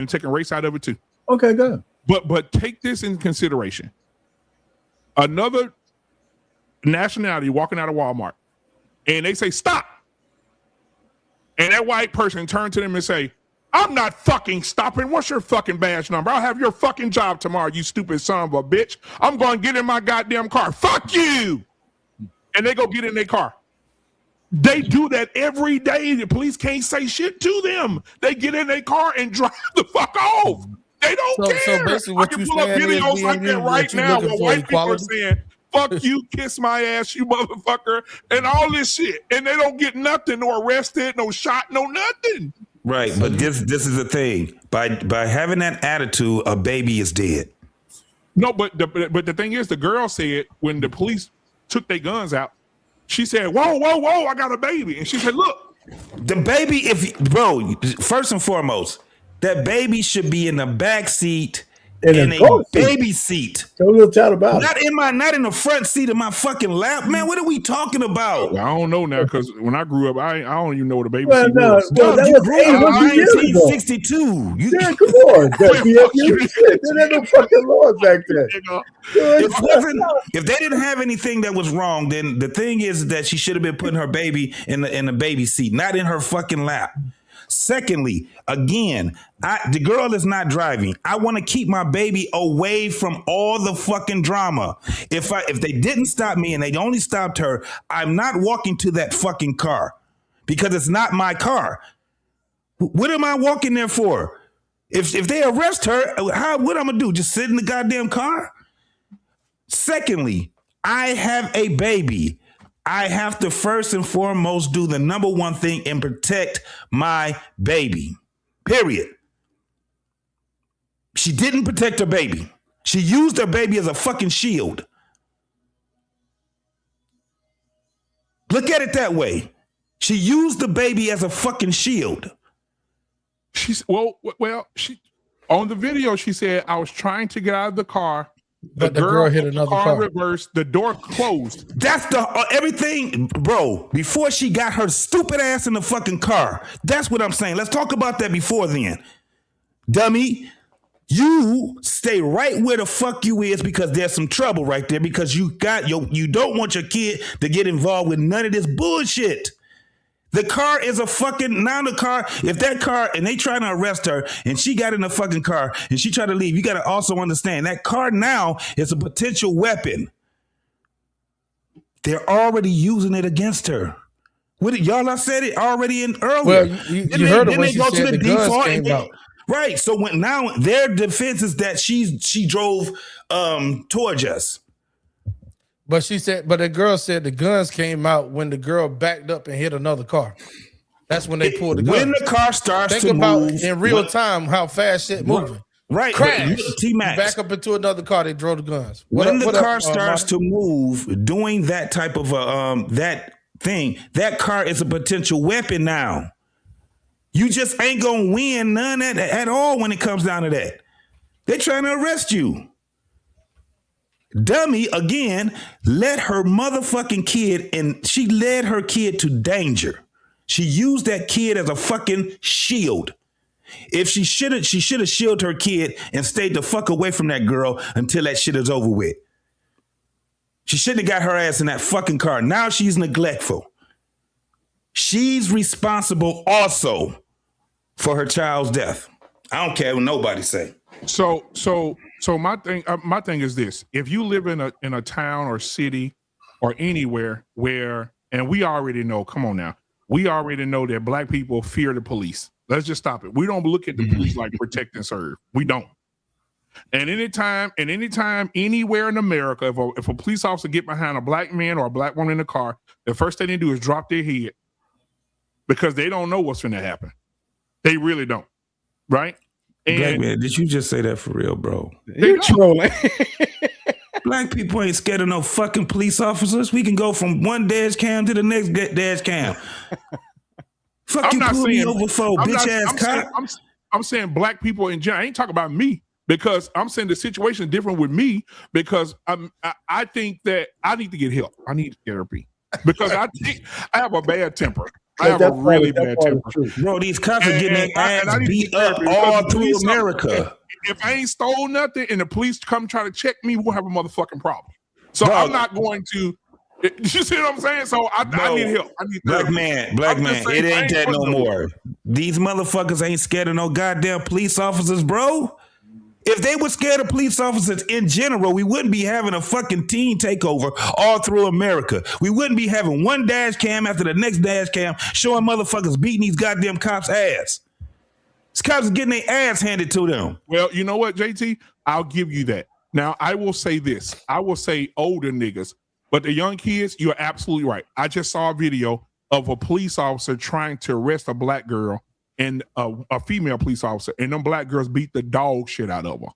and taking race out of it too. Okay, good. But take this in consideration. Another nationality walking out of Walmart, and they say stop, and that white person turn to them and say, I'm not fucking stopping. What's your fucking badge number? I'll have your fucking job tomorrow, you stupid son of a bitch. I'm going to get in my goddamn car. Fuck you. And they go get in their car. They do that every day. The police can't say shit to them. They get in their car and drive the fuck off. They don't care. So basically what I can pull up videos like that right now where white people are saying, fuck you, kiss my ass, you motherfucker, and all this shit. And they don't get nothing, no arrested, no shot, no nothing. Right, but this is the thing. By having that attitude, a baby is dead. No, but the thing is, the girl said when the police took their guns out, she said, whoa, I got a baby. And she said, look. The baby, first and foremost, that baby should be in the back seat in a baby seat. Tell a child about not in the front seat of my fucking lap, man. What are we talking about? I don't know now because when I grew up, I don't even know what a baby seat was. No, that was 1962. Yeah, come on. There ain't no fucking laws back then. If they didn't have anything that was wrong, then the thing is that she should have been putting her baby in the baby seat, not in her fucking lap. Secondly, again, the girl is not driving. I want to keep my baby away from all the fucking drama. If they didn't stop me and they only stopped her, I'm not walking to that fucking car because it's not my car. What am I walking there for? If they arrest her, what I'm gonna do? Just sit in the goddamn car? Secondly, I have a baby. I have to first and foremost do the number one thing and protect my baby. Period. She didn't protect her baby. She used her baby as a fucking shield. Look at it that way. She used the baby as a fucking shield. She's she on the video she said, I was trying to get out of the car. But the girl hit another car. Reversed. The door closed. That's everything, bro. Before she got her stupid ass in the fucking car. That's what I'm saying. Let's talk about that before then. Dummy, you stay right where the fuck you is because there's some trouble right there because you don't want your kid to get involved with none of this bullshit. The car is if that car, and they trying to arrest her, and she got in the fucking car, and she tried to leave, you got to also understand, that car now is a potential weapon. They're already using it against her. I said it already in earlier. Well, you heard it when she said the guns came out. Right, so now their defense is that she drove towards us. But the girl said the guns came out when the girl backed up and hit another car. That's when they pulled the gun. When the car starts Think to about move. in real time how fast shit moving. Right. Crash. T-Max. Back up into another car, they drove the guns. When the car starts to move, doing that type of that thing, that car is a potential weapon now. You just ain't gonna win none at all when it comes down to that. They're trying to arrest you. Dummy, again, let her motherfucking kid, and she led her kid to danger. She used that kid as a fucking shield. If she should have shielded her kid and stayed the fuck away from that girl until that shit is over with. She shouldn't have got her ass in that fucking car. Now she's neglectful. She's responsible also for her child's death. I don't care what nobody say. So my thing is this: if you live in a town or city or anywhere where, and we already know, come on now, we already know that black people fear the police. Let's just stop it. We don't look at the police like protect and serve. We don't. And anytime, anywhere in America, if a police officer get behind a black man or a black woman in the car, the first thing they do is drop their head because they don't know what's going to happen. They really don't, right? And Black man, did you just say that for real, bro? You're trolling. Black people ain't scared of no fucking police officers. We can go from one dash cam to the next dash cam. Fuck, you pull me over for bitch ass cop. I'm saying black people in general. I ain't talking about me because I'm saying the situation is different with me because I think that I need to get help. I need therapy because I have a bad temper. I have a really bad temper. Bro, these cops are getting their And I ass need to beat get up therapy all because the through police America. If I ain't stole nothing and the police come try to check me, we'll have a motherfucking problem. So Dog. I'm not going to. You see what I'm saying? So I need help. I need Black therapy. man, saying, it ain't that no fucking more. These motherfuckers ain't scared of no goddamn police officers, bro. If they were scared of police officers in general, we wouldn't be having a fucking teen takeover all through America. We wouldn't be having one dash cam after the next dash cam showing motherfuckers beating these goddamn cops' ass. These cops are getting their ass handed to them. Well, you know what, JT? I'll give you that. Now, I will say this. I will say older niggas, but the young kids, you're absolutely right. I just saw a video of a police officer trying to arrest a black girl and a female police officer, and them black girls beat the dog shit out of her.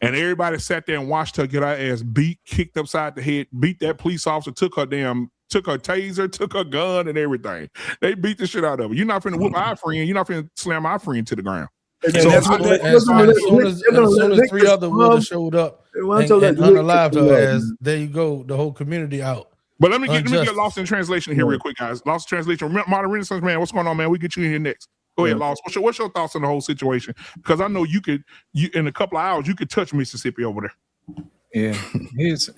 And everybody sat there and watched her get her ass beat, kicked upside the head, beat that police officer, took her taser, took her gun and everything. They beat the shit out of her. You're not finna whoop our friend. You're not finna slam our friend to the ground. So as soon as 3 other women showed up and unalived her ass, there you go, the whole community out. But let me get lost in translation here real quick, guys. Lost in translation. Modern Renaissance man, what's going on, man? We get you in here next. Go ahead, Lost. What's your thoughts on the whole situation? Because I know you in a couple of hours you could touch Mississippi over there. Yeah, here's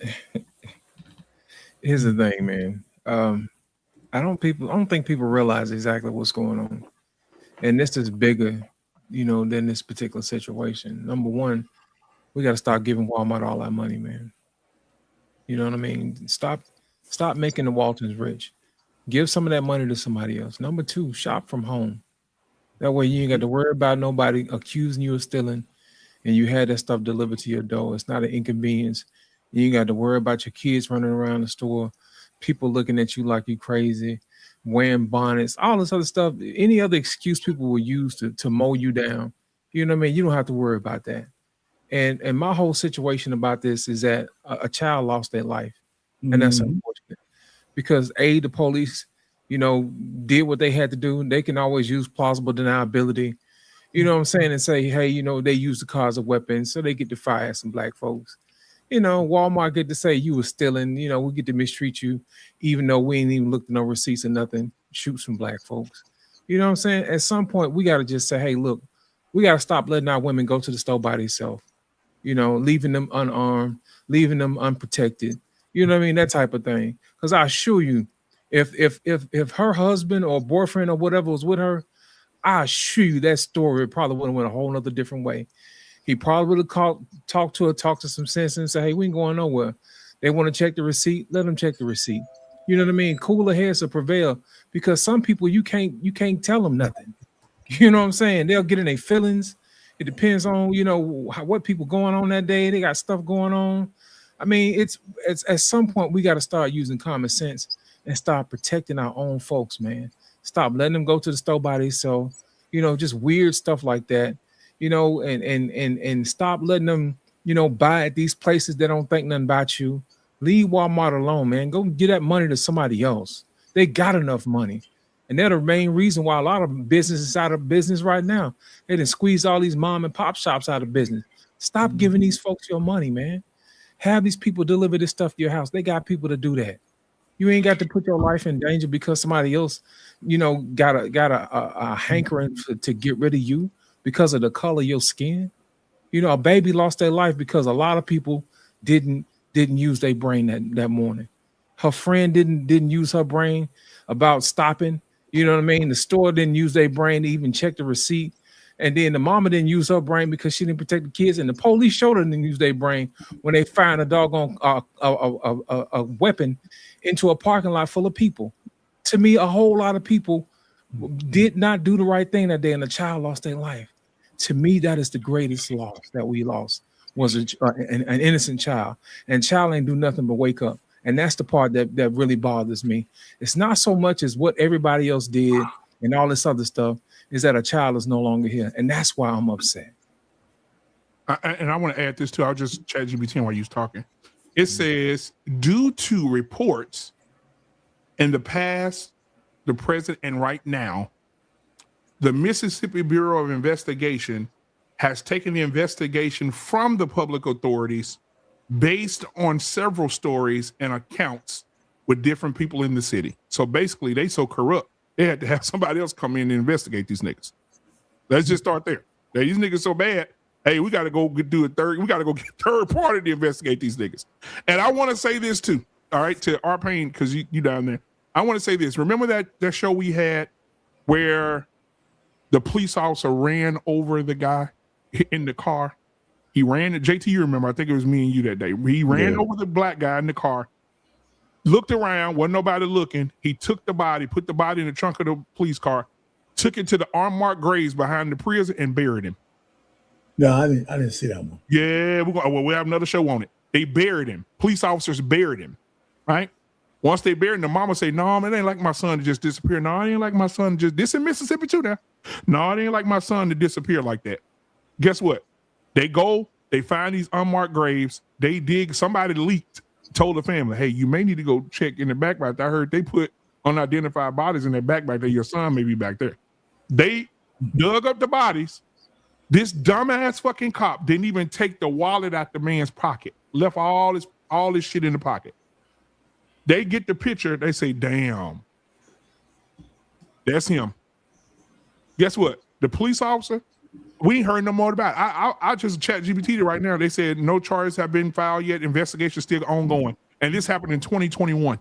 the thing, man. I don't think people realize exactly what's going on, and this is bigger, than this particular situation. Number one, we got to start giving Walmart all our money, man. You know what I mean? Stop making the Waltons rich. Give some of that money to somebody else. Number two, shop from home. That way you ain't got to worry about nobody accusing you of stealing, and you had that stuff delivered to your door. It's not an inconvenience. You ain't got to worry about your kids running around the store, people looking at you like you crazy, wearing bonnets, all this other stuff. Any other excuse people will use to mow you down. You know what I mean? You don't have to worry about that. And my whole situation about this is that a child lost their life. And that's unfortunate because the police, did what they had to do. They can always use plausible deniability, you know what I'm saying? And say, hey, they use the cars as weapons so they get to fire some black folks. Walmart get to say you were stealing, we get to mistreat you, even though we ain't even looked at no receipts or nothing, shoot some black folks. You know what I'm saying? At some point, we got to just say, hey, look, we got to stop letting our women go to the store by themselves, leaving them unarmed, leaving them unprotected. You know what I mean? That type of thing. Because I assure you, if her husband or boyfriend or whatever was with her, I assure you that story probably would have went a whole nother different way. He probably would have talked to some sense and say, hey, we ain't going nowhere. They want to check the receipt, let them check the receipt. You know what I mean? Cooler heads will prevail because some people you can't tell them nothing. You know what I'm saying? They'll get in their feelings. It depends on, what people going on that day. They got stuff going on. I mean, it's at some point we got to start using common sense and start protecting our own folks, man. Stop letting them go to the store by themselves, just weird stuff like that, and stop letting them, buy at these places that don't think nothing about you. Leave Walmart alone, man. Go get that money to somebody else. They got enough money. And they're the main reason why a lot of businesses is out of business right now. They done squeeze all these mom and pop shops out of business. Stop giving these folks your money, man. Have these people deliver this stuff to your house. They got people to do that. You ain't got to put your life in danger because somebody else, got a hankering to get rid of you because of the color of your skin. A baby lost their life because a lot of people didn't use their brain that morning. Her friend didn't use her brain about stopping. You know what I mean? The store didn't use their brain to even check the receipt. And then the mama didn't use her brain because she didn't protect the kids. And the police showed her didn't use their brain when they found a doggone a weapon into a parking lot full of people. To me, a whole lot of people did not do the right thing that day, and a child lost their life. To me, that is the greatest loss that we lost, was an innocent child. And child ain't do nothing but wake up. And that's the part that really bothers me. It's not so much as what everybody else did and all this other stuff, is that a child is no longer here. And that's why I'm upset. And I want to add this too. I'll just chat GPT while you was talking. It says, due to reports in the past, the present, and right now, the Mississippi Bureau of Investigation has taken the investigation from the public authorities based on several stories and accounts with different people in the city. So basically, they so corrupt, They had to have somebody else come in and investigate these niggas. Let's just start there. Now, these niggas so bad. Hey, we got to go do a third. We got to go get third party to investigate these niggas. And I want to say this too. All right, to our pain, because you down there. I want to say this. Remember that show we had where the police officer ran over the guy in the car? He ran. JT, you remember? I think it was me and you that day. He ran over the black guy in the car. Looked around, wasn't nobody looking. He took the body, put the body in the trunk of the police car, took it to the unmarked graves behind the prison, and buried him. No, I didn't see that one. Yeah, we'll have another show on it. They buried him. Police officers buried him, right? Once they buried him, the mama say, "No, it ain't like my son to just disappear. No, it ain't like my son to just." This in Mississippi too now. No, it ain't like my son to disappear like that. Guess what? They go, they find these unmarked graves. They dig. Somebody leaked, told the family, "Hey, you may need to go check in the back back. I heard they put unidentified bodies in their back back there. Your son may be back there." They dug up the bodies. This dumbass fucking cop didn't even take the wallet out the man's pocket. Left all this shit in the pocket. They get the picture. They say, "Damn, that's him." Guess what? The police officer, we ain't heard no more about it. I just chat GPT right now. They said no charges have been filed yet. Investigation still ongoing. And this happened in 2021.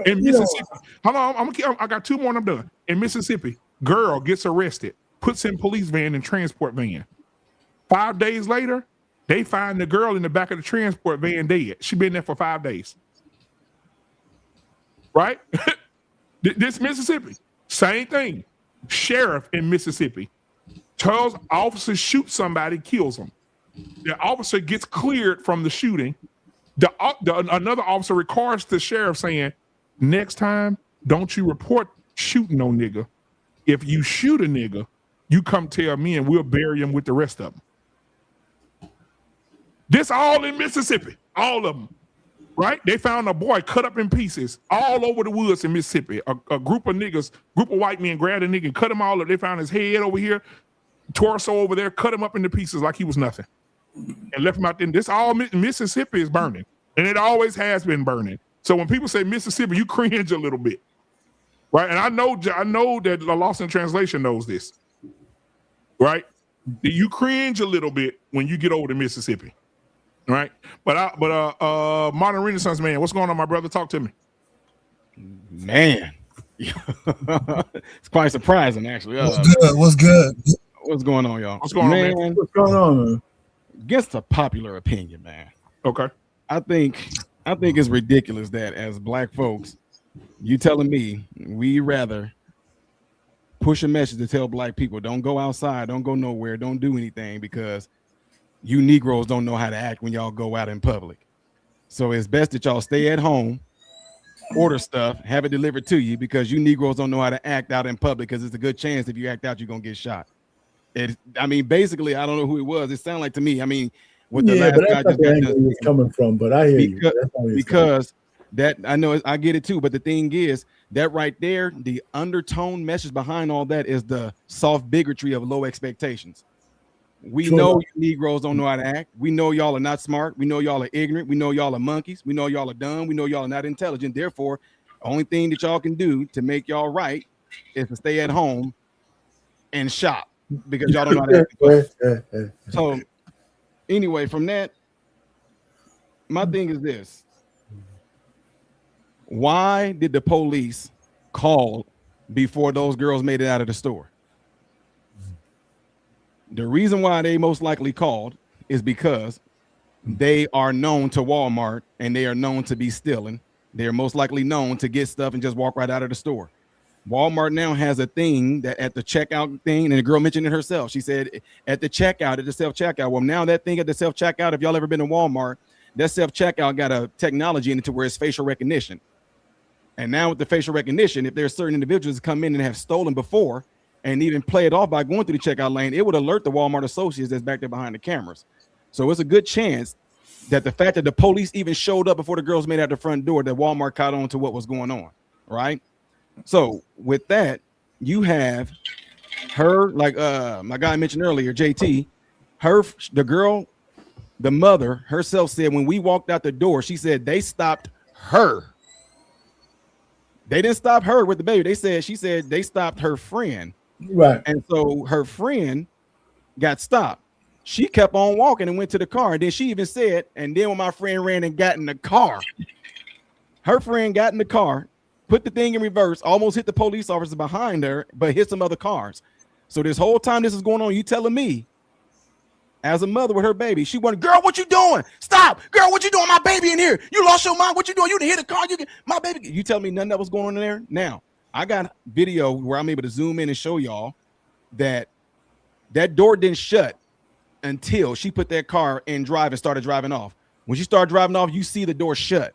In Mississippi. Hold on, I got two more and I'm done. In Mississippi, girl gets arrested, puts in police van and transport van. 5 days later, they find the girl in the back of the transport van dead. She been there for 5 days. Right? This Mississippi. Same thing. Sheriff in Mississippi tells officers shoot somebody, kills them. The officer gets cleared from the shooting. Another officer records the sheriff saying, "Next time, don't you report shooting no nigga. If you shoot a nigga, you come tell me and we'll bury him with the rest of them." This all in Mississippi, all of them, right? They found a boy cut up in pieces all over the woods in Mississippi. A group of white men grabbed a nigga and cut him all up. They found his head over here, torso over there, cut him up into pieces like he was nothing, and left him out there. This all Mississippi is burning, and it always has been burning. So when people say Mississippi, you cringe a little bit, right? And I know that the Lost in Translation knows this, right? You cringe a little bit when you get over to Mississippi, right? But Modern Renaissance man, what's going on, my brother? Talk to me, man. It's quite surprising, actually. What's good? What's going on, y'all? What's going on, man? What's going on, man? Against a popular opinion, man. Okay. I think it's ridiculous that as black folks, you telling me we rather push a message to tell black people don't go outside, don't go nowhere, don't do anything because you Negroes don't know how to act when y'all go out in public. So it's best that y'all stay at home, order stuff, have it delivered to you because you Negroes don't know how to act out in public because it's a good chance if you act out, you're going to get shot. Basically, I don't know who it was. It sounded like to me, with the last guy just got done coming from, but I hear you. Because that I know I get it too. But the thing is that right there, the undertone message behind all that is the soft bigotry of low expectations. We know you Negroes don't know how to act. We know y'all are not smart. We know y'all are ignorant. We know y'all are monkeys. We know y'all are dumb. We know y'all are not intelligent. Therefore, the only thing that y'all can do to make y'all right is to stay at home and shop because y'all don't know how to act. So anyway, from that, my thing is this. Why did the police call before those girls made it out of the store? The reason why they most likely called is because they are known to Walmart and they are known to be stealing. They are most likely known to get stuff and just walk right out of the store. Walmart now has a thing that at the checkout thing, and the girl mentioned it herself. She said at the checkout, at the self-checkout. Well, now that thing at the self-checkout, if y'all ever been to Walmart, that self-checkout got a technology in it to where it's facial recognition. And now with the facial recognition, if there's certain individuals that come in and have stolen before and even play it off by going through the checkout lane, it would alert the Walmart associates that's back there behind the cameras. So it's a good chance that the fact that the police even showed up before the girls made it out the front door, that Walmart caught on to what was going on, right? So with that, you have her, like my guy mentioned earlier, JT, the girl, the mother herself said when we walked out the door, she said they stopped her. They didn't stop her with the baby. She said they stopped her friend. Right. And so her friend got stopped. She kept on walking and went to the car. And then she even said, and then when my friend ran and got in the car, her friend got in the car, put the thing in reverse, almost hit the police officer behind her, but hit some other cars. So this whole time this is going on, you telling me, as a mother with her baby, she wanted, girl, what you doing? Stop, girl, what you doing? My baby in here. You lost your mind. What you doing? You didn't hit the car. My baby. You tell me nothing that was going on in there. Now I got video where I'm able to zoom in and show y'all that door didn't shut until she put that car in drive and started driving off. When she started driving off, you see the door shut,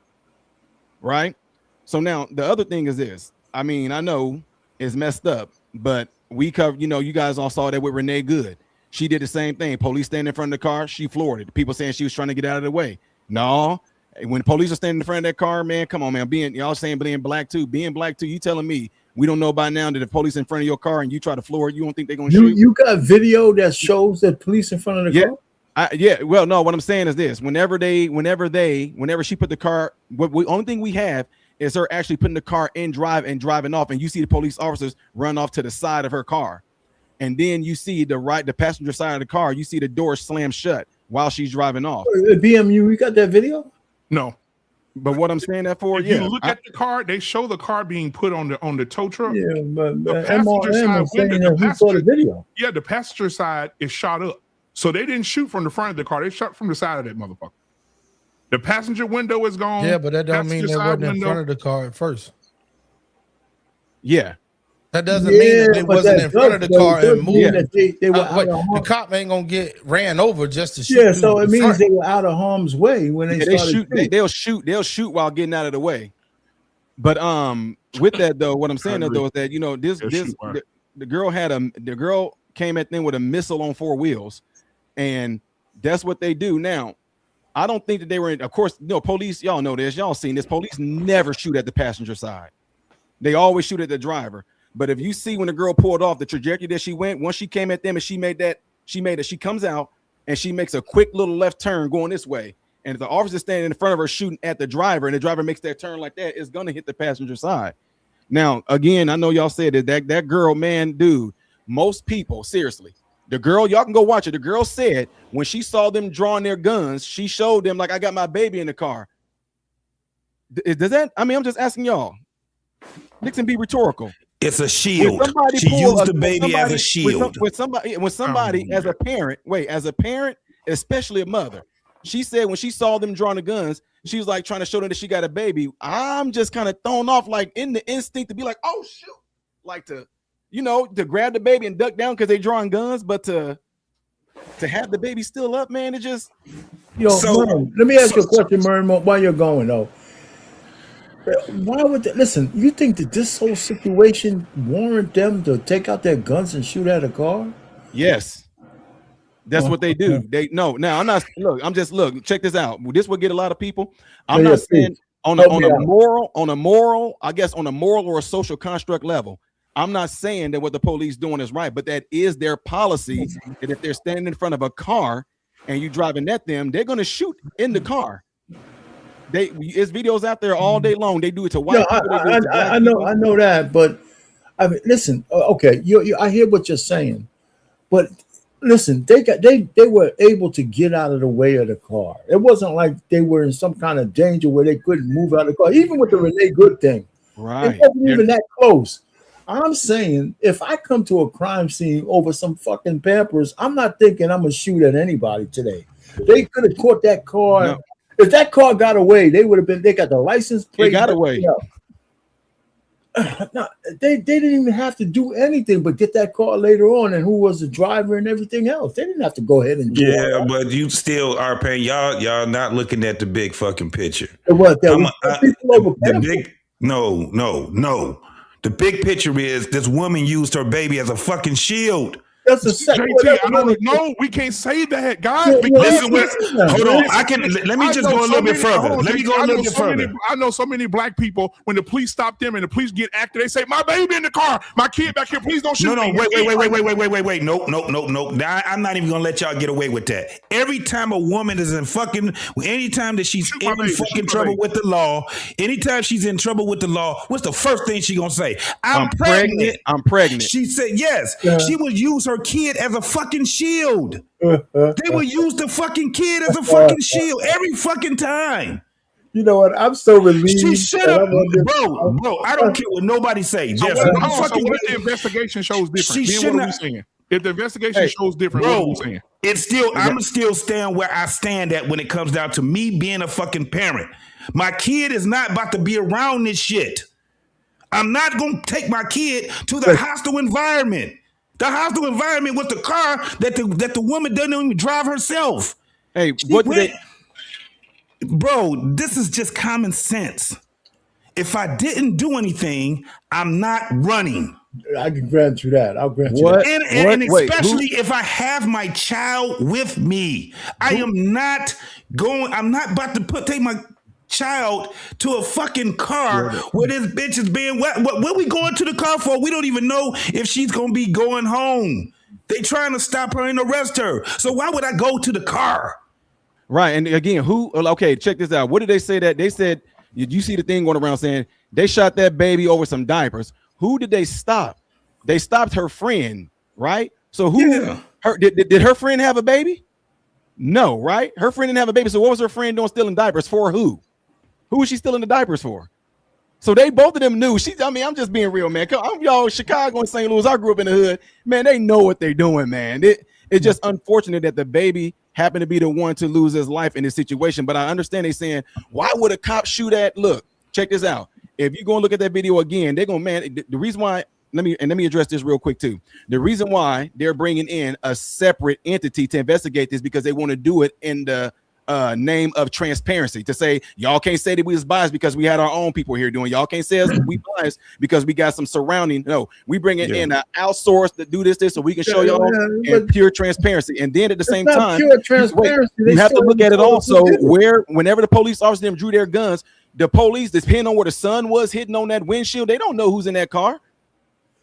right? So now the other thing is this. I mean, I know it's messed up, but we covered, you guys all saw that with Renee Good. She did the same thing. Police standing in front of the car, she floored it. People saying she was trying to get out of the way. No, when police are standing in front of that car, man, come on, man. Y'all saying being black too. You telling me we don't know by now that if police in front of your car and you try to floor it, you don't think they're gonna shoot? You got video that shows that police in front of the car? Well, no, what I'm saying is this: whenever she put the car, only thing we have is her actually putting the car in drive and driving off, and you see the police officers run off to the side of her car. And then you see the passenger side of the car, you see the door slam shut while she's driving off. BMU, you got that video? No. But what I'm saying that for, if you look at the car, they show the car being put on the tow truck. Yeah, but the passenger side window, the video. Yeah, the passenger side is shot up. So they didn't shoot from the front of the car, they shot from the side of that motherfucker. The passenger window is gone. Yeah, but that don't mean they wasn't in front of the car at first. Yeah. That doesn't mean that they wasn't in front of the car and moved. The cop ain't gonna get ran over just to shoot. Yeah, so it means they were out of harm's way when they shoot. They'll shoot while getting out of the way. But with that though, what I'm saying though is that the girl came at them with a missile on 4 wheels, and that's what they do now. I don't think that they were in. Of course, police. Y'all know this. Y'all seen this. Police never shoot at the passenger side. They always shoot at the driver. But if you see when the girl pulled off the trajectory that she went, once she came at them and she comes out and she makes a quick little left turn going this way. And if the officer standing in front of her shooting at the driver and the driver makes that turn like that, it's going to hit the passenger side. Now, again, I know y'all said that girl, man, dude, most people, seriously, the girl, y'all can go watch it. The girl said when she saw them drawing their guns, she showed them like, I got my baby in the car. Does that, I mean, I'm just asking y'all. Nixon, be rhetorical. It's a shield. She used the baby as a shield. When somebody as a parent, especially a mother, she said when she saw them drawing the guns, she was like trying to show them that she got a baby. I'm just kind of thrown off, like in the instinct to be like, oh shoot, like to grab the baby and duck down because they're drawing guns, but to have the baby still up, man, it just. Merm, let me ask you a question, Merm, while you're going though. Why would they, listen? You think that this whole situation warrant them to take out their guns and shoot at a car? Yes, that's what they do. Now I'm not. Check this out. This will get a lot of people. I'm not saying on a moral, I guess on a moral or a social construct level. I'm not saying that what the police doing is right, but that is their policy. That if they're standing in front of a car and you driving at them, they're going to shoot in the car. It's videos out there all day long. They do it to white people. I know that, but I mean, listen. Okay, I hear what you're saying, but listen, they were able to get out of the way of the car. It wasn't like they were in some kind of danger where they couldn't move out of the car. Even with the Renee Good thing, right? It wasn't even that close. I'm saying if I come to a crime scene over some fucking Pampers, I'm not thinking I'm gonna shoot at anybody today. They could have caught that car. No. If that car got away, they would have been. They got the license plate. They got away. No, they didn't even have to do anything but get that car later on, and who was the driver and everything else. They didn't have to go ahead and do that. But you still are paying. Y'all not looking at the big fucking picture. What? The big no. The big picture is this woman used her baby as a fucking shield. That's a second. JT, I don't know. We can't say that, guys. Listen, hold on. Let me just go a little bit further. Let me go a little bit further. I know so many black people, when the police stop them and the police get active, they say, "My baby in the car, my kid back here, please don't shoot me." Wait. Nope. I'm not even gonna let y'all get away with that. Every time a woman is in fucking, anytime that she's in fucking trouble with the law, anytime she's in trouble with the law, what's the first thing she gonna say? I'm pregnant. I'm pregnant. She said yes. She would use her kid as a fucking shield. They would use the fucking kid as a fucking shield every fucking time. You know what? I'm so relieved. She should have, bro. I don't care what nobody say. So what if the investigation shows different? Then what are we saying? If the investigation shows different, what are we saying? It's still, I'm still staying where I stand at when it comes down to me being a fucking parent. My kid is not about to be around this shit. I'm not going to take my kid to the hostile environment. The hostile environment was the car that the woman doesn't even drive herself. Hey, what did they? Bro, this is just common sense. If I didn't do anything, I'm not running. I can grant you that. I'll grant you that. And especially if I have my child with me, I'm not about to take my child to a fucking car where this bitch is being what we going to the car for? We don't even know if she's gonna be going home. They trying to stop her and arrest her. So why would I go to the car? Right. And again, okay, check this out. What did they say that? They said, you see the thing going around saying they shot that baby over some diapers. Who did they stop? They stopped her friend, right? So did her friend have a baby? No, right? Her friend didn't have a baby. So what was her friend doing stealing diapers for? Who was she stealing the diapers for? So they both of them knew. I'm just being real, man. Y'all, Chicago and St. Louis, I grew up in the hood. Man, they know what they're doing, man. It's just unfortunate that the baby happened to be the one to lose his life in this situation. But I understand they saying, why would a cop shoot at? Look, check this out. If you go and look at that video again, they're going, man, the reason why, let me address this real quick too. The reason why they're bringing in a separate entity to investigate this because they want to do it in the name of transparency, to say y'all can't say that we was biased because we had our own people here doing. Y'all can't say us we biased because we got some surrounding. No, we bring it in outsource to do this so we can show y'all and pure transparency. And then at the same time, pure transparency. You have to look at it also where whenever the police officers them drew their guns, the police, depending on where the sun was hitting on that windshield, they don't know who's in that car.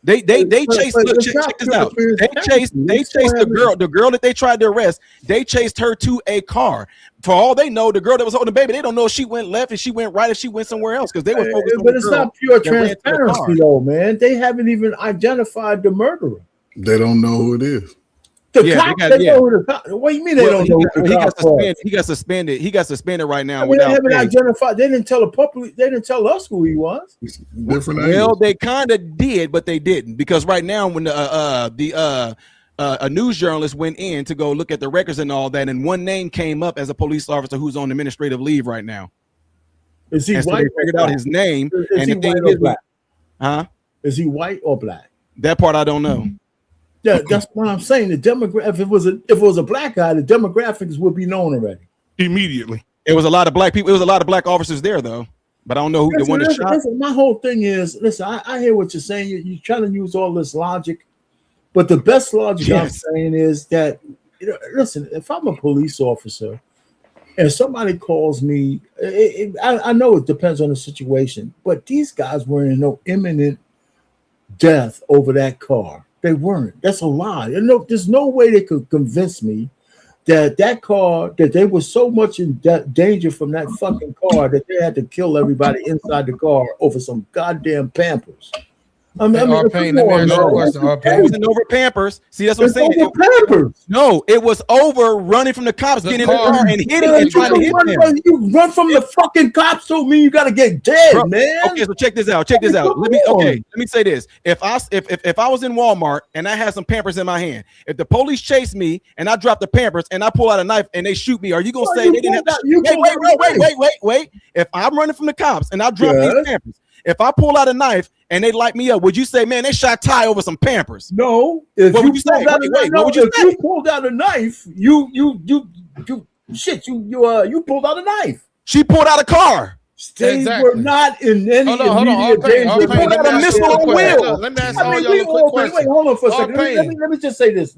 They chased. Check this out. They chased the girl that they tried to arrest. They chased her to a car. For all they know, the girl that was holding the baby, they don't know if she went left, if she went right, if she went somewhere else because they were focused on. But it's not pure transparency, though, man. They haven't even identified the murderer. They don't know who it is. What do you mean they don't know? He got suspended. He got suspended right now. They haven't identified. They didn't tell the public. They didn't tell us who he was. Well, they kind of did, but they didn't because right now, when a news journalist went in to go look at the records and all that, and one name came up as a police officer who's on administrative leave right now. Is he white? So they figured out his name. Is he white or black? Huh? Is he white or black? That part I don't know. Yeah, that's what I'm saying. The demographic. If it was a black guy, the demographics would be known already immediately. It was a lot of black people. It was a lot of black officers there, though. But I don't know who the one that shot. My whole thing is, listen. I hear what you're saying. You're trying to use all this logic, but the best logic I'm saying is that, listen. If I'm a police officer and somebody calls me, I know it depends on the situation, but these guys were in no imminent death over that car. They weren't. That's a lie. There's no way they could convince me that car, that they were so much in danger from that fucking car that they had to kill everybody inside the car over some goddamn Pampers. It wasn't over Pampers. See, that's what I'm saying. Pampers. No, it was over running from the cops, getting in the car and hitting and trying to hit them. You run from the fucking cops, don't mean you gotta get dead, man. Okay, so check this out. Let me say this. If I was in Walmart and I had some Pampers in my hand, if the police chase me and I drop the Pampers and I pull out a knife and they shoot me, are you gonna say they didn't have to wait? If I'm running from the cops and I drop these Pampers, if I pull out a knife and they light me up, would you say, man, they shot Ty over some Pampers? No. What would you say? What would you say? If you pulled out a knife, you pulled out a knife. She pulled out a car. They were not in any immediate danger. Let me ask all y'all a quick question. Wait, hold on for a second. Let me just say this.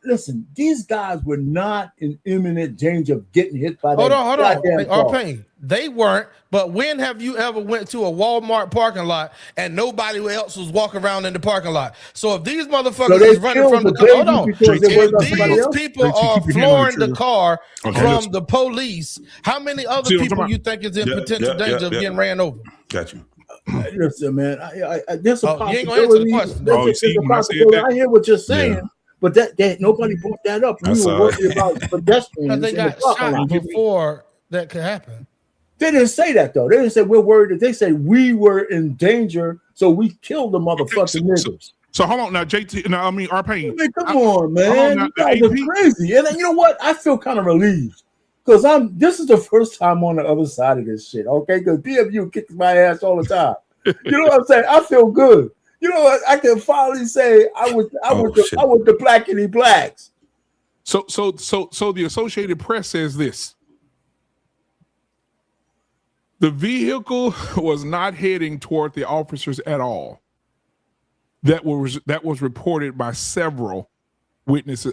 Listen, these guys were not in imminent danger of getting hit by that. Hold on. Pain. They weren't, but when have you ever went to a Walmart parking lot and nobody else was walking around in the parking lot? So if these motherfuckers is running from the car, hold on. If these people are flooring the car from the police, how many other people you think is in potential danger of getting ran over? Got you. Listen, man, there's a possibility. You ain't gonna answer the question. I hear what you're saying. But that nobody brought that up. We were worried about pedestrians. They got shot before that could happen. They didn't say that though. They didn't say we're worried. They said we were in danger, so we killed the motherfucking niggas. So hold on now, JT. No, I mean Arpain. Come on, man. You guys are crazy. And you know what? I feel kind of relieved because this is the first time on the other side of this shit. Okay, because DFU kicks my ass all the time. You know what I'm saying? I feel good. You know what? I can finally say I was the blackity blacks. So the Associated Press says this. The vehicle was not heading toward the officers at all. That was reported by several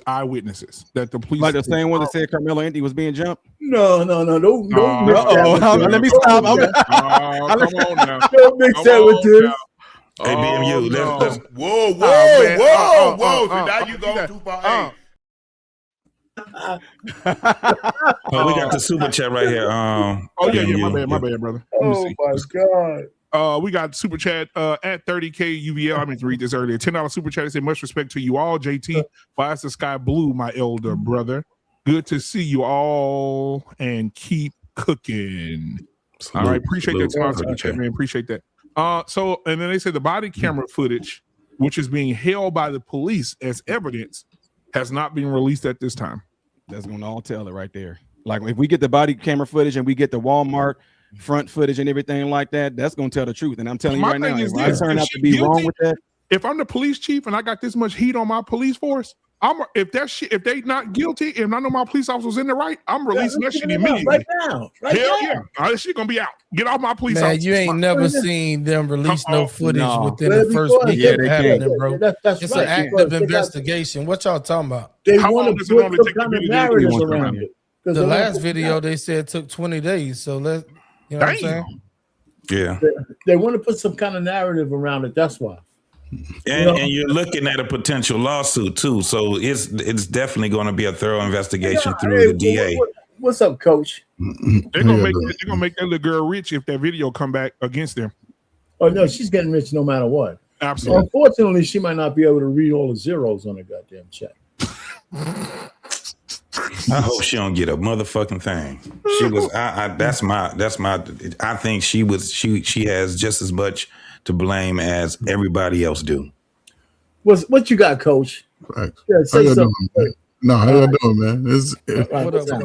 eyewitnesses that the police, like the same one that said Carmelo Anthony was being jumped. No. Don't let me stop. Come on now. Don't mix that with this. Hey, BMU, let's whoa. Now you go too far. We got the super chat right here. My bad, brother. Oh my God. We got super chat at 30K UVL. I meant to read this earlier. $10 super chat. They say much respect to you all. JT, flies the sky blue, my elder brother. Good to see you all and keep cooking. All right, appreciate that super chat, man. Appreciate that. So and then they say the body camera footage, which is being held by the police as evidence, has not been released at this time. That's gonna all tell it right there. Like if we get the body camera footage and we get the Walmart front footage and everything like that, that's gonna tell the truth. And I'm telling you right now, if I turn out to be wrong with that, if I'm the police chief and I got this much heat on my police force, if they not guilty and I know my police officers in the right, I'm releasing that shit immediately. Right now. Hell yeah. That shit gonna be out. Get off my police officers. You ain't never seen them release no footage within the first week of happening, bro. It's an active investigation. What y'all talking about? They want to put some kind of narrative around it. The last video they said took 20 days. So you know what I'm saying? Yeah. They want to put some kind of narrative around it. That's why. And you're looking at a potential lawsuit too, so it's definitely going to be a thorough investigation through the DA. What's up, Coach? They're gonna make that little girl rich if that video come back against them. Oh no, she's getting rich no matter what. Absolutely. Unfortunately, she might not be able to read all the zeros on her goddamn check. I hope she don't get a motherfucking thing. She was. That's my. I think she was. She has just as much to blame as everybody else do. What you got, Coach? Right. Yeah, say something. No, how y'all doing, man?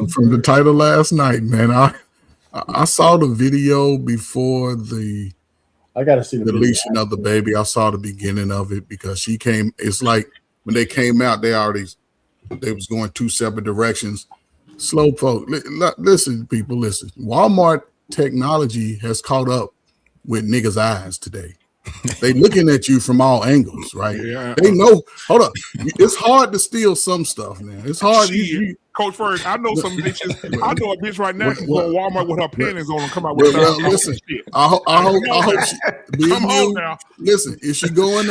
From the title last night, man. I saw the video before I gotta see the deletion of the baby. I saw the beginning of it because she came. It's like when they came out, they was going two separate directions. Slow folk, listen, people, listen. Walmart technology has caught up with niggas' eyes today. They looking at you from all angles, right? Yeah. They know. Hold up, it's hard to steal some stuff, man. It's hard. Coach Ferg, I know some bitches. I know a bitch right now can go to Walmart with her panties on and come out with listen, shit. I hope she, come home now. Listen, if you go in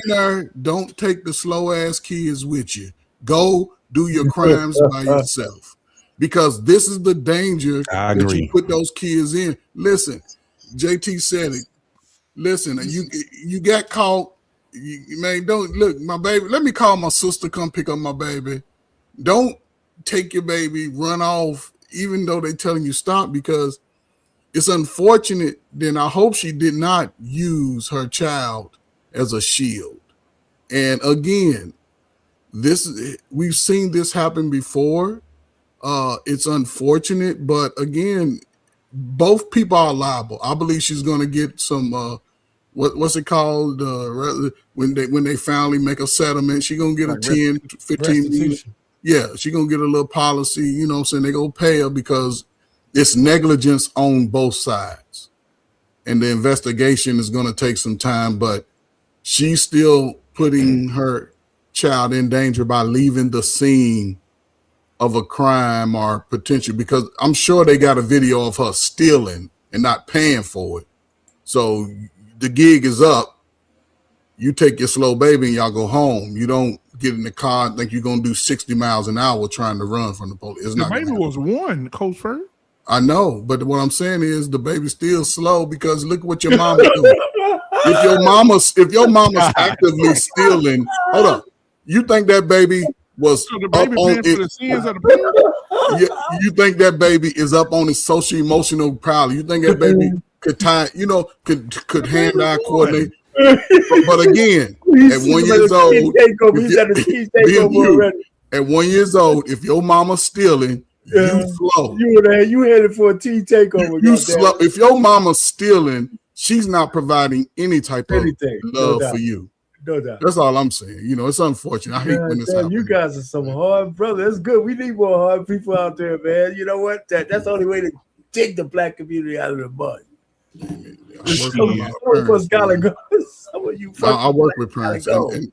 there, don't take the slow ass kids with you. Go do your crimes by yourself. Because this is the danger that you put those kids in. Listen, JT said it. Listen, you got caught. Man, don't look, my baby. Let me call my sister, come pick up my baby. Don't take your baby, run off, even though they're telling you stop, because it's unfortunate. Then I hope she did not use her child as a shield. And again, we've seen this happen before. It's unfortunate, but again, both people are liable. I believe she's going to get some what's it called when they finally make a settlement. She's going to get a 10, 15 million. Yeah, she's going to get a little policy, you know what I'm saying? They're going to pay her because it's negligence on both sides, and the investigation is going to take some time. But she's still putting her child in danger by leaving the scene of a crime or potential, because I'm sure they got a video of her stealing and not paying for it. So the gig is up. You take your slow baby and y'all go home. You don't get in the car and think you're going to do 60 miles an hour trying to run from the police. It's the not baby was one, Coach Fur. I know, but what I'm saying is the baby's still slow because look what your mama doing. If your mama's actively stealing, hold up. You think that baby was so the baby up on for the sins of the parents? you think that baby is up on his social emotional power? You think that baby could could hand-eye coordinate? But again, at 1 year old, at 1 year old, if your mama's stealing, you slow. You headed for a tea takeover. You slow. If your mama's stealing, she's not providing any type of love for you. No doubt. That's all I'm saying. It's unfortunate. I hate when this happens. You guys are some hard brothers. It's good. We need more hard people out there, man. You know what? That's the only way to dig the black community out of the mud. I work with parents, and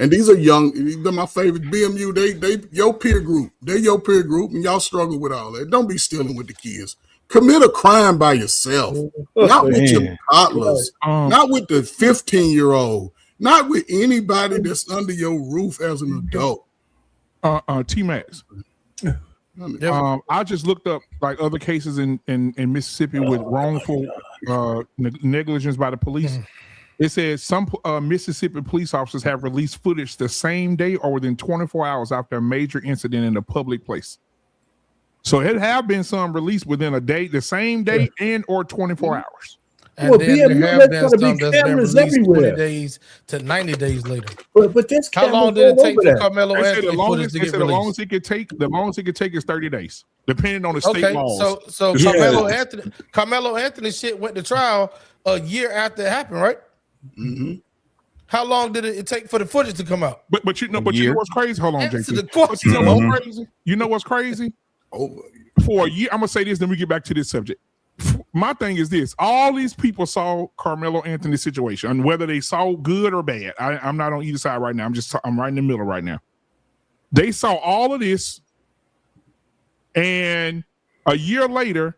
these are young. They're my favorite. BMU, they your peer group. They're your peer group, and y'all struggle with all that. Don't be stealing with the kids. Commit a crime by yourself, not with your toddlers, not with the 15-year-old, not with anybody that's under your roof as an adult. T-Max. I just looked up like other cases in Mississippi with wrongful negligence by the police. It says some Mississippi police officers have released footage the same day or within 24 hours after a major incident in a public place. So it have been some released within a day, the same day, and or 24 hours. And then there have been some that's been released 20 days to 90 days later. But this how long did it take for Carmelo Anthony the longest it could take is 30 days, depending on the state laws. So Carmelo Anthony shit went to trial a year after it happened, right? Mm-hmm. How long did it take for the footage to come out? But you know what's crazy? Hold on, JT. You know what's crazy? For a year, I'm gonna say this, then we get back to this subject. My thing is this: all these people saw Carmelo Anthony's situation, and whether they saw good or bad, I'm not on either side right now. I'm right in the middle right now. They saw all of this, and a year later,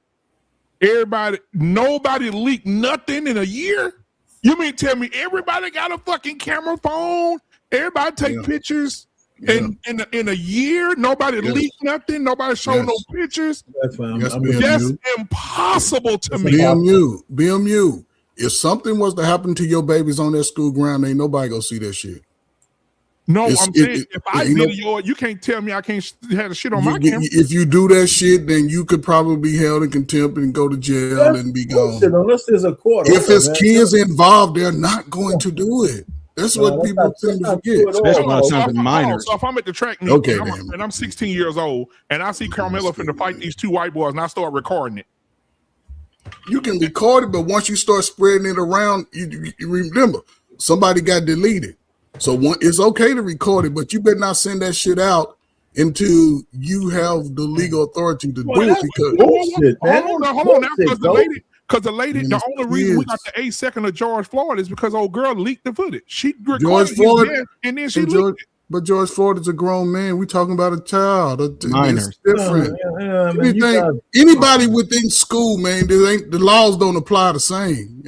nobody leaked nothing in a year. You mean tell me everybody got a fucking camera phone? Everybody take pictures. In a year, nobody leaked nothing. Nobody showed no pictures. That's impossible to me. BMU. If something was to happen to your babies on that school ground, ain't nobody gonna see that shit. No, I'm saying if I video it, you can't tell me I can't have the shit on my camera. If you do that shit, then you could probably be held in contempt and go to jail and be gone. Unless there's a court. If it's kids involved, they're not going to do it. That's what people tend to forget. Especially when it's something minor. So if I'm at the track meet and I'm 16 years old and I see Carmelo finna fight these two white boys and I start recording it. You can record it, but once you start spreading it around, you remember somebody got deleted. So it's okay to record it, but you better not send that shit out until you have the legal authority to do it. Because hold on now, because the lady, the only reason we got the 8 second of George Floyd is because old girl leaked the footage. She recorded his and then she leaked it. But George Floyd is a grown man. We're talking about a child. It's different. Anybody within school, man, the laws don't apply the same.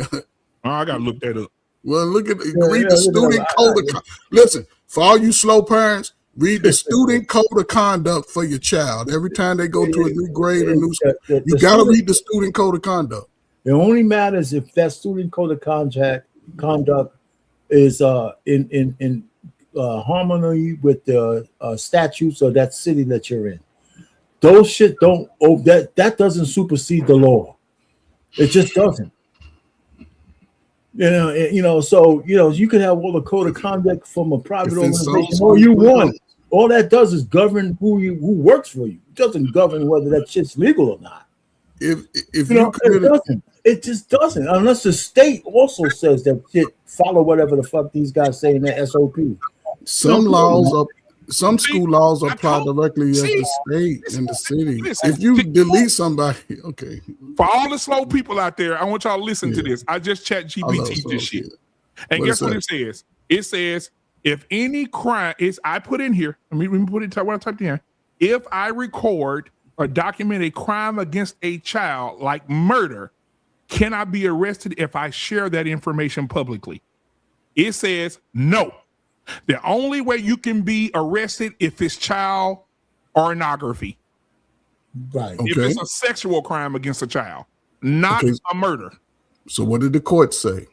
I gotta look that up. Well, read the student code of listen, for all you slow parents, read the student code of conduct for your child. Every time they go to a new grade or new school, you gotta read the student code of conduct. It only matters if that student code of conduct is in harmony with the statutes of that city that you're in. Those shit that doesn't supersede the law. It just doesn't. So you could have all the code of conduct from a private organization all you want. All that does is govern who works for you. It doesn't govern whether that shit's legal or not. It just doesn't, unless the state also says that shit follow whatever the fuck these guys say in their SOP. Some laws some school laws apply directly at the state and the city. If you delete somebody, okay. For all the slow people out there, I want y'all to listen to this. I just chat GPT this shit. And guess what it says? It says, if any crime is, I put in here, let me put it what I typed in. If I record or document a crime against a child like murder, can I be arrested if I share that information publicly? It says no. The only way you can be arrested if it's child pornography. Right. If it's a sexual crime against a child, not a murder. So what did the court say?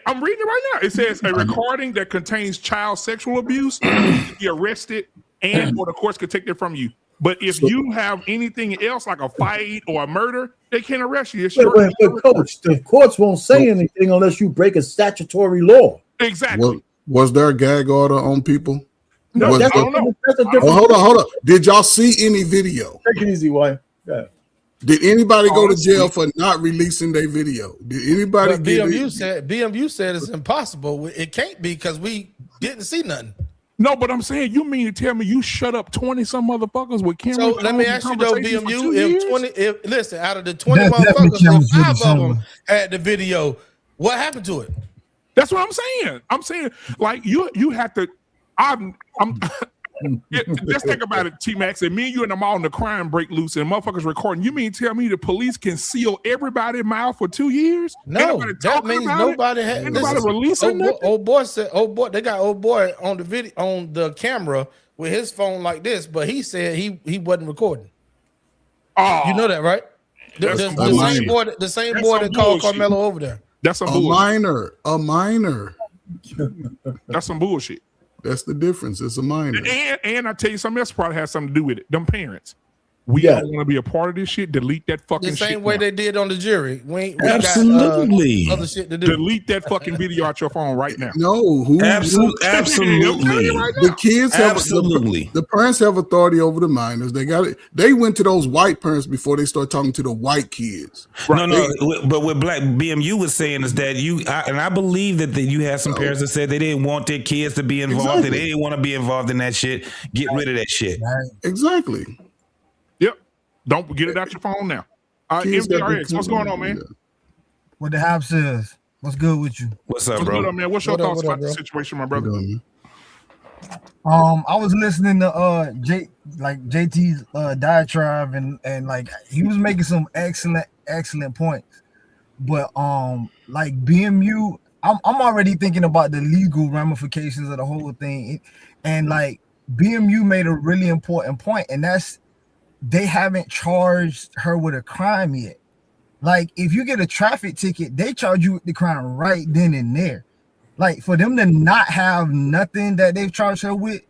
I'm reading it right now. It says a recording that contains child sexual abuse can be arrested and or the courts could take it from you. But if you have anything else like a fight or a murder, they can't arrest you. But coach, the courts won't say anything unless you break a statutory law. Exactly. Was there a gag order on people? No, I don't know. Hold on. Did y'all see any video? Take it easy, wife. Yeah. Did anybody go to jail for not releasing their video? Did anybody? BMU said it's impossible. It can't be because we didn't see nothing. No, but I'm saying you mean to tell me you shut up 20 some motherfuckers with cameras? So let me ask you though, BMU, listen, out of the 20 motherfuckers, if 5 of them had the video, what happened to it? That's what I'm saying. I'm saying like you have to. Just think about it, T-Max. And me and you in the mall and the crime break loose and motherfuckers recording. You mean tell me the police can seal everybody's mouth for 2 years? No, that means nobody had releasing nothing? Old boy said, they got old boy on the video on the camera with his phone like this, but he said he wasn't recording. Oh, you know that, right? The same boy that called Carmelo over there. That's a minor. That's some bullshit. That's the difference. It's a minor. And I tell you something else probably has something to do with it. Them parents. We don't want to be a part of this shit. Delete that fucking shit. The same way they did on the jury. We absolutely. Got, other shit to do. Delete that fucking video out your phone right now. No. Absolutely. The kids have the parents have authority over the minors. They got it. They went to those white parents before they start talking to the white kids. Right. No. But what Black BMU was saying is that I believe that you had some parents that said they didn't want their kids to be involved. Exactly. They didn't want to be involved in that shit. Get rid of that shit. Exactly. Don't get it out your phone now. MDRX, what's going on, man? What the house says. What's good with you? What's up, bro? Good on, man? What's your thoughts about the situation, my brother? I was listening to JT's diatribe and like he was making some excellent points. But like BMU, I'm already thinking about the legal ramifications of the whole thing. And like BMU made a really important point, and that's they haven't charged her with a crime yet. Like, if you get a traffic ticket, they charge you with the crime right then and there. Like, for them to not have nothing that they've charged her with,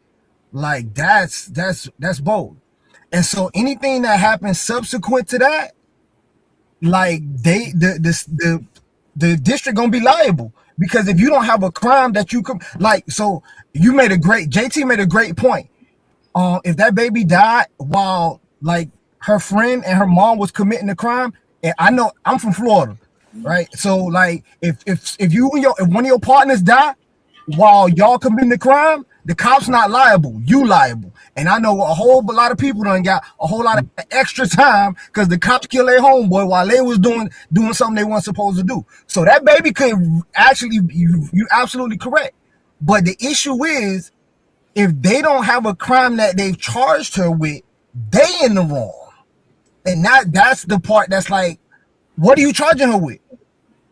like, that's bold. And so anything that happens subsequent to that, like, the district gonna be liable. Because if you don't have a crime that you could, like, so JT made a great point. If that baby died while like her friend and her mom was committing the crime, and I know I'm from Florida, right? So like if one of your partners die while y'all committing the crime, the cops not liable, you liable. And I know a whole lot of people done got a whole lot of extra time because the cops killed their homeboy while they was doing something they weren't supposed to do. So that baby could actually, you're absolutely correct. But the issue is, if they don't have a crime that they've charged her with, they in the wrong. And that's the part that's like, what are you charging her with?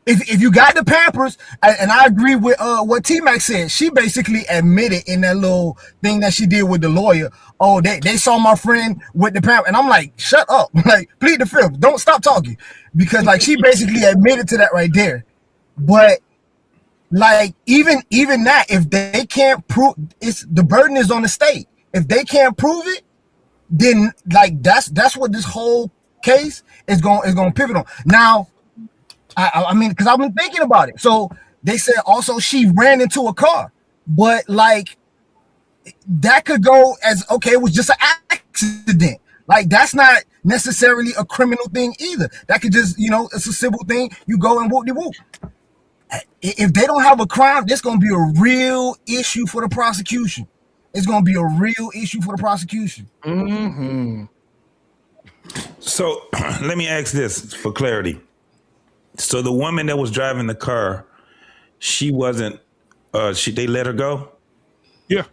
If you got the Pampers, and I agree with what T-Mac said, she basically admitted in that little thing that she did with the lawyer, oh, they saw my friend with the Pampers. And I'm like, shut up. Like, plead the fifth. Don't stop talking. Because like she basically admitted to that right there. But like even that, if they can't prove, the burden is on the state. If they can't prove it, then like that's what this whole case is going to pivot on. Now, I mean, because I've been thinking about it. So they said also she ran into a car, but like that could go as okay, it was just an accident. Like that's not necessarily a criminal thing either. That could just, it's a civil thing. You go and whoop-de-whoop. If they don't have a crime, this gonna be a real issue for the prosecution. it's gonna be a real issue for the prosecution. Mm-hmm. So let me ask this for clarity. So the woman that was driving the car, she wasn't. They let her go. Yeah.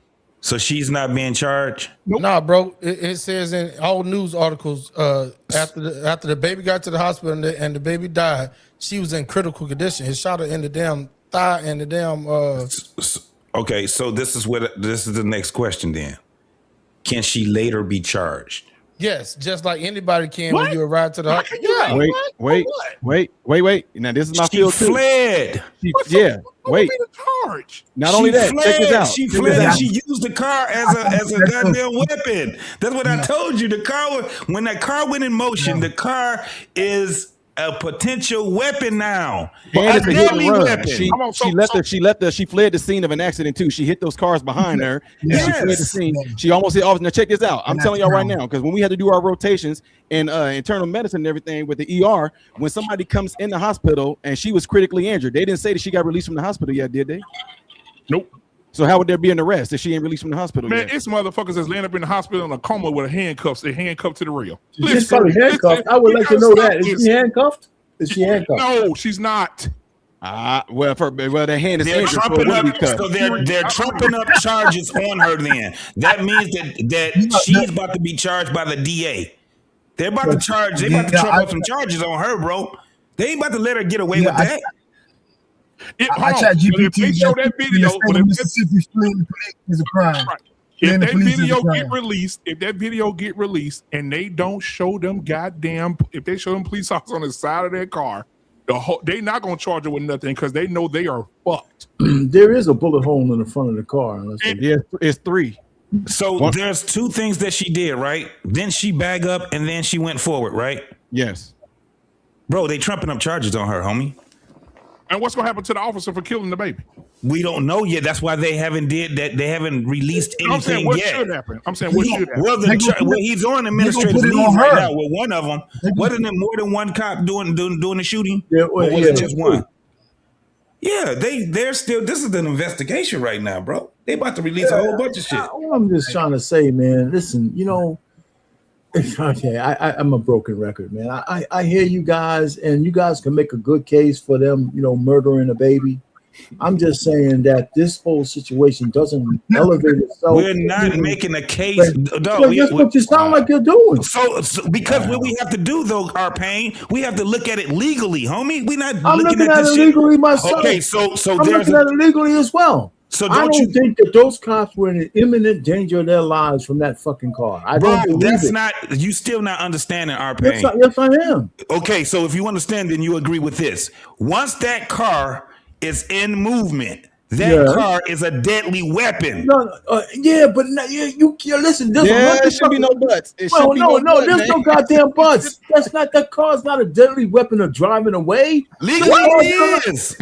So she's not being charged. Nope. Nah, bro. It says in all news articles after the baby got to the hospital and the baby died, she was in critical condition. He shot her in the damn thigh and the damn. Okay, so this is the next question. Then, can she later be charged? Yes, just like anybody can when you arrive to the hospital. Yeah. Wait. Now this is my field too. Fled. Wait. Not only that, check this out. She fled and she used the car as a goddamn weapon. That's what I told you. The car, when that car went in motion, the car is a potential weapon now. A deadly weapon. She fled the scene of an accident too. She hit those cars behind her. Yes. She fled the scene. She almost hit officer. Now check this out. I'm telling y'all right now, because when we had to do our rotations in internal medicine and everything with the ER, when somebody comes in the hospital and she was critically injured, they didn't say that she got released from the hospital yet, did they? Nope. So how would there be an arrest if she ain't released from the hospital? Man, it's motherfuckers that's laying up in the hospital in a coma with handcuffs. They're handcuffed to the rail. She's probably handcuffed. I would like to know that. Is she handcuffed? Is she handcuffed? No, she's not. Well, their hand is injured. So they're trumping up charges on her. Then that means that she's about to be charged by the DA. They're about to charge. They're about to trump up some charges on her, bro. They ain't about to let her get away with that. I chat GPT. If they show that video, Mississippi is a crime. Right. If that video get released, and they don't show them if they show them police officers on the side of their car, they're not gonna charge her with nothing because they know they are fucked. There is a bullet hole in the front of the car. It's 3. So there's 2 things that she did, right? Then she back up and then she went forward, right? Yes. Bro, they trumping up charges on her, homie. And what's gonna happen to the officer for killing the baby? We don't know yet. That's why they haven't They haven't released anything what yet. Should happen? I'm saying what should happen. Well, he's on administrative leave right now with one of them. Wasn't it more than one cop doing the shooting? Or was it just one? Yeah, they're still. This is an investigation right now, bro. They about to release a whole bunch of shit. I'm just trying to say, man. Listen, okay, I'm a broken record, man. I hear you guys, and you guys can make a good case for them, murdering a baby. I'm just saying that this whole situation doesn't elevate itself. We're not making a case. That's what you sound like you're doing. So because what we have to do, though, our pain, we have to look at it legally, homie. We're not. I'm looking at it legally myself. Okay, so I'm looking at it legally as well. So I don't think that those cops were in imminent danger of their lives from that fucking car. I don't believe it. You still not understanding our pain. Yes, I am. Okay, so if you understand, then you agree with this. Once that car is in movement, that car is a deadly weapon. But you listen. There should be no buts. There's no goddamn buts. That's not. That car's not a deadly weapon of driving away. Legally, it is.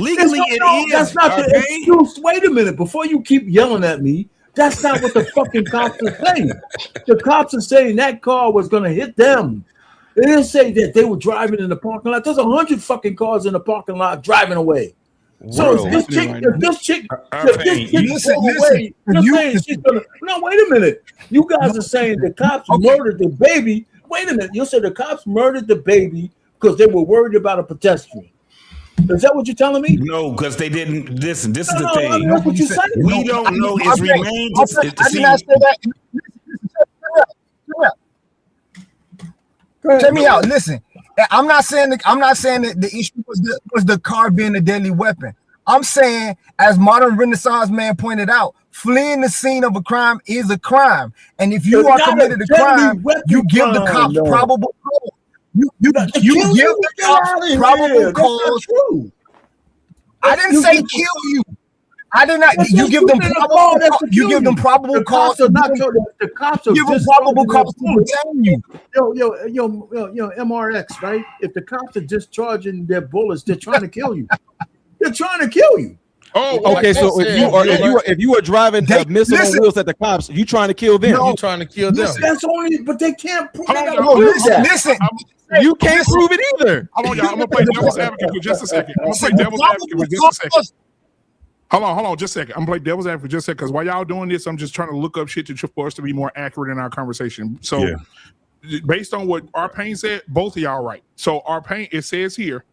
That's not the excuse. Wait a minute. Before you keep yelling at me, that's not what the fucking cops are saying. The cops are saying that car was going to hit them. They didn't say that they were driving in the parking lot. There's 100 fucking cars in the parking lot driving away. So if this chick away, no, wait a minute. You guys are saying the cops murdered the baby. Wait a minute. You said the cops murdered the baby because they were worried about a pedestrian. Is that what you're telling me? No, because they didn't. Listen, this is the thing. That's what you're saying. We don't know. It remains. I did not say that. Check me out. Listen, I'm not saying that the issue was the car being a deadly weapon. I'm saying, as modern Renaissance man pointed out, fleeing the scene of a crime is a crime, and if you are committed a crime, you give the cops probable cause. You give the cops probable cause. I didn't say kill you. I did not. You give them probable. You give them probable cause. The cops are give them probable cause to tell you. Yo, MRX, right? If the cops are discharging their bullets, they're trying to kill you. They're trying to kill you. Oh, okay. So if you are driving missile on wheels at the cops, you trying to kill them? You trying to kill them? That's only. But they can't prove Listen. You can't prove it either. Hold on, y'all. I'm gonna play devil's advocate for just a second. Hold on, just a second. I'm playing devil's advocate for just a second because while y'all doing this, I'm just trying to look up shit for us to be more accurate in our conversation. So, based on what our pain said, both of y'all right. So, our pain, it says here,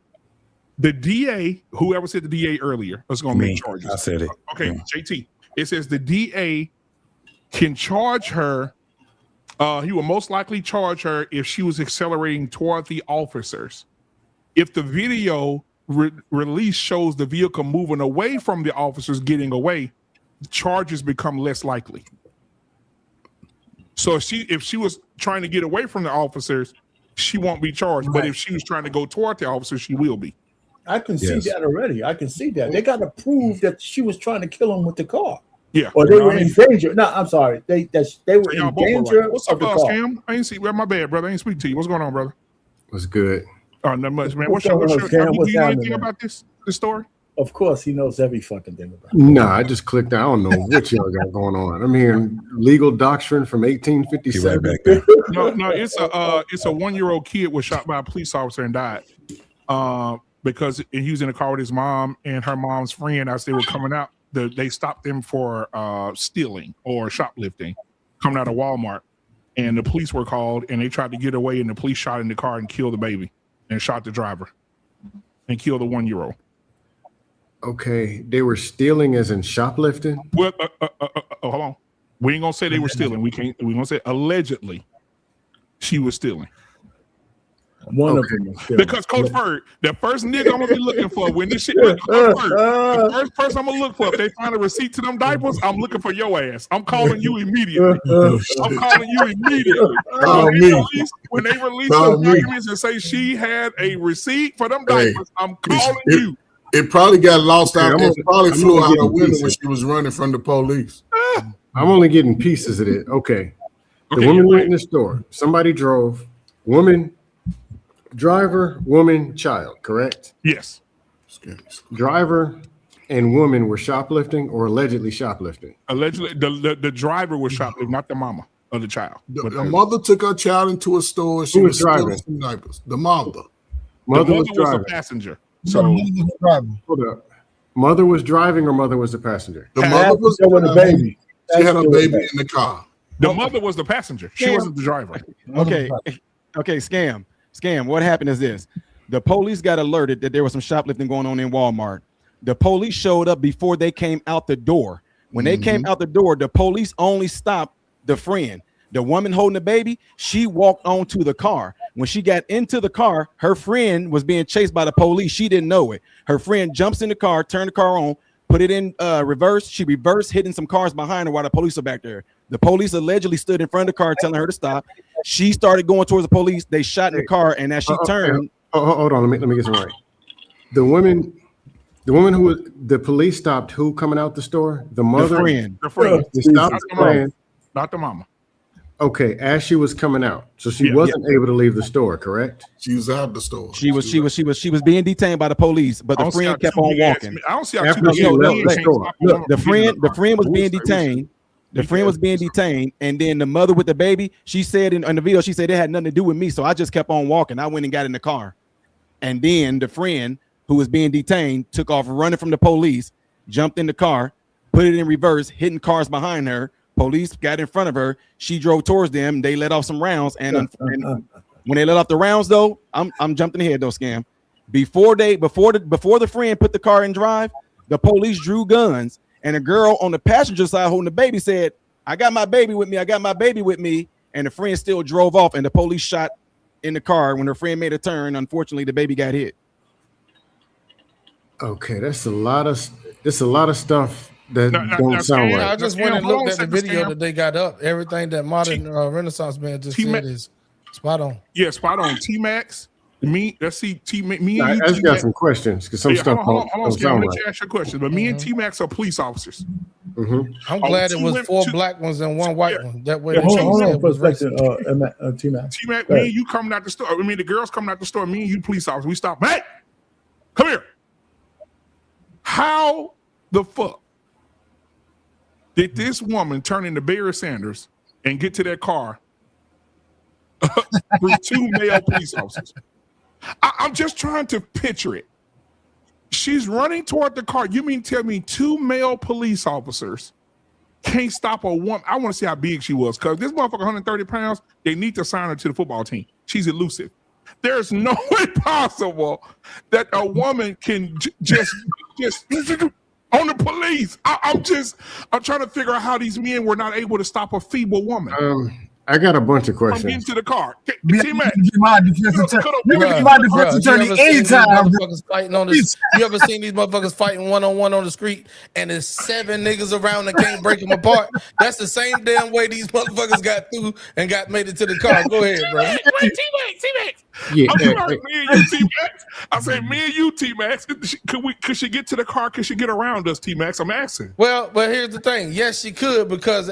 the DA, whoever said the DA earlier, was going to make charges. I said it. Okay, JT. It says the DA can charge her. He will most likely charge her if she was accelerating toward the officers. If the video release shows the vehicle moving away from the officers getting away, charges become less likely. So if she was trying to get away from the officers, she won't be charged. Right. But if she was trying to go toward the officers, she will be. I can see that already. I can see that. They got to prove that she was trying to kill him with the car. Yeah. Or they were in danger. No, I'm sorry. They were in danger. Right. What's up, Cam? I ain't see. Well, my bad, brother. I ain't speak to you. What's going on, brother? What's good? Oh, not much, man. What's your do you know anything about this story? Of course, he knows every fucking thing about it. No, I just clicked. I don't know what y'all got going on. I'm hearing legal doctrine from 1857. Right no, it's a 1-year-old kid was shot by a police officer and died. Because he was in a car with his mom and her mom's friend as they were coming out. They stopped them for stealing or shoplifting, coming out of Walmart, and the police were called and they tried to get away, and the police shot in the car and killed the baby and shot the driver and killed the 1-year-old. Okay, they were stealing as in shoplifting. Well, hold on. We ain't gonna say they were stealing. We're gonna say allegedly she was stealing. One of them was because Coach Bird, the first nigga I'm gonna be looking for when this shit, the first person I'm gonna look for, if they find a receipt to them diapers, I'm looking for your ass. I'm calling you immediately. I'm calling you immediately. When they release those documents and say she had a receipt for them diapers, I'm calling you. It probably got lost out. It probably flew out the window when she was running from the police. I'm only getting pieces of it. Okay. The woman went in the store. Somebody drove. Woman. Driver, woman, child, correct? Yes. Driver and woman were shoplifting or allegedly shoplifting. Allegedly, the driver was shoplifting, not the mama of the child. The mother took her child into a store. She was driving some diapers. The mother. Mother was a passenger. So hold up. Mother was driving or mother was the passenger? The mother was with the baby. She had a baby in the car. The mother was the passenger. She wasn't the driver. Okay, scam. What happened is this. The police got alerted that there was some shoplifting going on in Walmart. The police showed up before they came out the door. When they came out the door, the police only stopped the friend. The woman holding the baby, she walked onto the car. When she got into the car, her friend was being chased by the police. She didn't know it. Her friend jumps in the car, turned the car on, put it in reverse. She reversed, hitting some cars behind her while the police are back there. The police allegedly stood in front of the car telling her to stop. She started going towards the police. They shot in the car, and as she turned, hold on, let me get this right. The woman who the police stopped, who coming out the store? The mother, the friend. They stopped the friend, not the mama. Okay, as she was coming out, so she wasn't able to leave the store, correct? She was out the store. She was being detained by the police, but the friend kept on walking. I don't see how after she left the store. Look, the friend was being detained. The friend was being detained, and then the mother with the baby, she said in the video, she said it had nothing to do with me, so I just kept on walking. I went and got in the car, and then the friend who was being detained took off running from the police, jumped in the car, put it in reverse, hitting cars behind her. Police got in front of her. She drove towards them. They let off some rounds, and when they let off the rounds, though, I'm jumping ahead though, scam. Before the friend put the car in drive, the police drew guns. And a girl on the passenger side holding the baby said, I got my baby with me. I got my baby with me. And the friend still drove off, and the police shot in the car. When her friend made a turn, unfortunately, the baby got hit. Okay, that's a lot of stuff that don't sound right. I just went and looked at the video that they got up. Everything that modern Renaissance man just said is spot on. Yeah, spot on. T-Max. Let's see. Me and I just got some questions because some stuff don't sound right. Let you ask your question. But me and T-Max are police officers. I'm glad it was 4 black ones and 1 white one. That way, hold on for a second, T-Max. T-Max, me and you coming out the store. I mean, the girls coming out the store. Me and you police officers. We stop. Hey, come here. How the fuck did this woman turn into Barry Sanders and get to that car with 2 male police officers? I'm just trying to picture it. She's running toward the car. You mean tell me 2 male police officers can't stop a woman? I want to see how big she was, because this motherfucker 130 pounds, they need to sign her to the football team. She's elusive. There's no way possible that a woman can just on the police. I'm trying to figure out how these men were not able to stop a feeble woman. I got a bunch of questions. From getting to the car. T-Mac. My defense attorney anytime. You ever seen these motherfuckers fighting one-on-one on the street and there's 7 niggas around that can't break them apart? That's the same damn way these motherfuckers got through and got made it to the car. Go ahead, bro. T-Max. Yeah, I'm sorry, me and you, T-Max. I say, me and you, T-Max. Could she get to the car? Could she get around us, T-Max? I'm asking. Well, but here's the thing. Yes, she could, because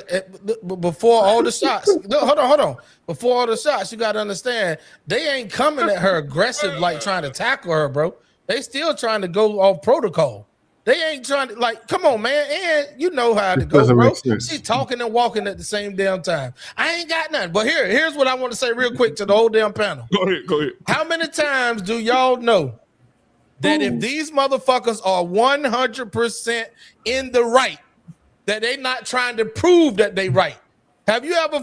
before all the shots, hold on. Before all the shots, you got to understand, they ain't coming at her aggressive like trying to tackle her, bro. They still trying to go off protocol. They ain't trying to, like, come on, man. And you know how to go, bro. She's talking and walking at the same damn time. I ain't got nothing. But here's what I want to say real quick to the whole damn panel. Go ahead. How many times do y'all know that if these motherfuckers are 100% in the right, that they not trying to prove that they right? Have you ever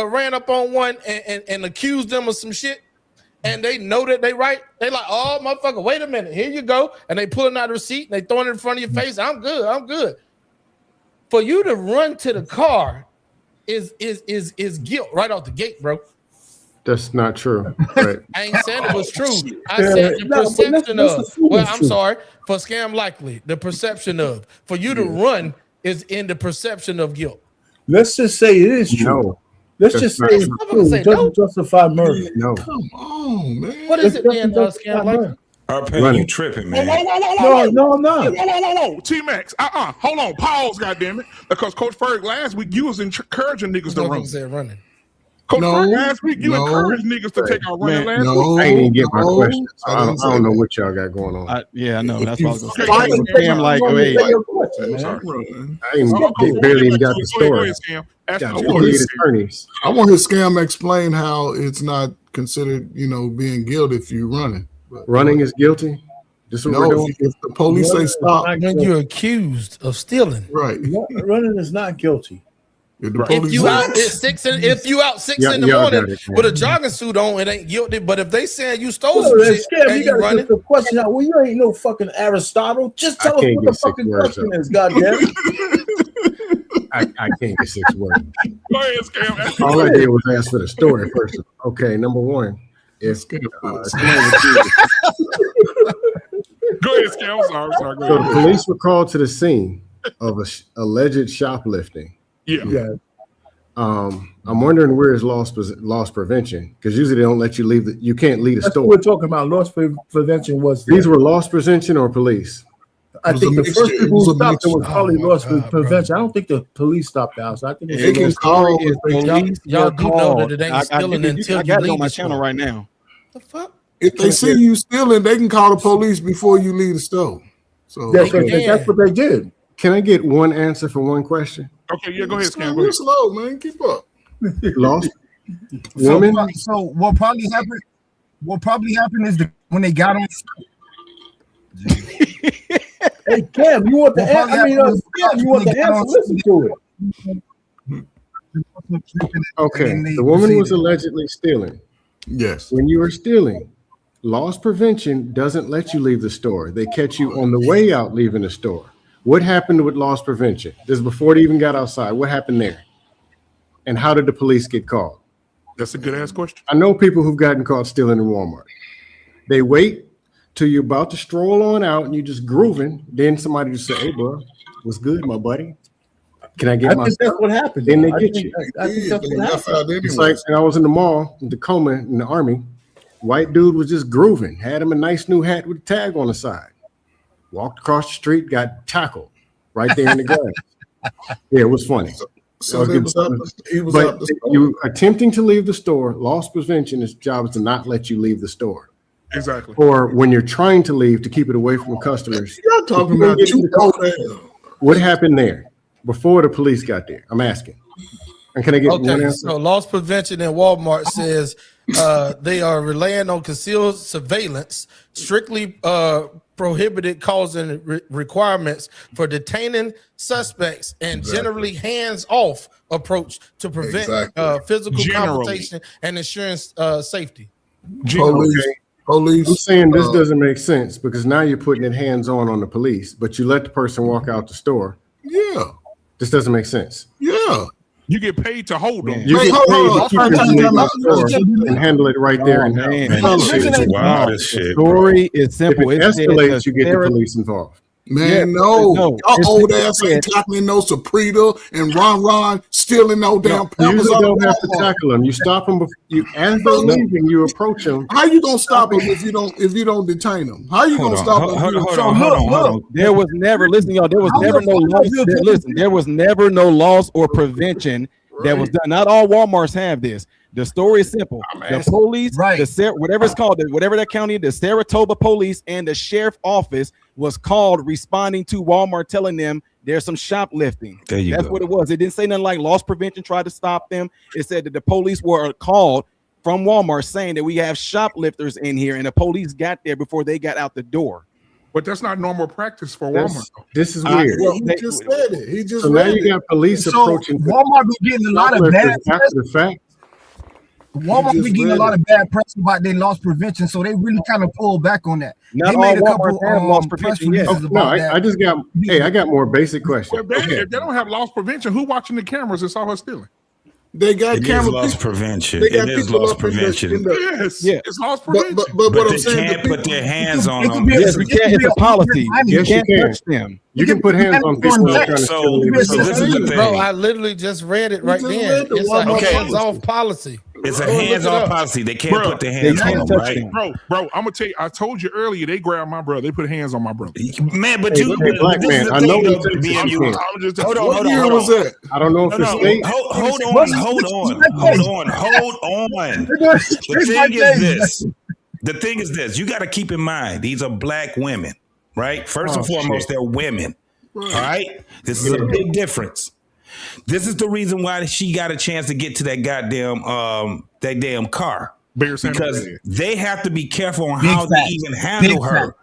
ran up on one and accused them of some shit, and they know that they right? They like, oh, motherfucker, wait a minute, here you go. And they pulling out the receipt and they throwing it in front of your face. I'm good. For you to run to the car is guilt right off the gate, bro. That's not true. Right. I ain't saying it was true. I said the perception of. Well, I'm sorry. For scam likely, the perception of. For you to run is in the perception of guilt. Let's just say it is true. No. Let's just say it's true. It doesn't justify murder. No. Come on, man. What is it then, scam likely? You tripping, man. No, I'm not. No. T-Max, hold on. Pause, goddammit. Because Coach Ferg, last week, you was encouraging niggas to run. Said running. Coach Ferg, last week, you encouraged niggas to take out running last week. I ain't even get my question. I don't know what y'all got going on. I know. That's what I was going to say. I'm like, wait. I barely even got the story. I want his scam explain how it's not considered, being guilty if you're running. But, running is guilty? If the police say stop. When you're accused of stealing. Right. Running is not guilty. If you out at 6 in the morning with a jogging suit on, it ain't guilty. But if they saying you stole some shit and you running, the question out. Well, you ain't no fucking Aristotle. Just tell us what the fucking question is, goddamn. I can't get 6 words. Go ahead, scam. All I did was ask for the story first. Okay, number one. Go ahead, scam. I'm sorry. So the police were called to the scene of alleged shoplifting. Yeah. I'm wondering where is loss prevention, because usually they don't let you leave. You can't leave the store. What we're talking about. Loss prevention was these were loss prevention or police. I think the first people who stopped it was probably loss prevention. I don't think the police stopped the house. I think they can call police. Y'all do know that it ain't stealing until I got it on my channel right now. The fuck? If they see you stealing, they can call the police before you leave the store. So that's what they did. Can I get one answer for one question? Okay, yeah, go ahead, Scam. You're slow, man. Keep up. Lost woman. So what probably happened? What probably happened is when they got on. Hey, Cam, you want the answer? You want the answer? Listen to it. Okay, the woman was allegedly stealing. Yes. When you are stealing, loss prevention doesn't let you leave the store. They catch you on the way out leaving the store. What happened with loss prevention? This is before they even got outside. What happened there? And how did the police get called? That's a good ass question. I know people who've gotten caught stealing in Walmart. They wait till you're about to stroll on out and you're just grooving. Then somebody just say, "Hey, bro, what's good, my buddy? Can I get my stuff?" That's what happened. Then they get you. I think that's what happened. It's like, and I was in the mall in Tacoma in the Army. White dude was just grooving. Had him a nice new hat with a tag on the side. Walked across the street, got tackled right there in the grass. Yeah, it was funny. But you attempting to leave the store, loss prevention's job is to not let you leave the store. Exactly. Or when you're trying to leave, to keep it away from customers. You're talking about what happened there before the police got there? I'm asking. And can I get one answer? So loss prevention in Walmart says They are relying on concealed surveillance, strictly prohibited causing requirements for detaining suspects, and generally hands-off approach to prevent physical confrontation and ensuring safety. Police. I'm saying this doesn't make sense because now you're putting it hands-on the police, but you let the person walk out the store. Yeah. This doesn't make sense. Yeah. You get paid to hold them. You get paid to keep them and handle it right there and now. The story is simple. If it escalates, you get the police involved. Man, no. Y'all old ass ain't tackling no Saprita and Ron stealing no damn papers. You don't have to tackle them. You stop them before as they're leaving. You approach them. How you gonna stop them if you don't detain them? How you gonna stop them? Hold on. There was never y'all. There was never no laws. Listen, there was never no laws or prevention that was done. Not all Walmarts have this. The story is simple. The police, whatever it's called, whatever that county, the Senatobia police and the sheriff office was called responding to Walmart telling them there's some shoplifting. That's what it was. It didn't say nothing like loss prevention tried to stop them. It said that the police were called from Walmart saying that we have shoplifters in here, and the police got there before they got out the door. But that's not normal practice for Walmart. This is weird. He just said it. He just now you got police approaching. Walmart be getting a lot of bad after the fact. Walmart be getting a lot of bad press about their loss prevention, so they really kind of pulled back on that. Not they made all a couple have loss prevention yet. I just got. Hey, I got more basic questions. If they don't have loss prevention, who watching the cameras that saw her stealing? They got cameras. Loss prevention. It is loss prevention. Yes, it's loss prevention. But what I'm saying, they can't put their hands on them. Yes, we can. It's a policy. You can't touch them. You can put hands on people. So this is the thing. Bro, I literally just read it right then. It's a hands-off policy. It's a hands-on policy. They can't put their hands on them, right? Bro, I'm gonna tell you. I told you earlier. They grabbed my brother. They put hands on my brother. Man, but you, black man. I know what Hold on. I don't know if it's state. Hold on. The thing is this. You got to keep in mind these are black women, right? First and foremost, they're women. All right, this is a big difference. This is the reason why she got a chance to get to that damn car, because they have to be careful on how they even handle her.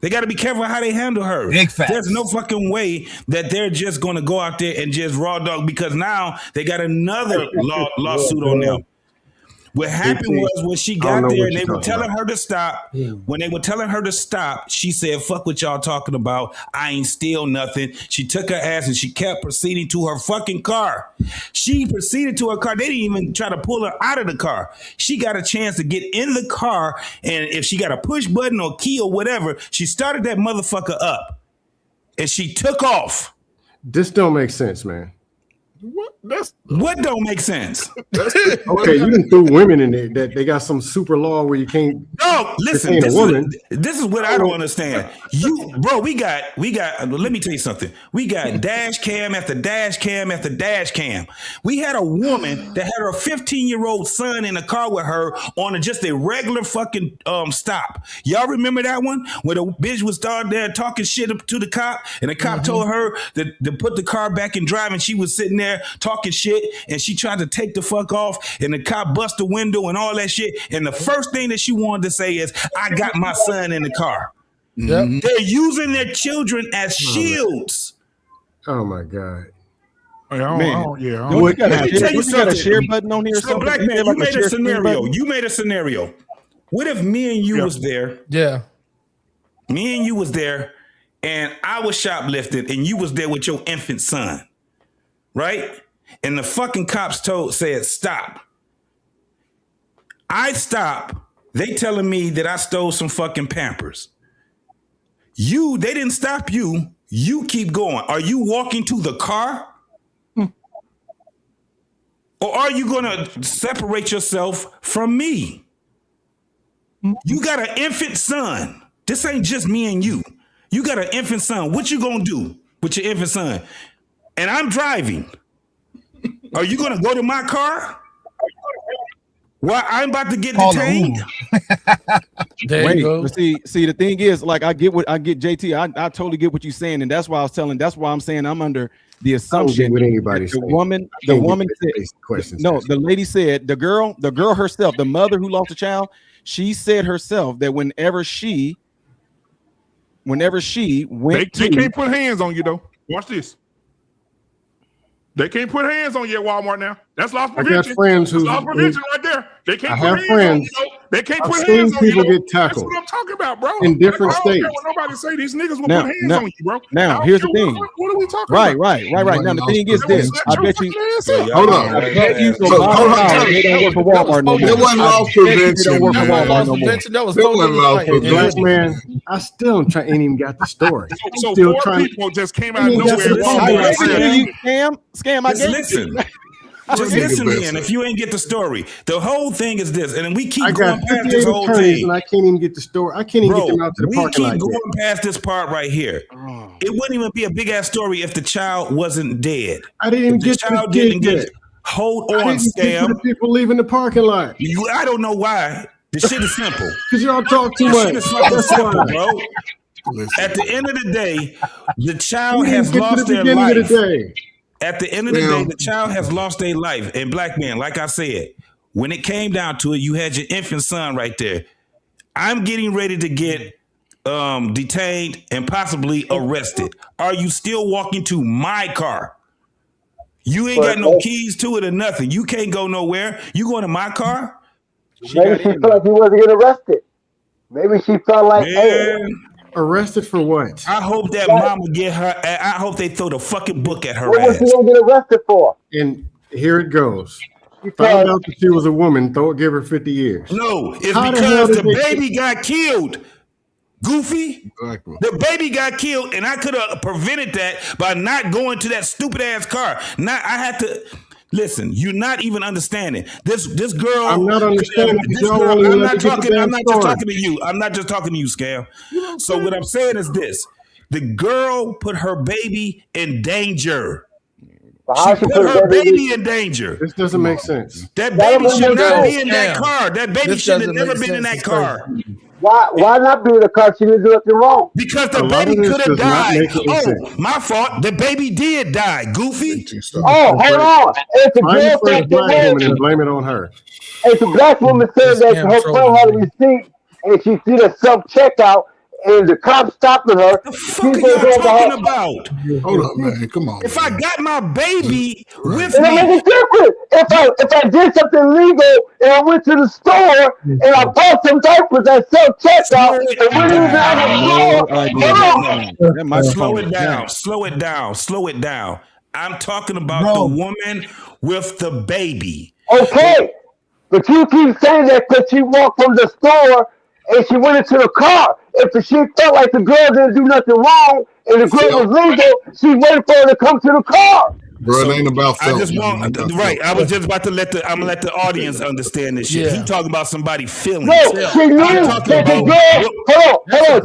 They got to be careful how they handle her. There's no fucking way that they're just going to go out there and just raw dog, because now they got another lawsuit on them. What happened was when she got there and they were telling her to stop, when they were telling her to stop, she said, fuck what y'all talking about. I ain't steal nothing. She took her ass and she kept proceeding to her fucking car. She proceeded to her car. They didn't even try to pull her out of the car. She got a chance to get in the car, and if she got a push button or key or whatever, she started that motherfucker up and she took off. This don't make sense, man. What don't make sense? Okay, you done threw women in there that they got some super law where you can't. No, listen. This is what I don't understand. We got. Let me tell you something. We got dash cam after dash cam after dash cam. We had a woman that had her 15-year-old son in the car with her on just a regular fucking stop. Y'all remember that one where the bitch was down there talking shit to the cop, and the cop told her to put the car back in drive, and she was sitting there talking shit, and she tried to take the fuck off, and the cop bust the window and all that shit, and the first thing that she wanted to say is, I got my son in the car. Yep. They're using their children as shields. Oh my God. We got a share button on here. So black man, you made a scenario. You made a scenario. What if me and you was there? Yeah. Me and you was there, and I was shoplifting, and you was there with your infant son. Right? And the fucking cops said, stop. I stop. They telling me that I stole some fucking Pampers. They didn't stop you. You keep going. Are you walking to the car? Or are you going to separate yourself from me? You got an infant son. This ain't just me and you. You got an infant son. What you going to do with your infant son? And I'm driving. Are you going to go to my car? Well, I'm about to get detained. See, the thing is, like, I get JT. I totally get what you're saying, and that's why I'm saying I'm under the assumption what anybody the woman said, no, the lady said the girl herself, the mother who lost the child, she said herself that whenever she went, they can't put hands on you though. Watch this. They can't put hands on you at Walmart now. That's loss prevention. I got friends who loss prevention right there. They can't put hands on you. They can't put hands on you. People get tackled. That's what I'm talking about, bro. In different states. Nobody say these niggas will put hands on you, bro. Now, here's the thing. What are we talking about? Right. Now the thing is this. I bet you. Hold on. They don't work for Walmart no more. It wasn't loss prevention. They don't work for Walmart no more. That was totally Black man, I still ain't even got the story. So four people just came out of nowhere. Scam, I gave listen. Just listen in if you ain't get the story. The whole thing is this, and we keep going past this whole thing. And I can't even get the story. I can't even get them out to the parking lot. We keep going past this part right here. It wouldn't even be a big ass story if the child wasn't dead. I didn't even get the child didn't get. Hold on, Scam. The people leaving the parking lot. I don't know why. The shit is simple. Because y'all talk too much. That's simple, bro. At the end of the day, the child has lost their life. At the end of the day, the child has lost their life. And black men, like I said, when it came down to it, you had your infant son right there. I'm getting ready to get detained and possibly arrested. Are you still walking to my car? You ain't got no keys to it or nothing. You can't go nowhere. You going to my car? Maybe she felt like he wasn't getting arrested. Maybe she felt like, hey. Arrested for what? I hope that mama get her. I hope they throw the fucking book at her what ass. Was he gonna get arrested for? And here it goes. Found out that she was a woman. Give her 50 years. No, it's because the baby got killed. Goofy. Exactly. The baby got killed, and I could have prevented that by not going to that stupid ass car. Not I had to. Listen, you're not even understanding. This girl. I'm not understanding. I'm not just talking to you. I'm not just talking to you, Scam. So what I'm saying is this: the girl put her baby in danger. She put her baby in danger. This doesn't make sense. That baby should not be in that car. That baby should have never been in that car. Why not be in the car? She didn't do nothing wrong. Because the baby could have died. Oh, my fault. The baby did die, Goofy. Oh, hold on. It's a girl black woman and blame it on her. It's a black woman said that her friend had a receipt and she did a self-checkout and the cop stopping her. What the fuck are you talking about? Hold up, man. Come on. If I got my baby with me. It makes a difference. If I did something illegal and I went to the store and I bought some diapers at self-checkout and went in the store. Slow it down. I'm talking about the woman with the baby. Okay. But you keep saying that because she walked from the store and she went into the car. If she felt like the girl didn't do nothing wrong and the girl was legal, she waited for her to come to the car. Bro, it ain't about felt. I was just about to let the audience understand this shit. He talking about somebody feeling. No, she knew that the girl. Hold on.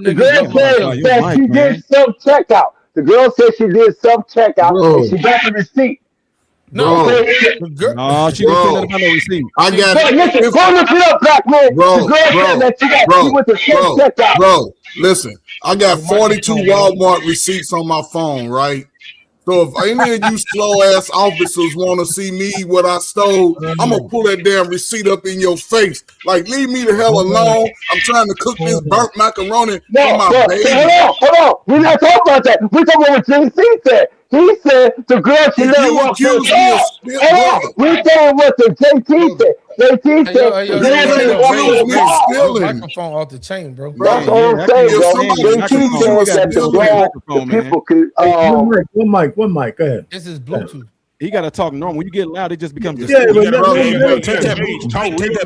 The girl said that she did self-checkout. The girl said she did self-checkout and she got the receipt. No, she didn't say nothing about no receipt. I got it. Listen, go look it up, black man. Bro, listen. I got 42 Walmart receipts on my phone, right? So if any of you slow ass officers want to see me what I stole, I'm gonna pull that damn receipt up in your face. Like, leave me the hell alone. I'm trying to cook this burnt macaroni for my baby. Hold on. We're not talking about that. We're talking about what JC said. He said the girl should never walk through the door. We're saying what the JT said. JT said the microphone off the chain, bro. That's all I'm saying, bro. JT said that the people could. One mic. Go ahead. This is Bluetooth. He got to talk normal. When you get loud, it just becomes. Take that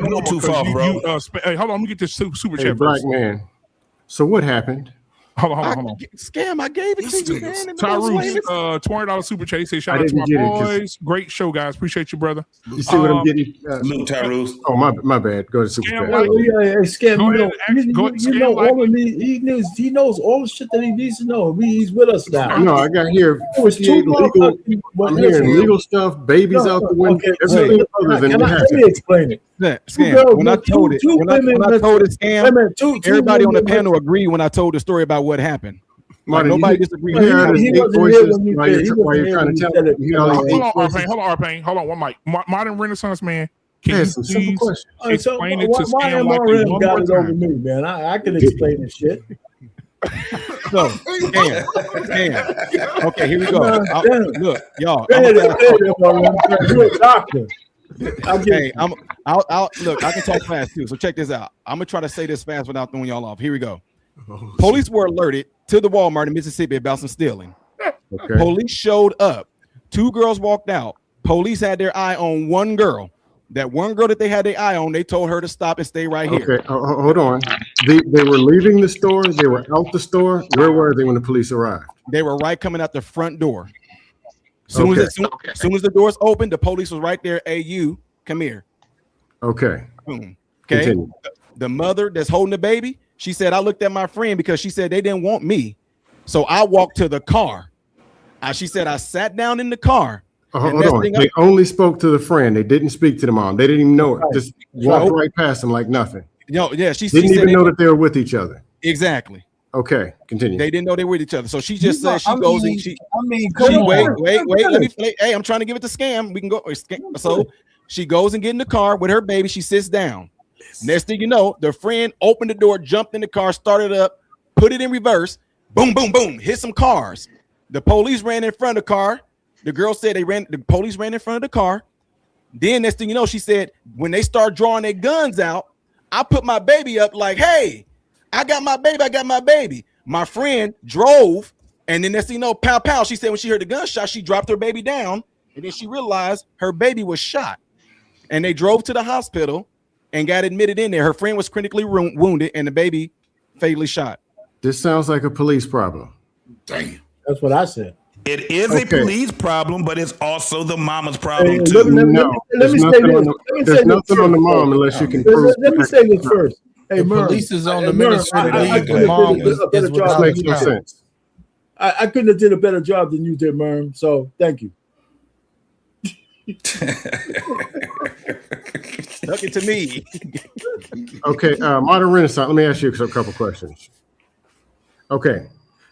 Bluetooth off, bro. Hey, hold on. Let me get this super chat. Black man. So what happened? Hold on. Scam, I gave it to you, man. Tyrus, $20 super chase. Say shout out to my boys. Great show, guys. Appreciate you, brother. You see what I'm getting? Tyrus. Oh, my bad. Go to super chat. Scam, you know all of these. He knows all the shit that he needs to know. He's with us now. No, I got here. I'm hearing legal stuff, babies out the window. Everything other than what happened. Let me explain it. Scam. When I told it, Scam, everybody on the panel agreed when I told the story about what happened. Like, nobody disagrees. He wasn't here when you said it. Hold on, Arpain. Hold on, one mic. Modern Renaissance man. Can you simple please question. explain it to Why Scam like MRM got it over time? me, man? I can explain this shit. So, Scam. Okay, here we go. Look, y'all. You're a doctor. Hey, I'll look. I can talk fast too. So check this out. I'm gonna try to say this fast without throwing y'all off. Here we go. Police were alerted to the Walmart in Mississippi about some stealing. Okay. Police showed up. 2 girls walked out. Police had their eye on one girl. That one girl that they had their eye on, they told her to stop and stay right here. Okay, hold on. They were leaving the store. They were out the store. Where were they when the police arrived? They were right coming out the front door. Soon as the doors opened, the police was right there. Hey, you, come here. Okay. Boom. Okay. Continue. The mother that's holding the baby, she said, I looked at my friend because she said they didn't want me. So I walked to the car. She said, I sat down in the car. Hold on. They only spoke to the friend. They didn't speak to the mom. They didn't even know it. Just walked right past them like nothing. She didn't even know that they were with each other. Exactly. Okay, continue. They didn't know they were with each other. So she just said wait. Let me play. Hey, I'm trying to give it to Scam. We can go. So she goes and get in the car with her baby. She sits down. Next thing you know, the friend opened the door, jumped in the car, started up, put it in reverse. Boom, boom, boom. Hit some cars. The police ran in front of the car. The girl said the police ran in front of the car. Then next thing you know, she said, when they start drawing their guns out, I put my baby up like, hey, I got my baby. My friend drove, and then next thing you know, pow, pow. She said when she heard the gunshot, she dropped her baby down, and then she realized her baby was shot. And they drove to the hospital and got admitted in there. Her friend was critically wounded, and the baby fatally shot. This sounds like a police problem. Damn. That's what I said. It is a police problem, but it's also the mama's problem Hey, too. let me say this. There's nothing on the mom unless you can prove. Let me say this first. Hey, The Merm, police is on the Merm, ministry to I leave. The mom is without Makes no a child. sense. I couldn't have did a better job than you did, Merm. So thank you. Tuck it to me. Okay, Modern Renaissance. Let me ask you a couple questions. Okay,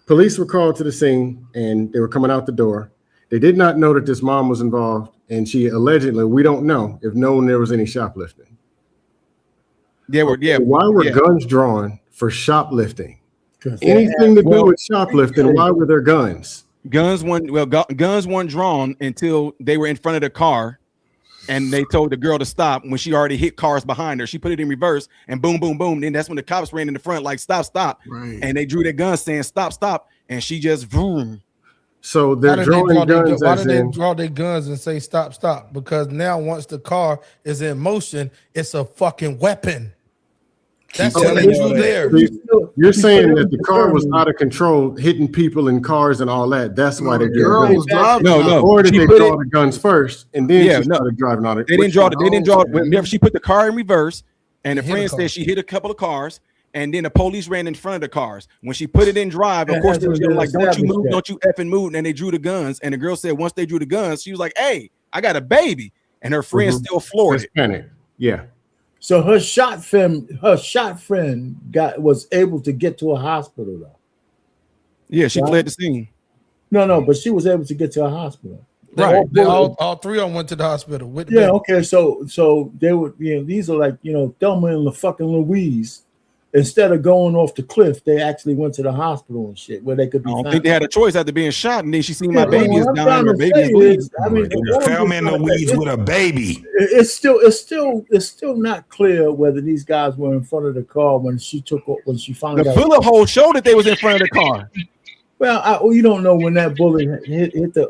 police were called to the scene and they were coming out the door. They did not know that this mom was involved, and she allegedly, we don't know if known there was any shoplifting. Yeah, why were guns drawn for shoplifting? Anything to do with shoplifting? Why were there guns? Guns weren't drawn until they were in front of the car, and they told the girl to stop when she already hit cars behind her. She put it in reverse, and boom, boom, boom. Then that's when the cops ran in the front, like stop, Right. and they drew their guns saying stop, and she just boom. So they're drawing guns. Why did they draw their guns and say stop? Because now once the car is in motion, it's a fucking weapon. That's what they drew there. You're saying that the car was out of control, hitting people in cars and all that. That's why they did it. No. Or did they draw the guns first and then she started driving on it? They didn't draw it. Whenever she put the car in reverse, and the friend said she hit a couple of cars, and then the police ran in front of the cars. When she put it in drive, of course, they were like, don't you move, don't you effing move. And they drew the guns. And the girl said once they drew the guns, she was like, hey, I got a baby. And her friend still floored it. Panic. Yeah. So her shot friend was able to get to a hospital though. Yeah, she fled the scene. No, but she was able to get to a hospital. Right. All three of them went to the hospital. With the yeah, baby. okay. So they were, these are like, Thelma and the fucking Louise. Instead of going off the cliff, they actually went to the hospital and shit where they could be. I don't think they had a choice after being shot, and then she seen my baby is dying. Her baby is bleeding. I mean, Thelma in the weeds with a baby. It's still not clear whether these guys were in front of the car when she finally the bullet hole showed that they was in front of the car. Well, you don't know when that bullet hit the.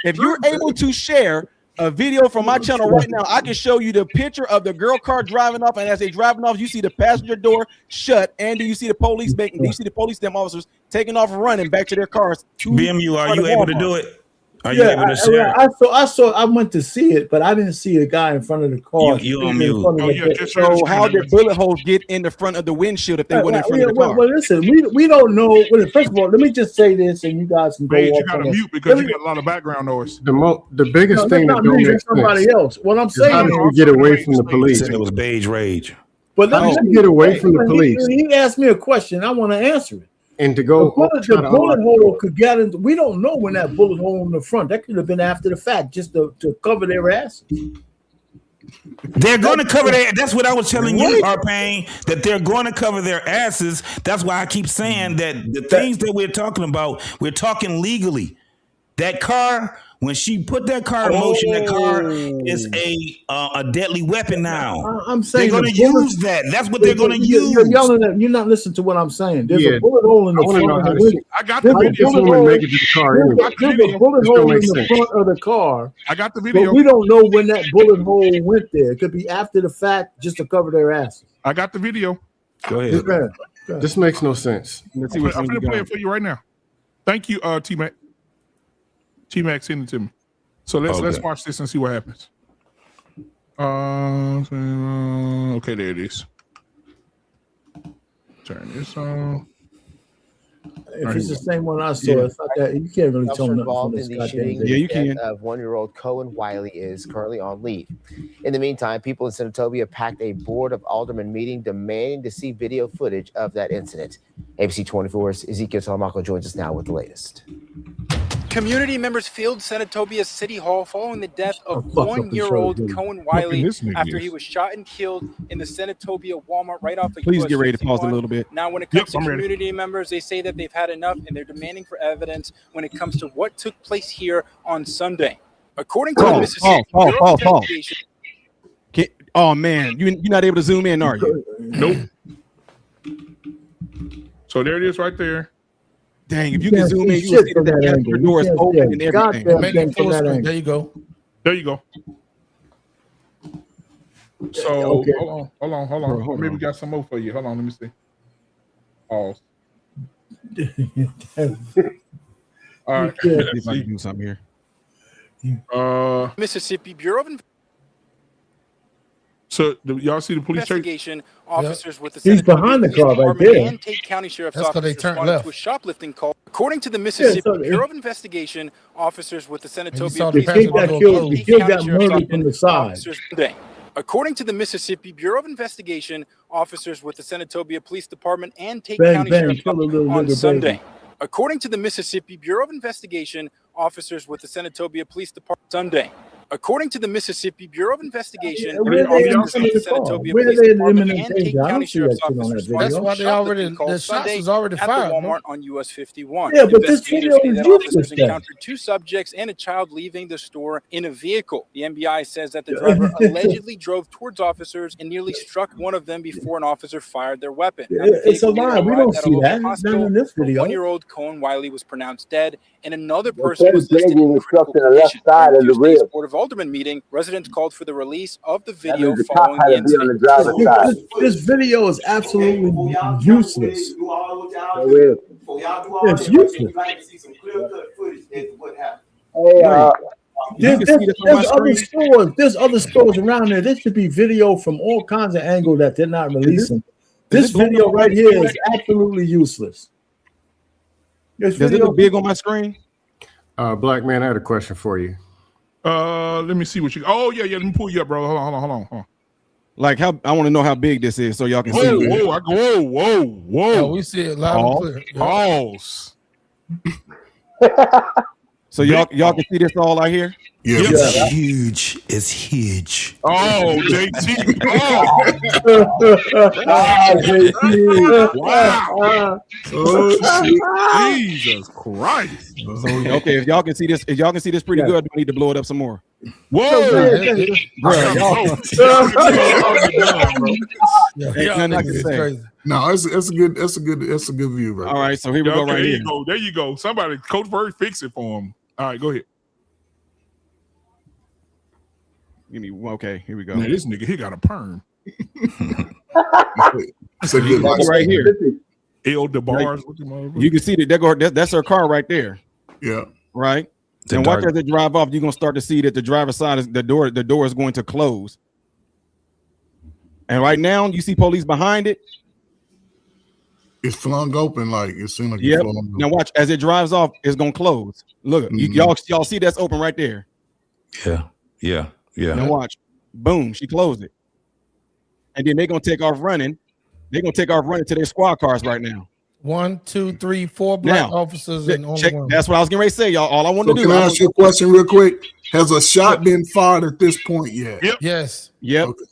If you're able to share a video from my channel right now, I can show you the picture of the girl car driving off, and as they driving off, you see the passenger door shut, and then you see the police officers taking off and running back to their cars. BMU, are you able to do it? Are you able to share? I went to see it, but I didn't see a guy in front of the car. You on mute. So how did bullet holes get in the front of the windshield if they went in front of the car? Well, listen, we don't know. First of all, let me just say this, and you guys can go off. You got to mute because you got a lot of background noise. The biggest thing that don't make somebody else. What I'm saying is how did we get away from the police? It was beige rage. But how let to me get away from the police. He asked me a question. I want to answer it. And to go, the bullet hole could get into. We don't know when that bullet hole in the front. That could have been after the fact, just to cover their asses. They're going to cover their. That's what I was telling you, Arpain, that they're going to cover their asses. That's why I keep saying that the things that we're talking about, we're talking legally. That car, when she put that car in motion, that car is a deadly weapon now. I'm saying they're going to use that. That's what they're going to use. You're yelling at. You're not listening to what I'm saying. There's a bullet hole in the front. I got the video. There's a bullet hole in the front of the car. I got the video. But we don't know when that bullet hole went there. It could be after the fact, just to cover their asses. I got the video. Go ahead. Go ahead. This makes no sense. Let's see I'm going to play it for you right now. Thank you, T-Mac. T-Mac sent it to me. So let's watch this and see what happens. Okay, there it is. Turn this on. If it's the same one I saw, it's not that you can't really tell nothing from this goddamn. Yeah, you can. Of 1-year-old Kohen Wiley is currently on leave. In the meantime, people in Senatobia packed a board of aldermen meeting demanding to see video footage of that incident. ABC 24's Ezekiel Telemaco joins us now with the latest. Community members filled Senatobia's City Hall following the death of 1-year-old Kohen Wiley after he was shot and killed in the Senatobia Walmart right off the Please get ready to pause a little bit. Now, when it comes to community members, they say that they've had enough and they're demanding for evidence when it comes to what took place here on Sunday. According to the Mississippi Bureau of Investigation. Oh, man. You're not able to zoom in, are you? Nope. So there it is right there. Dang, if you can zoom in, you will see that the door is open and everything. There you go. There you go. So hold on. Maybe we got some more for you. Hold on, let me see. Pause. All right. Let's see if I can do something here. Mississippi Bureau of So y'all see the police investigation officers with the He's behind the car right there. And Tate County Sheriff's That's Office they turned responded left. to a shoplifting call. According to the Mississippi Bureau of Investigation, officers with the Senatobia The kid got murdered from the side. According to the Mississippi Bureau of Investigation, officers with the Senatobia Police Department and Tate County Sheriff's Office on Sunday. According to the Mississippi Bureau of Investigation, officers with the Senatobia Police Department Sunday. According to the Mississippi Bureau of Investigation, officers with the Senatobia Police Department and Tate County Sheriff's Office responded That's why they already the shots was already fired. at the Walmart on US 51. Yeah, but this video Investigators say is that useless officers then. encountered 2 subjects and a child leaving the store in a vehicle. The MBI says that the driver allegedly drove towards officers and nearly struck one of them before an officer fired their weapon. It's a lie. We don't see that. It's not in this video. 1-year-old Kohen Wiley was pronounced dead, and another person was listed in was critical struck in the left condition. side of the Tuesday's rib. Board of Aldermen meeting, residents called for the release of the That video means the cop following had the to be on the incident. driver's side. This video is absolutely useless. It's useless. Hey, There's other stores around there. There should be video from all kinds of angles that they're not releasing. This video right here is absolutely useless. Does it look big on my screen? Black man, I had a question for you. Let me see what you. Oh yeah. Let me pull you up, bro. Hold on. Like how I want to know how big this is so y'all can see. Whoa. Yeah, we see it loud and clear. Pause. So y'all can see this all out here? Yeah. It's huge. It's huge. Oh, JT. Wow. Oh, Jesus Christ. So okay, if y'all can see this pretty good, we need to blow it up some more. Whoa. No, it's a good view, bro. All right, so here we go right here. There you go. Somebody, Coach Bird, fix it for him. All right, go ahead. Give me okay. Here we go. Man, this nigga, he got a perm. It's a good right here. El DeBar's. You can see that that's her car right there. Yeah. Right. And watch as it drive off. You're gonna start to see that the driver's side is the door is going to close. And right now you see police behind it. It's flung open, like it seems like. Yep. Now watch as it drives off. It's gonna close. Look, y'all see that's open right there. Yeah. Now watch. Boom. She closed it. and then they're gonna take off running. They're gonna take off running to their squad cars right now. 1, 2, 3, 4 black officers and check, that's what I was getting ready to say, y'all. All I want to do. Can I ask you a question real quick? Has a shot been fired at this point yet? Yep. Yes. Yep. Okay.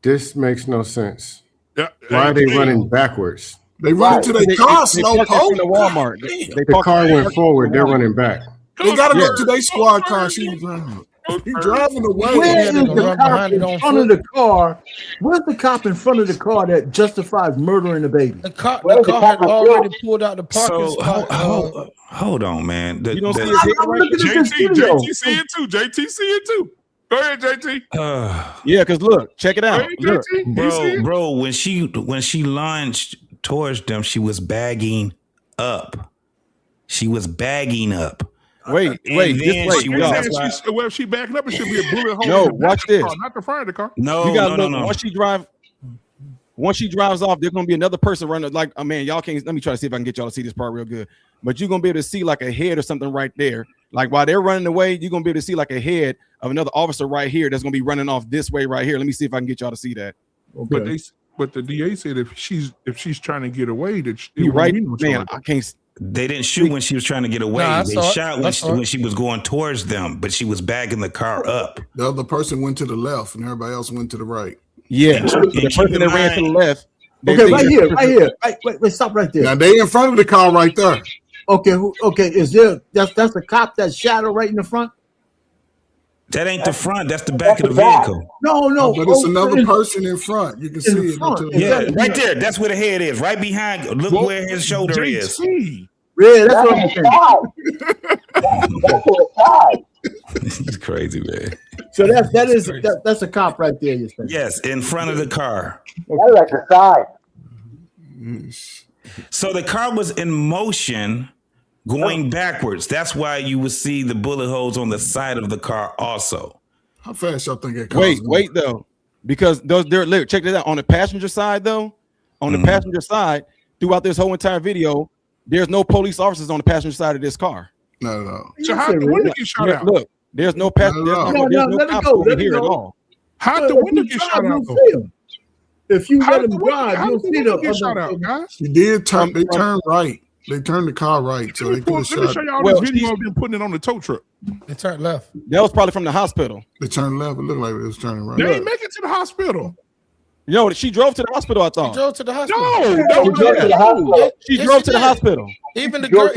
This makes no sense. Yeah. Why are they running backwards? They run to their car slow poke. The Walmart. The car went forward. They're running back. They gotta go to their squad car. She was driving. He's driving away. Where is the cop in front of the car? Where's the cop in front of the car that justifies murdering the baby? The car had already pulled out the parking spot. Hold on, man. You don't see it. JT see it too. JT see it too. Go ahead, JT. Yeah, because look, check it out. Look, bro. When she lunged towards them, she was bagging up. She was bagging up. Wait. Well, if she backing up, it should be a bullet hole. No, watch this. Not the front of the car. No. Once she drives off, there's gonna be another person running. Like, oh man, y'all can't. Let me try to see if I can get y'all to see this part real good. But you're gonna be able to see like a head or something right there. Like while they're running away, you're gonna be able to see like a head of another officer right here that's gonna be running off this way right here. Let me see if I can get y'all to see that. Okay. But the DA said if she's trying to get away, that you're right, man. I can't. They didn't shoot when she was trying to get away. Nah, they shot when she was going towards them, but she was bagging the car up. The other person went to the left, and everybody else went to the right. Yeah, the person that ran to the left. Okay, right here. Wait, stop right there. Now they in front of the car right there. Okay, is there? That's the cop that's shadow right in the front. That ain't the front. That's the back of the vehicle. No. But it's another person in front. You can see it. Yeah, right there. That's where the head is. Right behind. Look where his shoulder is. Yeah, that's what I'm saying. It's crazy, man. So that's a cop right there. You're saying? Yes, in front of the car. That's like the side. So the car was in motion going backwards. That's why you would see the bullet holes on the side of the car also. How fast y'all think it Wait though. Because they're check this out. On the passenger side, though, the passenger side, throughout this whole entire video, there's no police officers on the passenger side of this car. No. So how the window get shot out? Look, there's no passenger. There's no cops over here at all. How the window get shot out? If you let them drive, you'll see them get shot out, guys. She did turn. They turned right. They turned the car right, so they could have shot. Let me show y'all this video of them putting it on the tow truck. They turned left. That was probably from the hospital. They turned left. It looked like it was turning right. They ain't make it to the hospital. No, she drove to the hospital. I thought. She drove to the hospital. She drove to the hospital. Even the girl,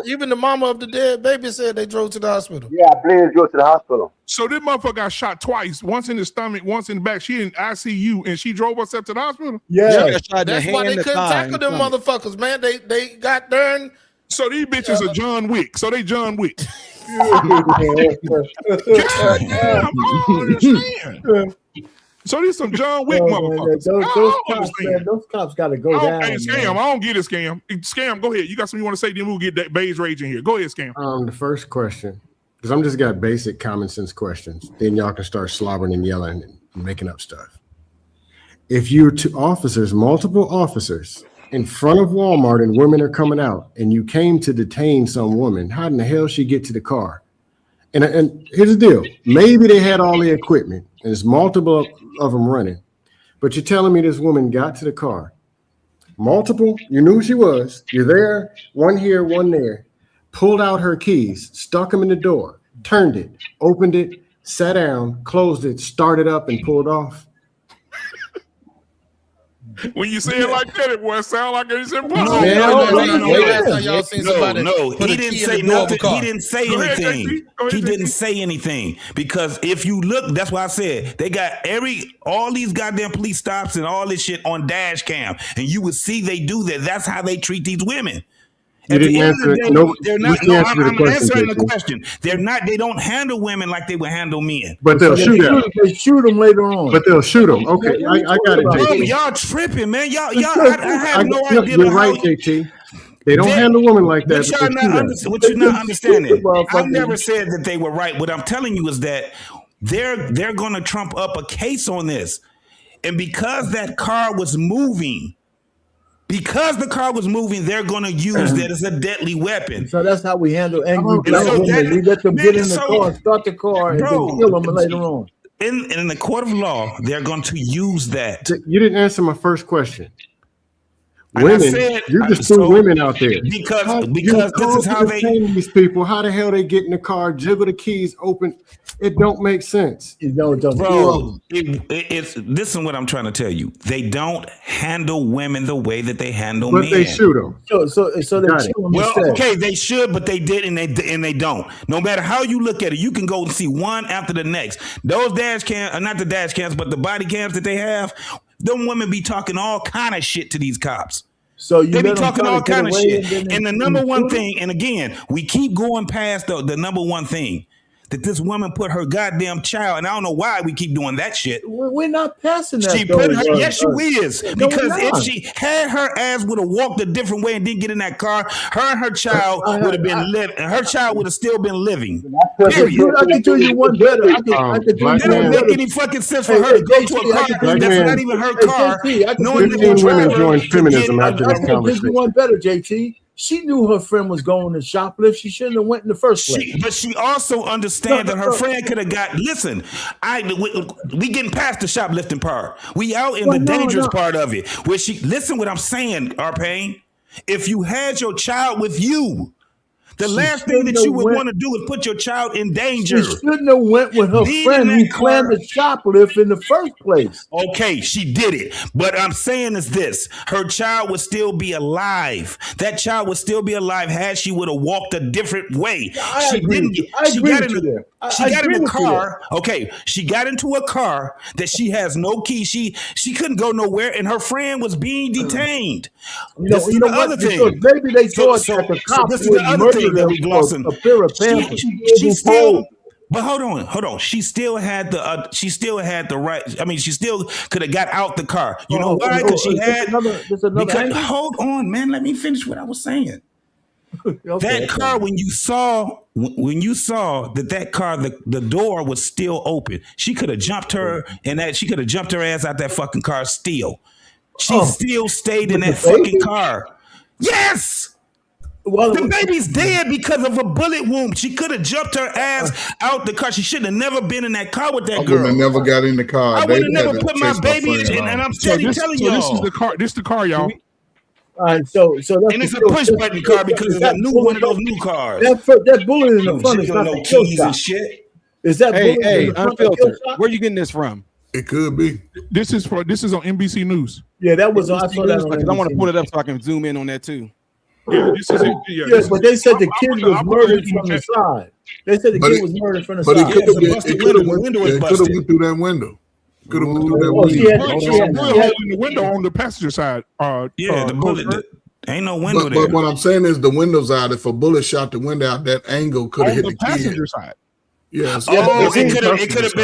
even the mama of the dead baby said they drove to the hospital. Yeah, I believe they drove to the hospital. So this motherfucker got shot twice, once in the stomach, once in the back. She in ICU, and she drove herself to the hospital. Yeah, that's why they couldn't tackle them motherfuckers, man. They got done. So these bitches are John Wick. So they John Wick. So these some John Wick motherfuckers. Those cops got to go down. Hey, Scam, I don't get it, Scam. Scam, go ahead. You got something you want to say? Then we'll get that beige rage in here. Go ahead, Scam. The first question, because I'm just got basic common sense questions. Then y'all can start slobbering and yelling and making up stuff. If you're two officers, multiple officers in front of Walmart and women are coming out, and you came to detain some woman, how in the hell she get to the car? And here's the deal. Maybe they had all the equipment, and there's multiple of them running. But you're telling me this woman got to the car. Multiple, you knew who she was. You're there, one here, one there. Pulled out her keys, stuck them in the door, turned it, opened it, sat down, closed it, started up, and pulled off. When you say it like that, it boy sound like it's impossible. No, he didn't say nothing. He didn't say anything. He didn't say anything because if you look, that's why I said they got all these goddamn police stops and all this shit on dash cam, and you would see they do that. That's how they treat these women. You didn't answer. They're not. No, I'm answering the question. They're not. They don't handle women like they would handle men. But they'll shoot them. They shoot them later on. But they'll shoot them. Okay, I got it, JT. Y'all tripping, man. Y'all. I have no idea. You're right, JT. They don't handle women like that. What you're not understanding. I never said that they were right. What I'm telling you is that they're going to trump up a case on this, and because that car was moving. Because the car was moving, they're going to use that as a deadly weapon. So that's how we handle angry black women. We let them get in the car, start the car, and then kill them later on. in the court of law, they're going to use that. You didn't answer my first question. And women, said, you just threw women out there because this is how they these people. How the hell they get in the car, jiggle the keys, open? It don't make sense. Bro, it's this is what I'm trying to tell you. They don't handle women the way that they handle men. But they shoot them. So they shoot them. Well, okay, they should, but they did, and they don't. No matter how you look at it, you can go and see one after the next. Those dash cams, not the dash cams, but the body cams that they have. Them women be talking all kind of shit to these cops. So they be talking all kind of shit. And the number one thing, and again, we keep going past the number one thing, that this woman put her goddamn child, and I don't know why we keep doing that shit. We're not passing that. She put her, yes, she is. Because if she had her ass would have walked a different way and didn't get in that car, her and her child would have been living. Her child would have still been living. Period. I can do you one better. It don't make any fucking sense for her to go to a car that's not even her car. Knowing that 15 women joined feminism after this conversation. I can do you one better, JT. She knew her friend was going to shoplift. She shouldn't have went in the first place. But she also understands that her friend could have got. Listen, we getting past the shoplifting part. We out in the dangerous part of it. Where she listen, what I'm saying, Arpain. If you had your child with you, the last thing that you would want to do is put your child in danger. She shouldn't have went with her friend who planned the shoplift in the first place. Okay, she did it. But I'm saying is this. Her child would still be alive. That child would still be alive had she would have walked a different way. She got in a car. Okay, she got into a car that she has no key. She couldn't go nowhere, and her friend was being detained. This is the other thing. Maybe they thought that the cops would murder them for fear of family. She still, but hold on. She still had the right. I mean, she still could have got out the car. You know why? Because she had. Hold on, man. Let me finish what I was saying. That car, when you saw that car, the door was still open. She could have jumped her, and she could have jumped her ass out that fucking car. Still, she still stayed in that fucking car. Yes. Well, the baby's dead because of a bullet wound. She could have jumped her ass out the car. She should have never been in that car with that girl. I would have never got in the car. I would have never put my baby in. And I'm telling y'all. This is the car. This is the car, y'all. All right, so that's and it's a push button car because it's a new one of those new cars. That bullet in the front is not the kill shot. Shit. Is that hey, unfiltered? Where you getting this from? It could be. This is on NBC News. Yeah, that was. I saw that. I want to pull it up so I can zoom in on that too. Yeah, this is it. Yes, but they said the kid was murdered from the side. They said the kid was murdered from the side. But it could have went through that window. Could have went through that window. She had the window on the passenger side. The bullet. Ain't no window there. But what I'm saying is the window's out. If a bullet shot the window out, that angle could have hit the passenger kid. side. Yes. It could have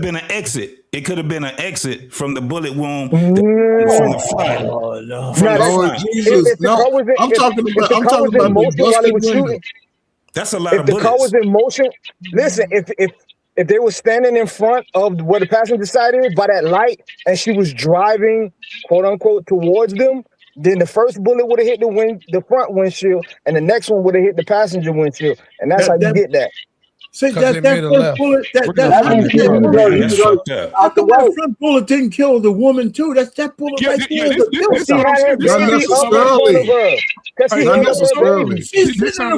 been an exit. It could have been an exit from the bullet wound from the front. Oh no! Lord Jesus! I'm talking about the busted window. That's a lot of bullets. If the car was in motion, listen. If they were standing in front of where the passenger side is by that light, and she was driving, quote unquote, towards them, then the first bullet would have hit the front windshield, and the next one would have hit the passenger windshield, and that's how you get that. See, that first bullet, that front bullet didn't kill the woman too. That's that bullet right there. This sounds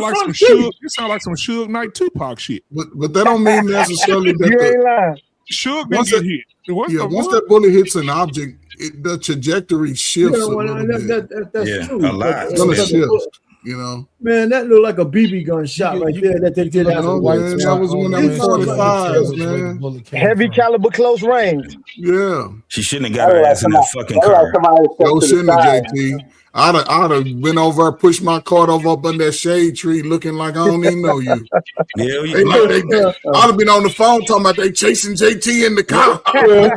like some Suge. This sounds like some Suge Knight Tupac shit. But that don't mean necessarily that you ain't lying. Suge didn't get hit. Once that bullet hits an object, the trajectory shifts a little bit. That's true. A lot. It's gonna shift. You know, man, that looked like a BB gun shot right there. That they did have a white. That was one of them 45s, man. Heavy caliber, close range. Yeah, she shouldn't have got her ass in that fucking car. No, shouldn't have, JT. I'd have been over, pushed my cart over up under that shade tree, looking like I don't even know you. I'd have been on the phone talking about they chasing JT in the car. Wait.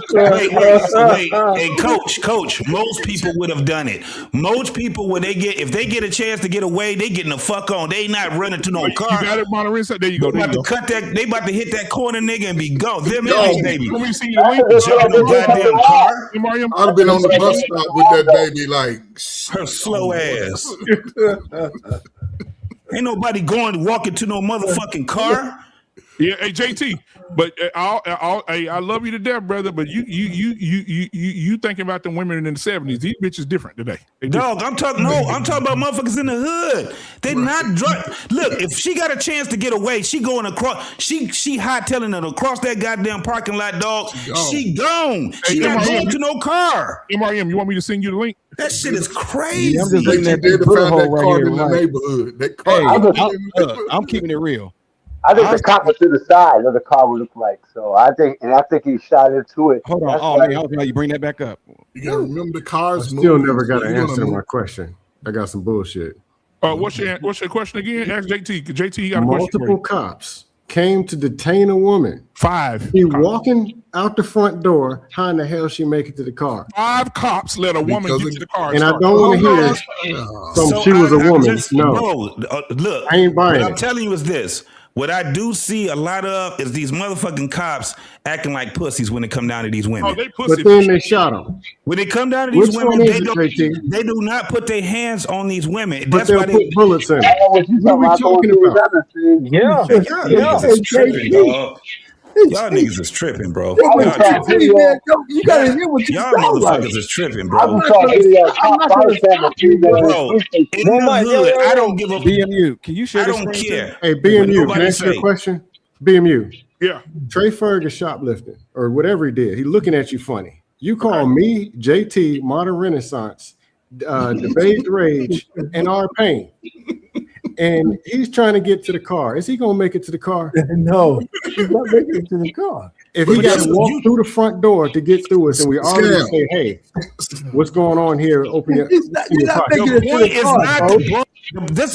Hey, coach. Most people would have done it. Most people, if they get a chance to get away, they getting the fuck on. They not running to no car. You got it, Monterey. There you go. They about to hit that corner, nigga, and be gone. Them is, baby. Let me see your link. Jumping the goddamn car. I'd have been on the bus stop with that baby, like her slow ass. Ain't nobody walking to no motherfucking car. Yeah, hey JT, but I love you to death, brother. But you thinking about the women in the 70s? These bitches different today. Dog, I'm talking about motherfuckers in the hood. They not drunk. Look, if she got a chance to get away, she going across. She hightailing it across that goddamn parking lot, dog. She gone. She not going to no car. MRM, you want me to send you the link? That shit is crazy. Yeah, I'm just looking at that car in the neighborhood. That car. I'm keeping it real. I think the cop was to the side of the car would look like. So I think he shot into it. Hold on. Oh, man, I was glad you bring that back up. You gotta remember the cars. I still never got an answer to my question. I got some bullshit. What's your question again? Ask JT. JT got a question. Multiple cops came to detain a woman. 5. She walking out the front door. How in the hell she make it to the car? 5 cops let a woman get to the car. And I don't want to hear she was a woman. No, look, I ain't buying it. What I'm telling you is this. What I do see a lot of is these motherfucking cops acting like pussies when it come down to these women. Oh, they pussy. But then they shot them. When it come down to these women, they do not put their hands on these women. But they'll put bullets in. What are we talking about? Yeah. Y'all niggas is tripping, bro. You gotta hear what you y'all sound like. motherfuckers is tripping, bro. I'm Bro, in the hood, I don't give a BMU. Can you share? I don't care. Hey, BMU, can I ask you a question? BMU. Yeah. Trey Ferg is shoplifting or whatever he did. He looking at you funny. You call me, JT, Modern Renaissance, Debate Rage, and R Payne. And he's trying to get to the car. Is he gonna make it to the car? No, he's not making it to the car. If he got to walk through the front door to get through us, and we already say, "Hey, what's going on here?" Open your. This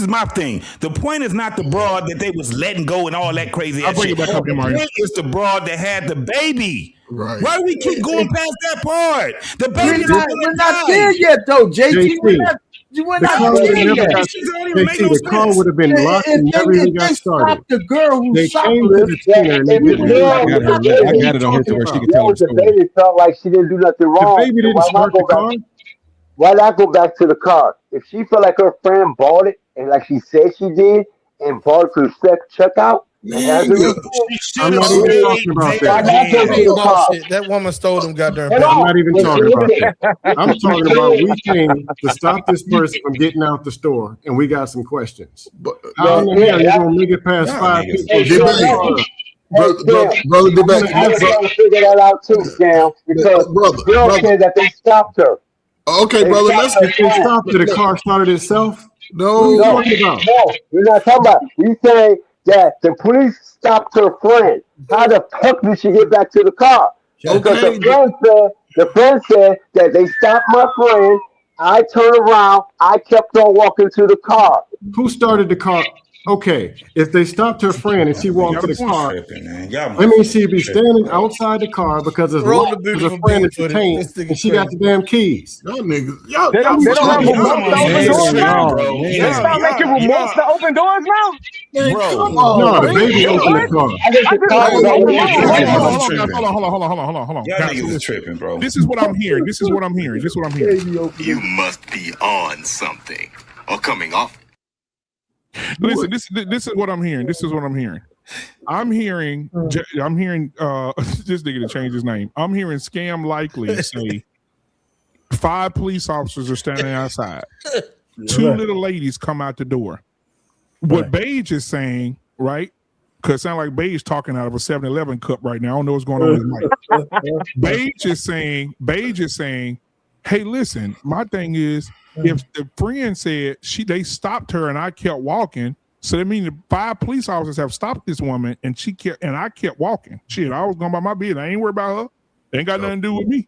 is my thing. The point is not the broad that they was letting go and all that crazy ass shit. The point is the broad that had the baby. Right. Why do we keep going past that part? The baby we're not there yet, though, JT. We're not there yet. The car would have been locked and never even got started. The girl who they came to the detainer and I got it on here to where she can tell her story. The baby felt like she didn't do nothing wrong. The baby didn't start the car. Why not go back to the car? If she felt like her friend bought it and like she said she did and bought it for the checkout, I'm not even talking about that. That woman stole them goddamn. I'm not even talking about that. I'm talking about we came to stop this person from getting out the store, and we got some questions. How in the hell you gonna make it past 5 people? Brother, I'm trying to figure that out too, Sam, because the girl said that they stopped her. Okay, brother, let's get they stopped her. The car started itself. No, we're not talking about. We say that the police stopped her friend. How the fuck did she get back to the car? Because the friend said that they stopped my friend. I turned around. I kept on walking to the car. Who started the car? Okay, if they stopped her friend and she walked to the car, let me see, be standing outside the car because it's locked because her friend is detained and she got the damn keys. Y'all niggas, they don't have They start making remotes to open doors now? No, the baby opened the car. Hold on. Y'all niggas is tripping, bro. This is what I'm hearing. You must be on something or coming off. Listen, this is what I'm hearing. I'm hearing this nigga to change his name. I'm hearing Scam Likely say 5 police officers are standing outside. 2 little ladies come out the door. What Beige is saying, right? Because it sounds like Beige talking out of a 7-Eleven cup right now. I don't know what's going on with Mike. Beige is saying, hey, listen, my thing is, if the friend said they stopped her and I kept walking, so that means the 5 police officers have stopped this woman and I kept walking. Shit, I was going by my business. I ain't worried about her. They ain't got nothing to do with me.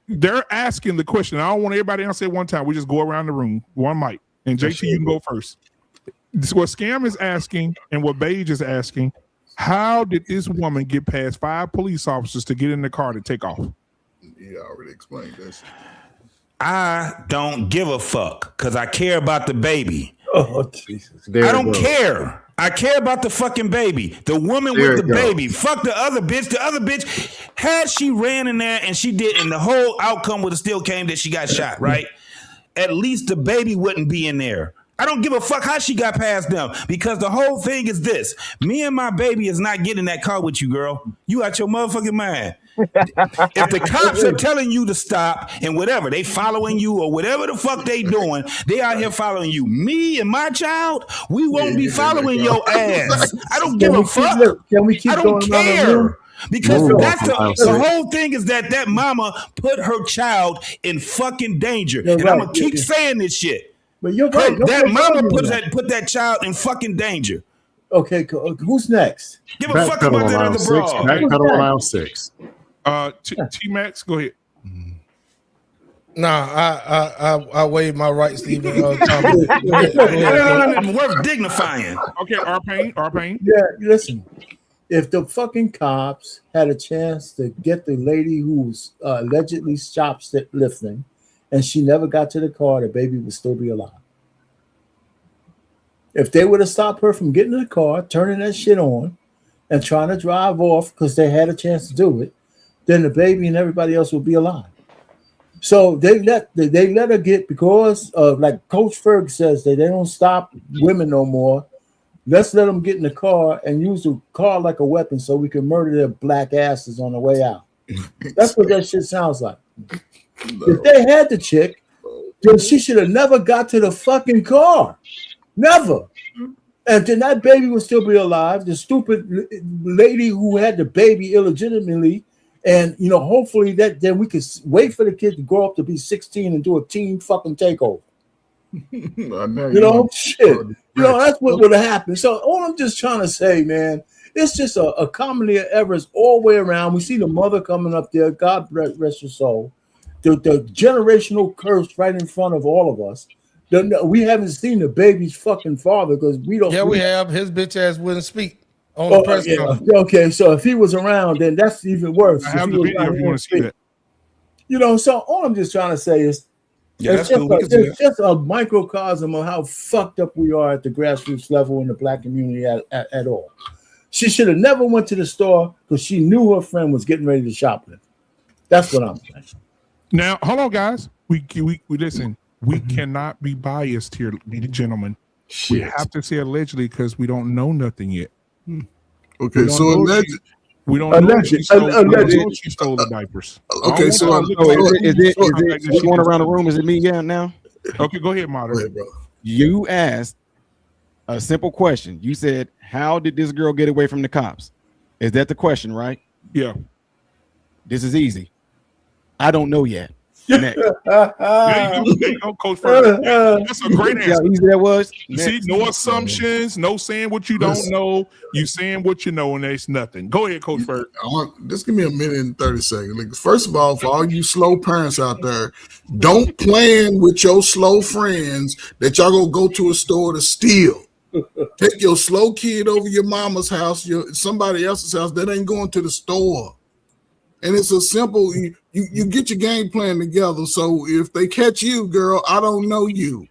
They're asking the question. I don't want everybody to answer at one time. We just go around the room, one mic. And JT, you can go first. This is what Scam is asking and what Beige is asking. How did this woman get past 5 police officers to get in the car to take off? Yeah, I already explained this. I don't give a fuck because I care about the baby. Oh, Jesus. I don't care. I care about the fucking baby. The woman with the baby. Fuck the other bitch. The other bitch, had she ran in there and she did, and the whole outcome would have still came that she got shot, right? At least the baby wouldn't be in there. I don't give a fuck how she got past them, because the whole thing is this: me and my baby is not getting in that car with you, girl. You out your motherfucking mind. If the cops are telling you to stop and whatever, they following you or whatever the fuck they doing, they out here following you. Me and my child, we won't be following your ass. I don't give a fuck. Can we keep I don't going care. Because that's the whole thing is that mama put her child in fucking danger. And I'm gonna keep saying this shit. But you're right. That mama put that child in fucking danger. Okay, who's next? Give a fuck about that other broad. Backpedal on aisle 6. T-Max, go ahead. Nah, I waive my rights to even No, worth dignifying. Okay, R-Pain. Yeah, listen. If the fucking cops had a chance to get the lady who was allegedly shoplifting, and she never got to the car, the baby would still be alive. If they would have stopped her from getting in the car, turning that shit on, and trying to drive off because they had a chance to do it, then the baby and everybody else would be alive. So they let her get, because like Coach Ferg says, that they don't stop women no more. Let's let them get in the car and use the car like a weapon so we can murder their black asses on the way out. That's what that shit sounds like. If they had the chick, then she should have never got to the fucking car. Never. And then that baby would still be alive. The stupid lady who had the baby illegitimately, and hopefully then we could wait for the kid to grow up to be 16 and do a teen fucking takeover. Shit. That's what would have happened. So all I'm just trying to say, man, it's just a comedy of errors all the way around. We see the mother coming up there. God rest her soul. The generational curse right in front of all of us. We haven't seen the baby's fucking father because we don't. Yeah, we have. His bitch ass wouldn't speak on the press conference. Okay, so if he was around, then that's even worse. I have the video if you want to see that. So all I'm just trying to say is, it's just a microcosm of how fucked up we are at the grassroots level in the black community at all. She should have never went to the store because she knew her friend was getting ready to shoplift. That's what I'm saying. Now, hold on, guys. We listen. We cannot be biased here, gentlemen. Shit. We have to say allegedly because we don't know nothing yet. Okay, so allegedly. We don't know if she stole the diapers. Okay, is it going around the room? Is it me now? Okay, go ahead, moderator. You asked a simple question. You said, how did this girl get away from the cops? Is that the question, right? Yeah. This is easy. I don't know yet. There you go, Coach Ferg. That's a great answer. How easy that was. See, no assumptions, no saying what you don't know. You saying what you know, and there's nothing. Go ahead, Coach Ferg. Just give me a minute and 30 seconds. First of all, for all you slow parents out there, don't plan with your slow friends that y'all gonna go to a store to steal. Take your slow kid over your mama's house, somebody else's house that ain't going to the store. And it's a simple, you get your game plan together. So if they catch you, girl, I don't know you.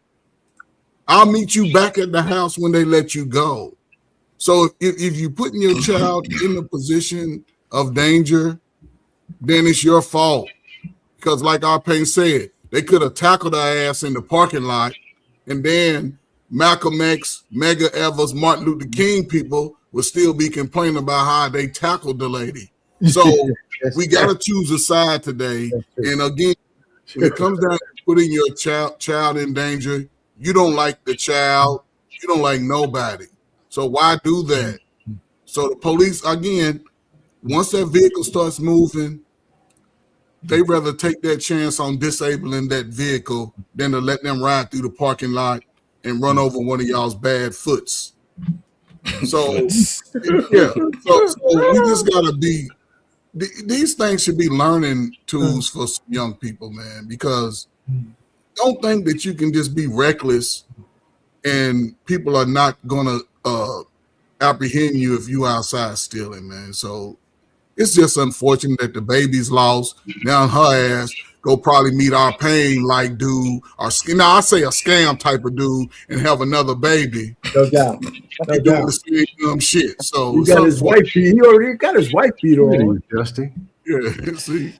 I'll meet you back at the house when they let you go. So if you're putting your child in a position of danger, then it's your fault. Because like our Payne said, they could have tackled her ass in the parking lot, and then Malcolm X, Medgar Evers, Martin Luther King people would still be complaining about how they tackled the lady. So we got to choose a side today. And again, when it comes down to putting your child in danger, you don't like the child. You don't like nobody. So why do that? So the police, again, once that vehicle starts moving, they rather take that chance on disabling that vehicle than to let them ride through the parking lot and run over one of y'all's bad foots. So, yeah. So we just got to be, these things should be learning tools for young people, man, because don't think that you can just be reckless and people are not going to apprehend you if you outside stealing, man. So it's just unfortunate that the baby's lost. Now her ass go probably meet our Payne like dude, or now I say a scam type of dude, and have another baby. No doubt. No doing the same dumb shit. So he got his wife beat. He already got his wife beat on. Dusty. Yeah, see,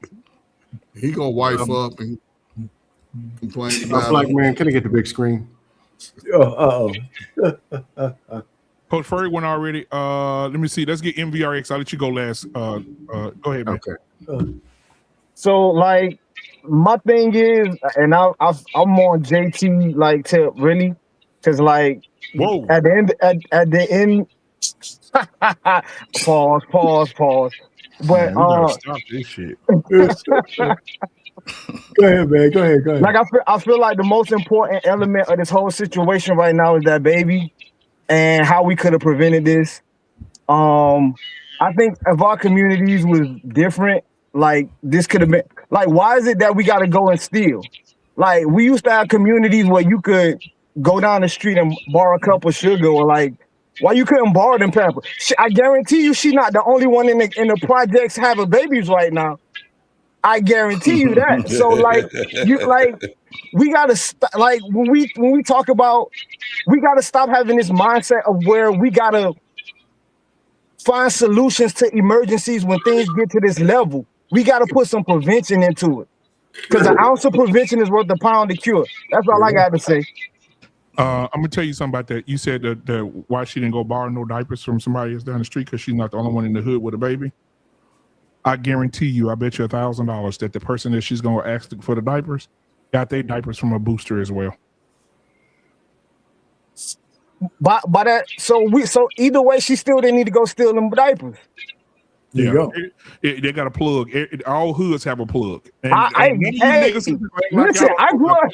he gonna wife up and complain about it. Black man, can I get the big screen? Coach Furry went already. Let me see. Let's get MVRX. I'll let you go last. Go ahead, man. Okay. So like my thing is, and I'm on JT like tip really, because like whoa, at the end. Pause. But man, stop this shit. Go ahead, man. Go ahead. Like I feel like the most important element of this whole situation right now is that baby and how we could have prevented this. I think if our communities was different, like this could have been like, why is it that we got to go and steal? Like we used to have communities where you could go down the street and borrow a cup of sugar, or like why you couldn't borrow them Pampers. I guarantee you, she not the only one in the projects having babies right now. I guarantee you that. So like we gotta like when we talk about, we gotta stop having this mindset of where we gotta find solutions to emergencies when things get to this level. We gotta put some prevention into it, because an ounce of prevention is worth a pound of cure. That's all I got to say. I'm gonna tell you something about that. You said that why she didn't go borrow no diapers from somebody else down the street because she's not the only one in the hood with a baby. I guarantee you, I bet you $1,000 that the person that she's gonna ask for the diapers got their diapers from a booster as well. But that so either way, she still didn't need to go steal them diapers. Yeah, they got a plug. All hoods have a plug. And, listen, I grew up.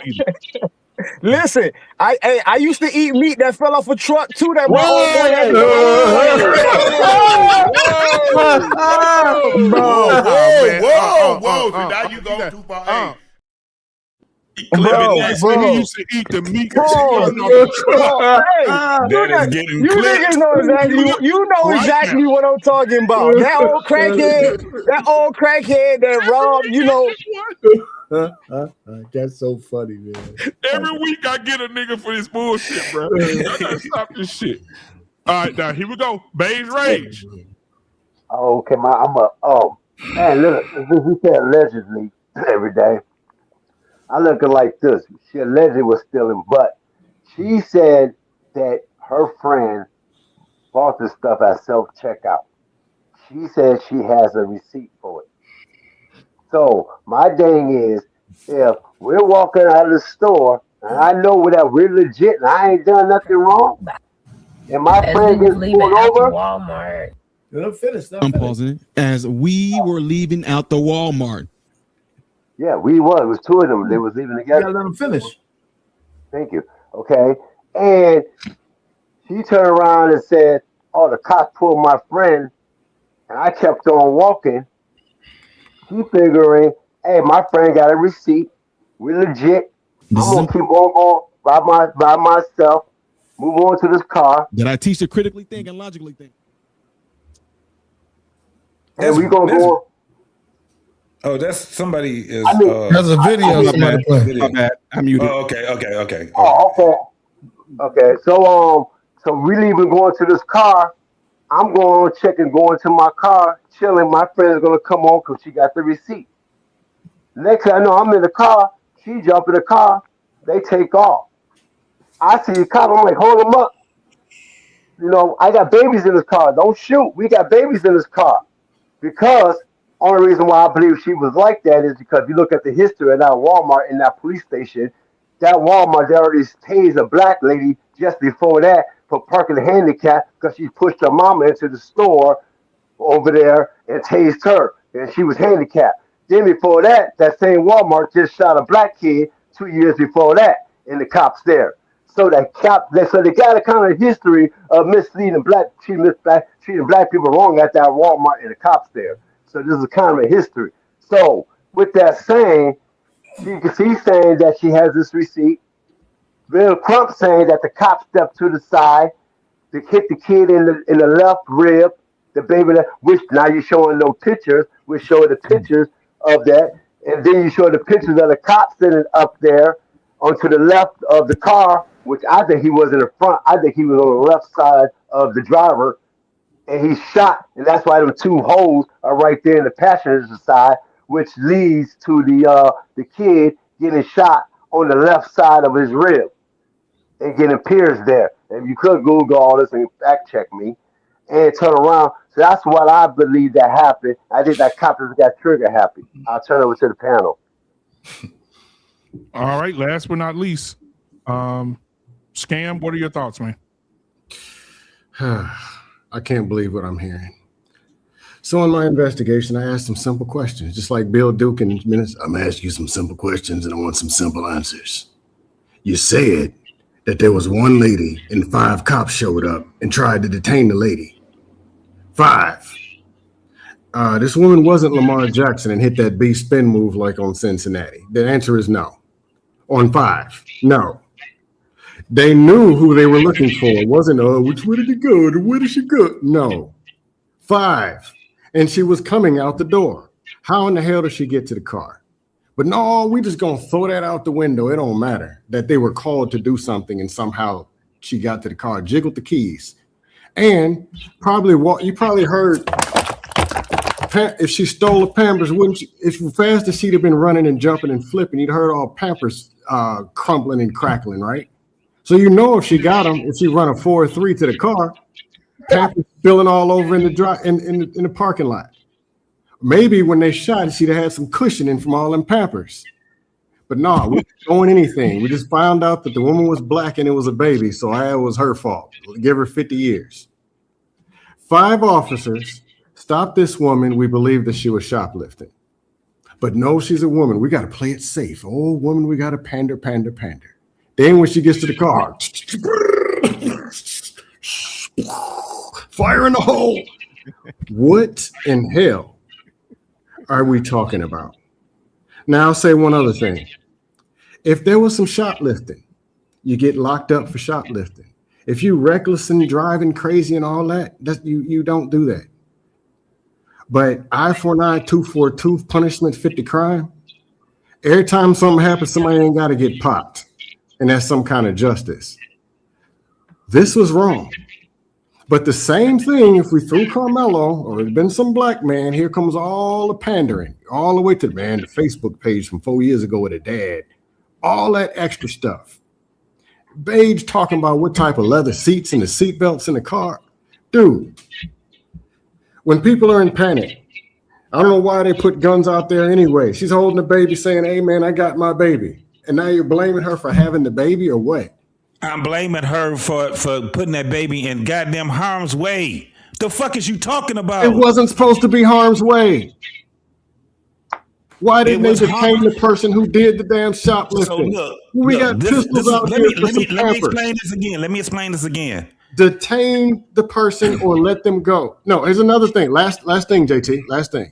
Listen, I used to eat meat that fell off a truck too. That whoa! So now you go too far. He used to eat the meat. You know exactly what I'm talking about. That old crackhead that robbed, you know. That's so funny, man. Every week I get a nigga for this bullshit, bro. I gotta stop this shit. All right, now here we go. Beige Rage. Okay, man, look, you said allegedly every day. I look at it like this. She allegedly was stealing, but she said that her friend bought this stuff at self-checkout. She said she has a receipt for it. So my thing is, if we're walking out of the store and I know that we're legit and I ain't done nothing wrong, and my friend gets pulled over, Walmart. I'm pausing it. As we were leaving out the Walmart. Yeah, we was. It was two of them. They was leaving together. You gotta let them finish. Thank you. Okay. And she turned around and said, "Oh, the cop pulled my friend," and I kept on walking. She figuring, "Hey, my friend got a receipt. We're legit. I'm gonna keep on going by myself. Move on to this car." Did I teach her critically think and logically think? And we gonna go. Oh, that's somebody is. There's a video. Somebody playing. My bad. I'm muted. Oh, okay. Oh, okay. So we leaving, going to this car. I'm going checking, going to my car, chilling. My friend is gonna come on because she got the receipt. Next thing I know, I'm in the car. She jump in the car. They take off. I see the cop. I'm like, hold them up. You know, I got babies in this car. Don't shoot. We got babies in this car. Because only reason why I believe she was like that is because if you look at the history of that Walmart in that police station, that Walmart, they already tased a black lady just before that for parking handicap because she pushed her mama into the store over there and tased her, and she was handicapped. Then before that, that same Walmart just shot a black kid 2 years before that, and the cops there. So they got a kind of history of treating black people wrong at that Walmart and the cops there. So this is kind of a history. So with that saying, she's saying that she has this receipt. Ben Crump saying that the cop stepped to the side to hit the kid in the left rib, the baby, which now you're showing no pictures. We're showing the pictures of that. And then you show the pictures of the cop sitting up there onto the left of the car, which I think he was in the front. I think he was on the left side of the driver. And he shot, and that's why them two holes are right there in the passenger side, which leads to the kid getting shot on the left side of his rib. and getting peers there. And you could Google all this and fact check me and turn around. So that's what I believe that happened. I think that cop just got trigger happy. I'll turn over to the panel. All right, last but not least, Scam, what are your thoughts, man? I can't believe what I'm hearing. So in my investigation, I asked some simple questions, just like Bill Duke in minutes. I'm asking you some simple questions and I want some simple answers. You said that there was one lady and 5 cops showed up and tried to detain the lady. 5. This woman wasn't Lamar Jackson and hit that B spin move like on Cincinnati. The answer is no. On 5, no. They knew who they were looking for. It wasn't, which way did it go? Where did she go? No. 5. And she was coming out the door. How in the hell did she get to the car? But no, we just gonna throw that out the window. It don't matter that they were called to do something and somehow she got to the car, jiggled the keys. And you probably heard if she stole the Pampers, wouldn't she? If fast as she'd have been running and jumping and flipping, you'd heard all Pampers crumbling and crackling, right? So you know if she got them, if she run a 4-3 to the car, Pampers spilling all over in the parking lot. Maybe when they shot, she'd have had some cushioning from all them Pampers. But no, we weren't doing anything. We just found out that the woman was black and it was a baby, so it was her fault. We'll give her 50 years. 5 officers stopped this woman. We believe that she was shoplifting. But no, she's a woman. We got to play it safe. Oh, woman, we got to pander. Then when she gets to the car, fire in the hole. What in hell are we talking about? Now I'll say one other thing. If there was some shoplifting, you get locked up for shoplifting. If you reckless and driving crazy and all that, you don't do that. But eye for an eye, tooth for a tooth, punishment fit the crime. Every time something happens, somebody ain't got to get popped. And that's some kind of justice. This was wrong. But the same thing, if we threw Carmelo or there'd been some black man, here comes all the pandering, all the way to the Facebook page from 4 years ago with a dad, all that extra stuff. Beige talking about what type of leather seats and the seat belts in the car. Dude, when people are in panic, I don't know why they put guns out there anyway. She's holding the baby saying, hey man, I got my baby. And now you're blaming her for having the baby or what? I'm blaming her for putting that baby in goddamn harm's way. The fuck is you talking about? It wasn't supposed to be harm's way. Why didn't they detain the person who did the damn shoplifting? So we got pistols out here. Let me explain this again. Detain the person or let them go. No, here's another thing. Last thing, JT. Last thing.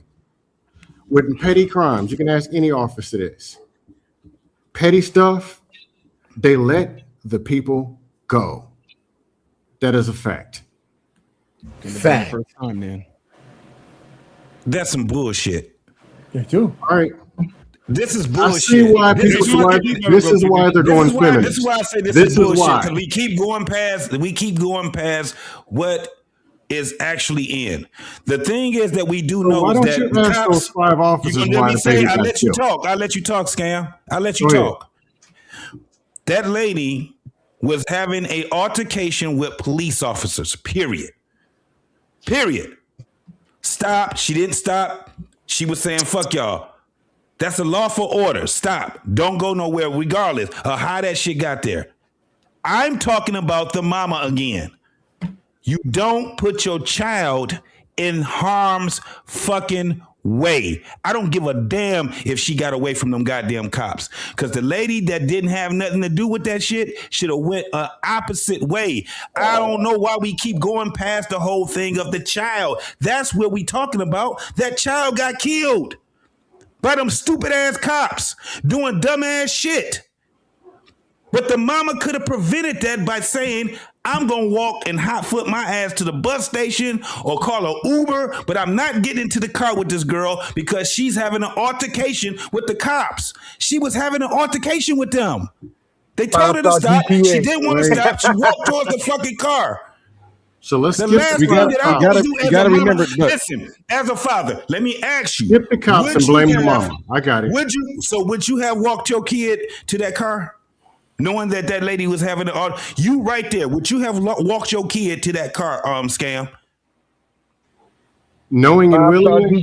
With petty crimes, you can ask any officer this. Petty stuff, they let the people go. That is a fact. Fact. First time, then. That's some bullshit. Yeah, too. All right. This is bullshit. I see why this is why they're going feminist. This is why I say this is bullshit. Because we keep going past what is actually in. The thing is that we do know is that you ask those 5 officers why I'll let you talk. I'll let you talk, Scam. I'll let you talk. That lady was having an altercation with police officers, period. Stop. She didn't stop. She was saying, fuck y'all. That's a lawful order. Stop. Don't go nowhere regardless of how that shit got there. I'm talking about the mama again. You don't put your child in harm's fucking way. I don't give a damn if she got away from them goddamn cops. Because the lady that didn't have nothing to do with that shit should have went an opposite way. I don't know why we keep going past the whole thing of the child. That's what we talking about. That child got killed by them stupid ass cops doing dumb ass shit. But the mama could have prevented that by saying, I'm going to walk and hot foot my ass to the bus station or call an Uber, but I'm not getting into the car with this girl because she's having an altercation with the cops. She was having an altercation with them. They told her to stop. She didn't want to stop. She walked towards the fucking car. So let's the skip. last thing that I always do as a mama, listen, as a father, let me ask you. Skip the cops and blame the mama. I got it. Would you have walked your kid to that car? knowing that that lady was having you right there? Would you have walked your kid to that car, Scam? Knowing and willing.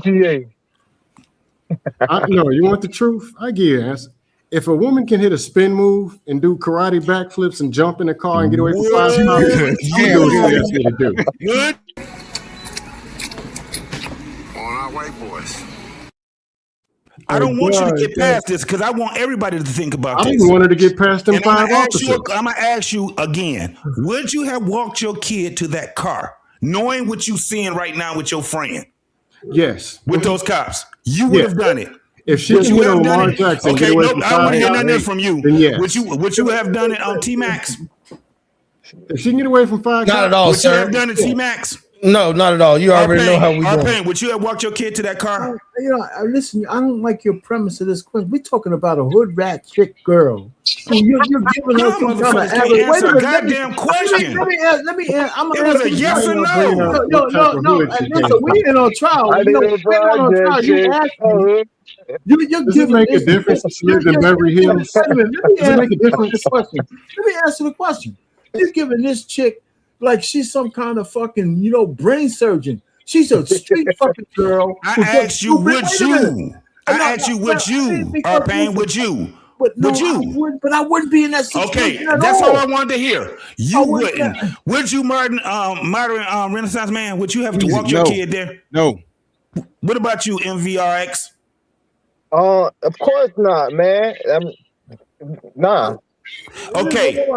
No, you want the truth? I give you. If a woman can hit a spin move and do karate backflips and jump in a car and get away from 5 cars, Good. On our white boys. I don't want you to get past this because I want everybody to think about this. I didn't want her to get past them 5 officers. I'm going to ask you again. Would you have walked your kid to that car knowing what you're seeing right now with your friend? Yes. With those cops? You would have done it. If she can get on Lamar Jackson, okay, nope, I don't want to hear nothing else from you. Then yes. Would you have done it on T-Max? If she can get away from 5 not at all, would sir. you have done it T-Max? No, not at all. You already know how we do. Would you have walked your kid to that car? Listen, I don't like your premise of this question. We're talking about a hood rat chick girl. So you're giving her some kind of average. Wait a minute, goddamn question. Let me ask. I'm it was a yes or no. No. Listen, we ain't on trial. We're not on trial. You asked me. Does it make a difference if she lives in Beverly Hills? Let me answer the question. You're giving this chick like she's some kind of fucking, brain surgeon. She's a street fucking girl. I asked you, would you? Arpain, would you? But no, I wouldn't be in that situation. Okay, that's all I wanted to hear. You wouldn't. Would you, modern Renaissance man? Would you have to walk your kid there? No. What about you, MVRX? Of course not, man. Nah. Okay,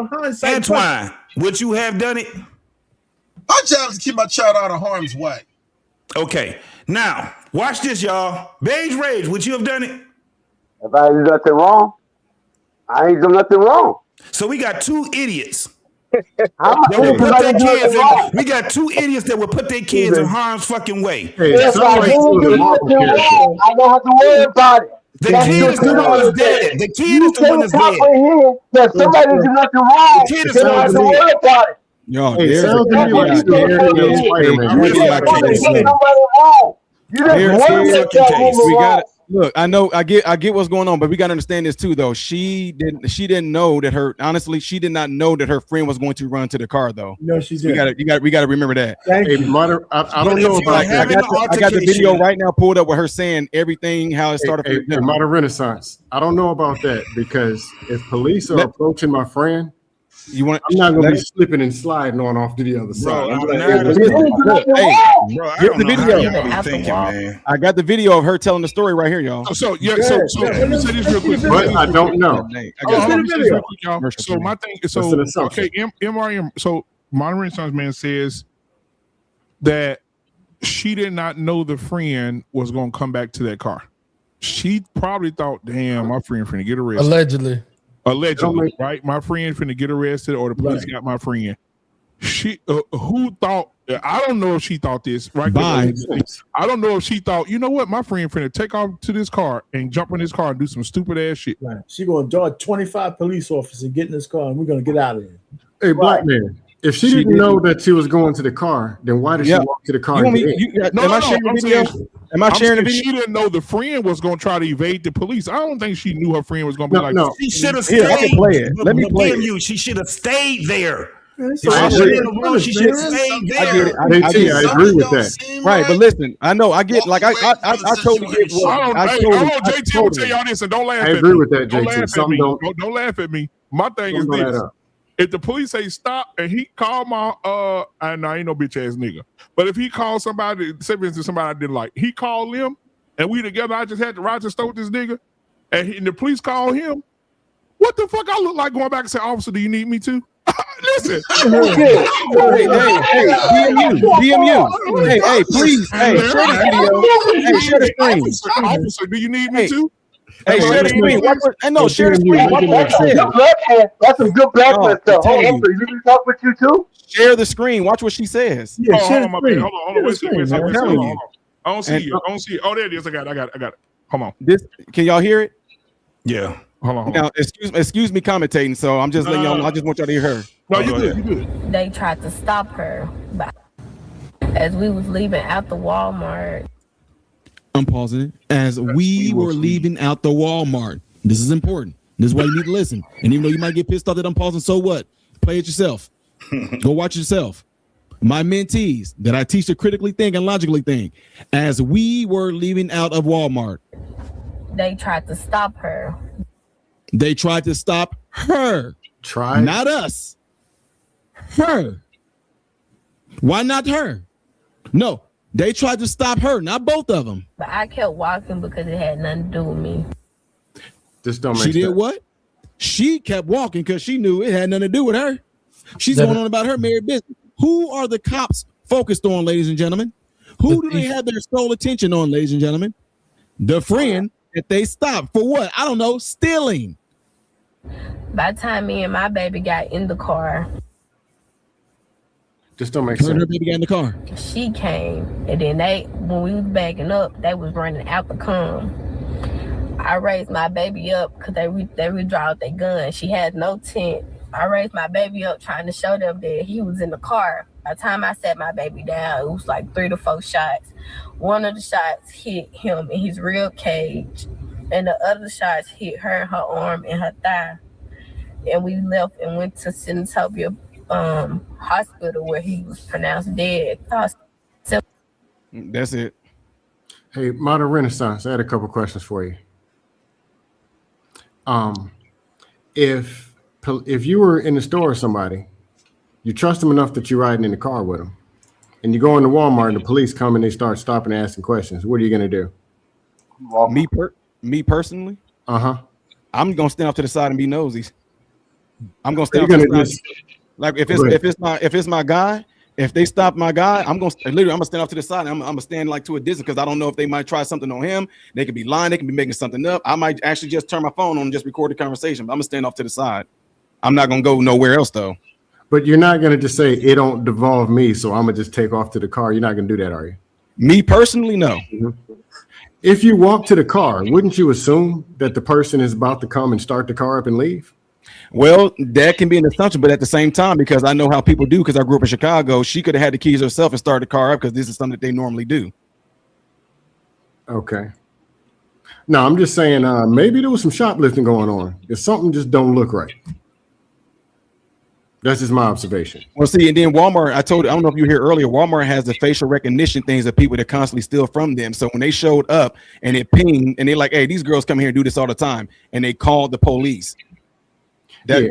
Antoine, would you have done it? My job is to keep my child out of harm's way. Okay, now watch this, y'all. Beige Rage, would you have done it? If I did nothing wrong, I ain't done nothing wrong. So we got 2 idiots. We got 2 idiots that would put their kids in harm's fucking way. If I didn't do nothing wrong, I don't have to worry about it. The kid is the one that's dead. The kid is the one that's dead. That somebody did nothing wrong. The kid is the one that's dead. About it. Yo, we got it. Look, I know, I get what's going on, but we gotta understand this too, though. She didn't know that she did not know that her friend was going to run to the car, though. No, she did. We gotta remember that. I don't know about that. I got the video right now pulled up with her saying everything, how it started. Modern Renaissance. I don't know about that because if police are approaching my friend, I'm not gonna be slipping and sliding on off to the other side. Here's the video. I got the video of her telling the story right here, y'all. So let me say this real quick. But I don't know. So my thing is MRM. So Modern Renaissance man says that she did not know the friend was gonna come back to that car. She probably thought, damn, my friend finna get arrested. Allegedly, right? My friend finna get arrested, or the police got my friend. She, who thought? I don't know if she thought this, right? I don't know if she thought, you know what, my friend finna take off to this car and jump in this car and do some stupid ass shit. Right. She gonna dodge 25 police officers, get in this car, and we're gonna get out of here. Hey, black man. If she didn't know that she was going to the car, then why did she walk to the car? Am I sharing the video? She didn't know the friend was going to try to evade the police. I don't think she knew her friend was going to be like. No, she should have stayed. I can play it. Let me play it. She should have stayed there. She should have stayed there. I agree with that. Right, but listen, I know I get like I totally get. JT will tell y'all this, and don't laugh at me. I agree with that, JT. Don't laugh at me. My thing is this. If the police say stop and he called my I ain't no bitch ass nigga, but if he called somebody, say for instance somebody I didn't like, he called them and we together, I just had to Roger stole this nigga, and the police called him. What the fuck I look like going back and say, officer, do you need me to? Listen. Hey, DMU. Hey, please. Hey, share the video. Hey, share the screen. Officer, do you need me to? Hey, share the screen. Share the screen. That's some good black stuff. Hold on, you need to talk with you too? Share the screen. Watch what she says. Yeah, hold on. Wait a second. I don't see you. Oh, there it is. I got it. Hold on. Can y'all hear it? Yeah. Hold on. Now, excuse me commentating, so I'm just letting y'all know. I just want y'all to hear her. No, you good. They tried to stop her as we was leaving out the Walmart. I'm pausing it. As we were leaving out the Walmart, this is important. This is why you need to listen. And even though you might get pissed off that I'm pausing, so what? Play it yourself. Go watch it yourself. My mentees that I teach to critically think and logically think, as we were leaving out of Walmart, they tried to stop her. They tried to stop her. Not us. Her. Why not her? No, they tried to stop her, not both of them. But I kept walking because it had nothing to do with me. This don't make She did sense. what? She kept walking because she knew it had nothing to do with her. She's going on about her married business. Who are the cops focused on, ladies and gentlemen? Who do they have their sole attention on, ladies and gentlemen? The friend that they stopped for what? I don't know, stealing. By the time me and my baby got in the car, Just don't make sense. Her baby got in the car. she came, and then when we was backing up, they was running out the come. I raised my baby up because they withdrawed their gun. She had no tent. I raised my baby up trying to show them that he was in the car. By the time I sat my baby down, it was like 3 to 4 shots. One of the shots hit him in his rib cage, and the other shots hit her in her arm and her thigh. And we left and went to Senatobia hospital where he was pronounced dead. That's it. Hey, Modern Renaissance, I had a couple questions for you. If you were in the store with somebody, you trust them enough that you're riding in the car with them, and you go into Walmart and the police come and they start stopping and asking questions, what are you going to do? Me personally? Uh-huh. I'm going to stand off to the side and be nosy. I'm going to stand off to the side. Like if it's my guy, if they stop my guy, I'm gonna stand off to the side. I'm gonna stand like to a distance because I don't know if they might try something on him. They could be lying. They can be making something up. I might actually just turn my phone on and just record the conversation. But I'm gonna stand off to the side. I'm not gonna go nowhere else though. But you're not gonna just say it don't devolve me, so I'm gonna just take off to the car. You're not gonna do that, are you? Me personally, no. Mm-hmm. If you walk to the car, wouldn't you assume that the person is about to come and start the car up and leave? Well, that can be an assumption, but at the same time, because I know how people do, because I grew up in Chicago, she could have had the keys herself and started the car up because this is something that they normally do. Okay. No, I'm just saying maybe there was some shoplifting going on. If something just don't look right. That's just my observation. Well, see, and then Walmart, I don't know if you were here earlier, Walmart has the facial recognition things of people that constantly steal from them. So when they showed up and it pinged and they're like, hey, these girls come here and do this all the time. And they called the police. I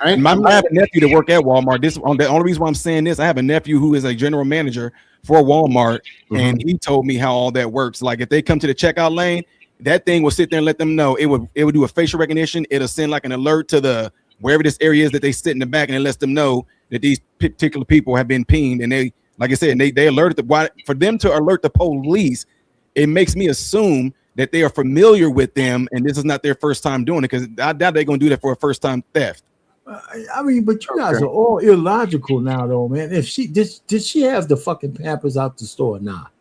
have a nephew that work at Walmart. The only reason why I'm saying this, I have a nephew who is a general manager for Walmart, and he told me how all that works. Like if they come to the checkout lane, that thing will sit there and let them know. It would do a facial recognition. It'll send like an alert to the wherever this area is that they sit in the back, and it lets them know that these particular people have been pinged. And they, like I said, they alerted for them to alert the police. It makes me assume that they are familiar with them, and this is not their first time doing it, because I doubt they're going to do that for a first time theft. I mean, but you guys are all illogical now, though, man. If she did she have the fucking Pampers out the store or not?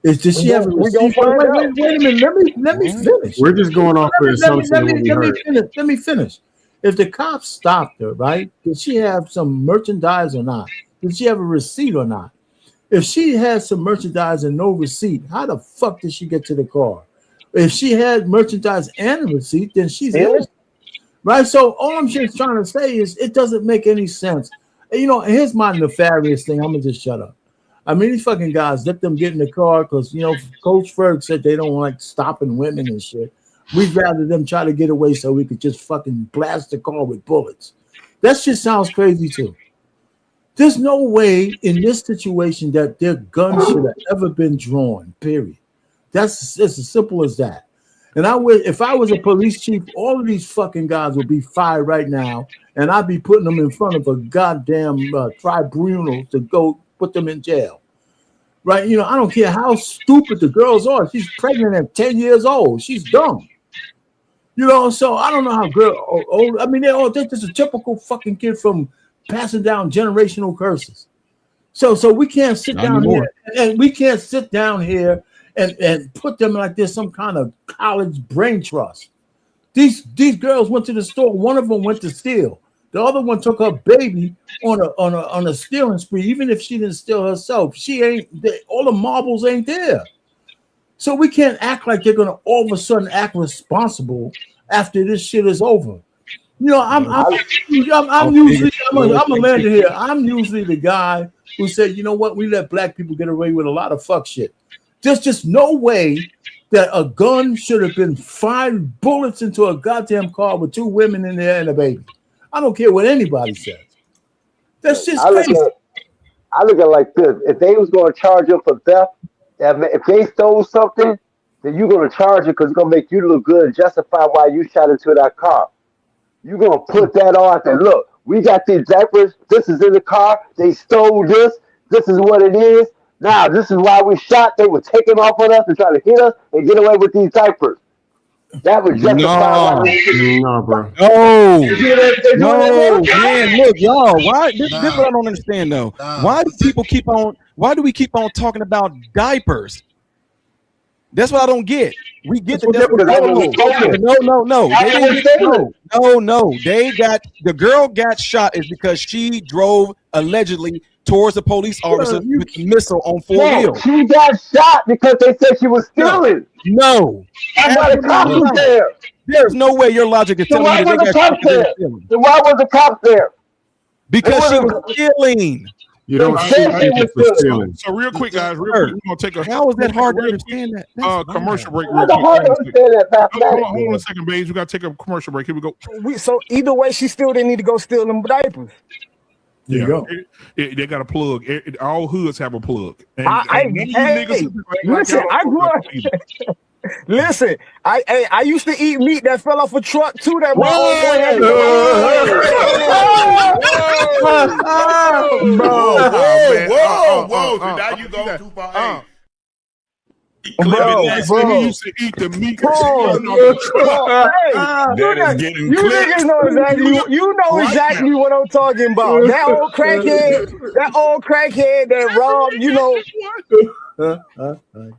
Did she have? Wait a minute. Let me finish. We're just going off the assumption. Let me finish. If the cops stopped her, right? Did she have some merchandise or not? Did she have a receipt or not? If she had some merchandise and no receipt, how the fuck did she get to the car? If she had merchandise and a receipt, then she's innocent. Right? So all I'm just trying to say is it doesn't make any sense. You know, here's my nefarious thing. I'm going to just shut up. I mean, these fucking guys, let them get in the car because, you know, Coach Ferg said they don't like stopping women and shit. We'd rather them try to get away so we could just fucking blast the car with bullets. That shit sounds crazy too. There's no way in this situation that their gun should have ever been drawn, period. It's as simple as that. And if I was a police chief, all of these fucking guys would be fired right now, and I'd be putting them in front of a goddamn tribunal to go put them in jail. Right? You know, I don't care how stupid the girls are. She's pregnant at 10 years old. She's dumb. You know, so I don't know how old. I mean, they're just a typical fucking kid from passing down generational curses. So we can't sit down here and we can't sit down here and put them like there's some kind of college brain trust. These girls went to the store. One of them went to steal. The other one took her baby on a stealing spree. Even if she didn't steal herself, all the marbles ain't there. So we can't act like they're gonna all of a sudden act responsible after this shit is over. You know, I'm usually I'm a landed here. I'm usually the guy who said, you know what, we let black people get away with a lot of fuck shit. There's just no way that a gun should have been firing bullets into a goddamn car with 2 women in there and a baby. I don't care what anybody says. That's just crazy. I look at it like this. If they was going to charge them for theft, if they stole something, then you're going to charge it because it's going to make you look good and justify why you shot into that car. You're going to put that on and look, we got these diapers. This is in the car. They stole this. This is what it is. Now, this is why we shot. They were taking off on us and trying to hit us and get away with these diapers. That would justify. No, bro. No, man. Look, y'all. Why? This is what I don't understand, though. Why do people keep on? Why do we keep on talking about diapers? That's what I don't get. We get the no. They got the girl got shot is because she drove allegedly towards a police officer with a missile on 4 wheels. She got shot because they said she was stealing. No. That's why the cops was there. There's no way your logic is telling me that they got shot because they were stealing. Then why was the cops there? Because she was stealing. You don't shoot people for stealing. So real quick, guys, we're gonna take a how is that hard to understand that? Commercial break. Hard to understand that. Hold on a second, babes. We gotta take a commercial break. Here we go. So either way, she still didn't need to go steal them diapers. There you go. They got a plug. All hoods have a plug. And, listen, I grew up. Listen, I used to eat meat that fell off a truck too. That whoa. Now you go too far. Bro, he used to eat the meat. You know exactly what I'm talking about. That old crackhead that robbed, you know.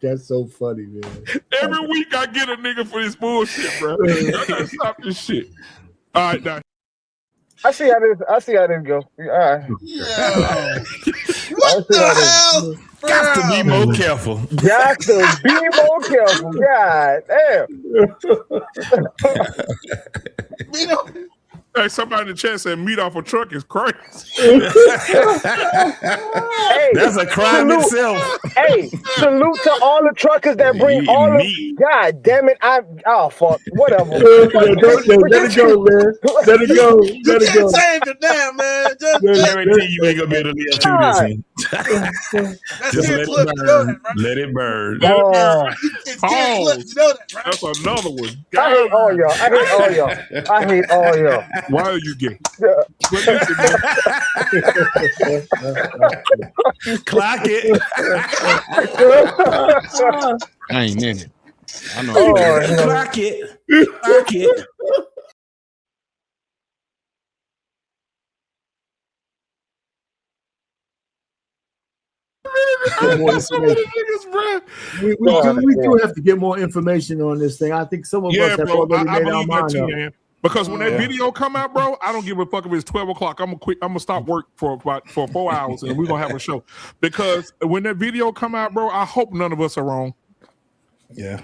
That's so funny, man. Every week I get a nigga for this bullshit, bro. I gotta stop this shit. All right, now. I see how this go. All right. Yeah. What the hell? Got to be more careful. Got to be more careful. God damn. Hey, somebody in the chat said meat off a truck is crazy. Hey, that's a crime itself. Hey, salute to all the truckers that bring all the. God damn it! Fuck. Whatever. Let it go, man. Let it go. Let it go. Change it down, man. I guarantee you ain't gonna be able to live through this one. Just let it burn. Let it burn. That's another one. I hate all y'all. Why are you gay? Clock it. I ain't in it. I know. Clock it. Clock it. We do have to get more information on this thing. I think some of us have already made our mind up. Because when that video come out, bro, I don't give a fuck if it's 12 o'clock. I'm gonna stop work for 4 hours and we're gonna have a show. Because when that video come out, bro, I hope none of us are wrong. Yeah.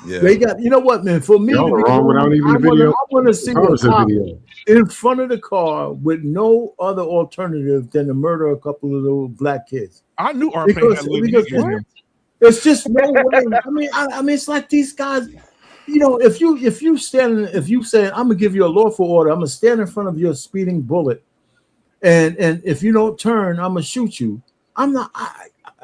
They got, you know what, man? For me, I want to see a cop in front of the car with no other alternative than to murder a couple of little black kids. I knew our because it's just no way. I mean, it's like these guys. You know, if you say I'm gonna give you a lawful order, I'm gonna stand in front of your speeding bullet, and if you don't turn, I'm gonna shoot you. I'm not.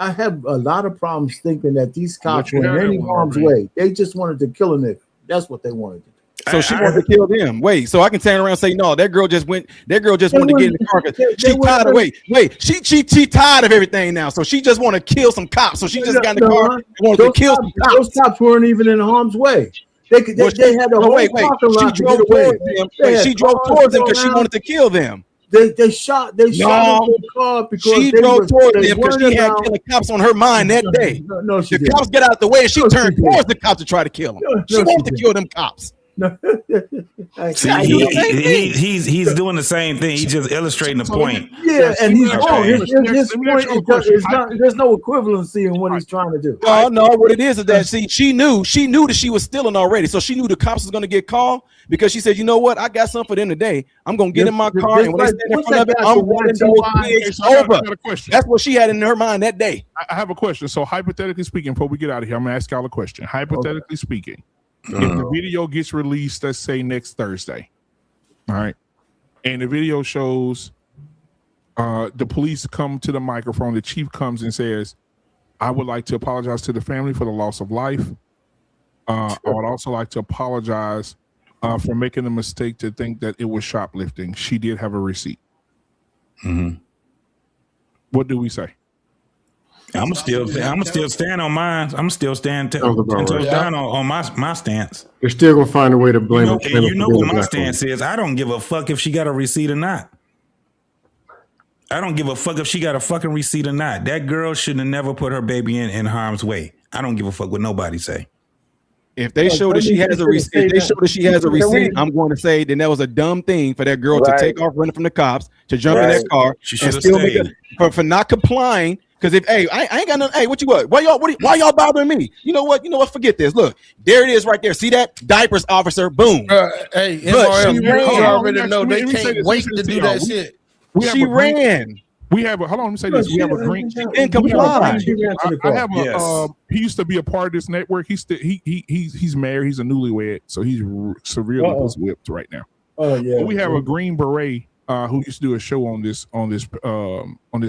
I have a lot of problems thinking that these cops were in any harm's way. They just wanted to kill a nigga. That's what they wanted to do. So she wanted to kill them. Wait, so I can turn around and say, no, that girl just wanted to get in the car. She tired of she tired of everything now. So she just want to kill some cops. So she just got in the car and wanted to kill some cops. Those cops weren't even in harm's way. They had the whole parking lot to get away. She drove towards them because she wanted to kill them. They shot the car because she drove towards them because she had killing cops on her mind that day. No, the cops get out of the way and she turned towards the cops to try to kill them. She wanted to kill them cops. See, he's doing the same thing. He's just illustrating the point. Yeah, and he's wrong. His point is not. There's no equivalency in what he's trying to do. No, what it is that she knew that she was stealing already, so she knew the cops was going to get called because she said, "You know what? I got something for them today. I'm going to get in my car, and when they stand in front of it, I'm running those kids over." That's what she had in her mind that day. I have a question. So hypothetically speaking, before we get out of here, I'm going to ask y'all a question. Hypothetically speaking. If the video gets released, let's say next Thursday, all right, and the video shows the police come to the microphone, the chief comes and says, I would like to apologize to the family for the loss of life. I would also like to apologize for making the mistake to think that it was shoplifting. She did have a receipt. What do we say? I'm still stand on mine. I'm still stand on my stance. They're still gonna find a way to blame him. You know what my stance is. I don't give a fuck if she got a receipt or not. I don't give a fuck if she got a fucking receipt or not. That girl should have never put her baby in harm's way. I don't give a fuck what nobody say. If they show that she has a receipt, I'm going to say then that was a dumb thing for that girl to take off running from the cops, to jump in that car, and still make for not complying. Because if I ain't got nothing. Hey, what you what? Why y'all bothering me? You know what? Forget this. Look, there it is right there. See that? Diapers officer. Boom. Hey, MRM, you already know they can't wait to do that shit. She ran. We have hold on. Let me say this. We have a green. And comply. I have a. He used to be a part of this network. He's married. He's a newlywed, so he's severely whipped right now. Oh yeah. But we have a Green Beret who used to do a show on this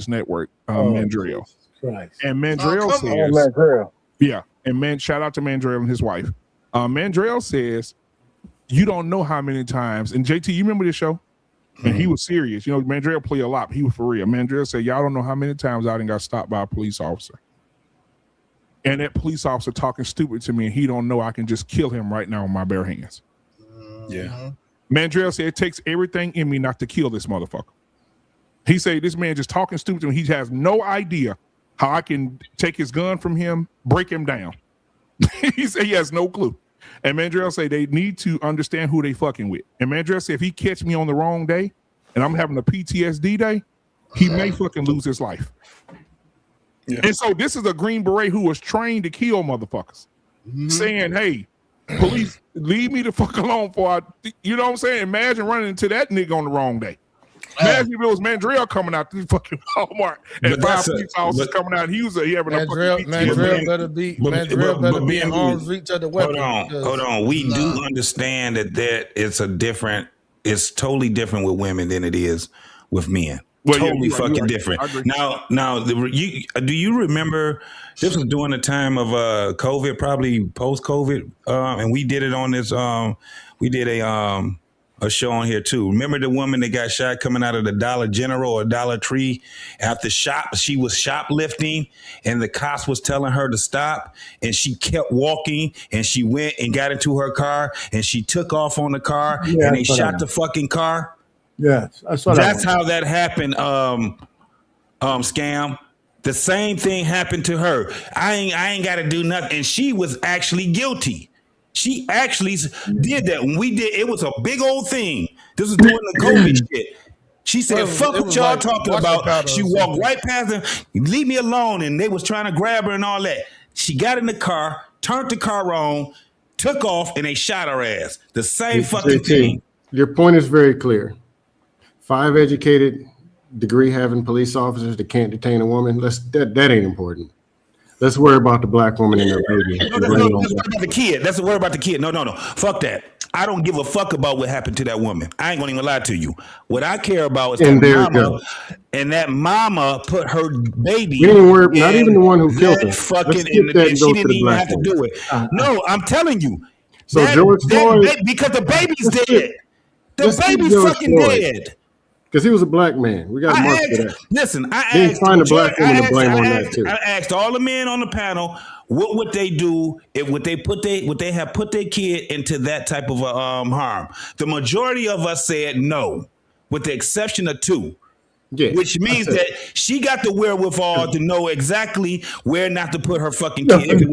network, Mandrell. And Mandrell says, yeah, and shout out to Mandrell and his wife. Mandrell says, you don't know how many times. And JT, you remember this show? And he was serious. You know, Mandrell play a lot. But he was for real. Mandrell said, y'all don't know how many times I done got stopped by a police officer. And that police officer talking stupid to me, and he don't know I can just kill him right now with my bare hands. Yeah. Mandrell said, it takes everything in me not to kill this motherfucker. He said, this man just talking stupid to me. He has no idea how I can take his gun from him, break him down. He said he has no clue. And Mandrell said they need to understand who they fucking with. And Mandrell said if he catch me on the wrong day and I'm having a PTSD day, he may fucking lose his life. Yeah. And so this is a Green Beret who was trained to kill motherfuckers, saying, hey, police, leave me the fuck alone for you know what I'm saying? Imagine running into that nigga on the wrong day. Imagine if it was Mandrell coming out to fucking Walmart and 5 police officers coming out. He having Mandrell better be in arm's reach of the weapon. Hold on. We do understand that it's totally different with women than it is with men. Totally fucking different. Now, do you remember this was during the time of COVID, probably post-COVID, and we did it on this. We did a show on here too. Remember the woman that got shot coming out of the Dollar General or Dollar Tree after she was shoplifting, and the cops was telling her to stop, and she kept walking, and she went and got into her car, and she took off on the car, and they shot the fucking car. Yes, that's how that happened. Scam. The same thing happened to her. I ain't got to do nothing, and she was actually guilty. She actually did that. When we did, it was a big old thing. This was during the COVID shit. She said, fuck what y'all talking about. She walked right past them, leave me alone. And they was trying to grab her and all that. She got in the car, turned the car on, took off, and they shot her ass. The same fucking thing. Your point is very clear. 5 educated, degree-having police officers that can't detain a woman, that ain't important. Let's worry about the black woman and her baby. Let's worry about the kid. Let's worry about the kid. No. Fuck that. I don't give a fuck about what happened to that woman. I ain't gonna even lie to you. What I care about is that mama, and that mama put her baby. Not even the one who killed her. Fucking, and she didn't even have to do it. No, I'm telling you. So George Floyd, because the baby's dead. The baby's fucking dead. Because he was a black man. We got to mark for that. Listen, I asked find a black woman to blame on that too. I asked all the men on the panel, what would they do if would they have put their kid into that type of harm? The majority of us said no, with the exception of 2. Yeah, which means that she got the wherewithal to know exactly where not to put her fucking kid. If it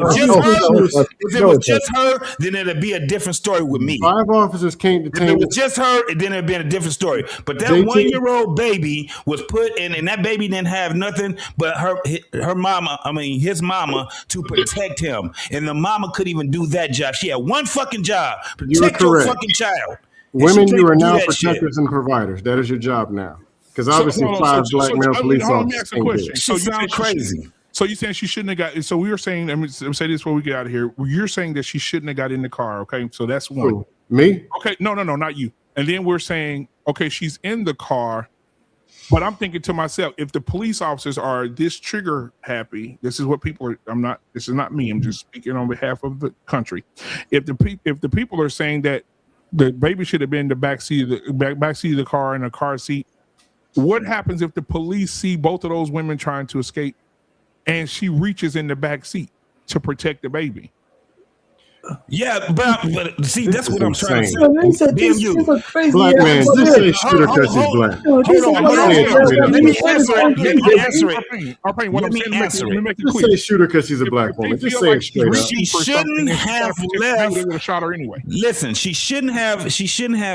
was just her, then it'd be a different story with me. 5 officers can't detain. If it was just her, then it'd be a different story. But that 1-year-old baby was put in, and that baby didn't have nothing but her mama, his mama, to protect him. And the mama couldn't even do that job. She had one fucking job: protect your fucking child. Women, you are now protectors and providers. That is your job now. Because obviously, 5 black male police officers. So sound crazy. So you saying she shouldn't have got? So we were saying. I'm say this before we get out of here. You're saying that she shouldn't have got in the car. Okay, so that's one. Who? Me? Okay, no, not you. And then we're saying, okay, she's in the car, but I'm thinking to myself, if the police officers are this trigger happy, this is what people are. This is not me. I'm just speaking on behalf of the country. If the people are saying that the baby should have been in the back seat of the car in a car seat. What happens if the police see both of those women trying to escape and she reaches in the back seat to protect the baby? Yeah, but see, that's what I'm trying to say. Black man, just say shooter because he's black. Hold on. Let me answer it. Just say shooter because she's a black woman. Just say it straight up. She shouldn't have left. They would have shot her anyway. Listen, she shouldn't have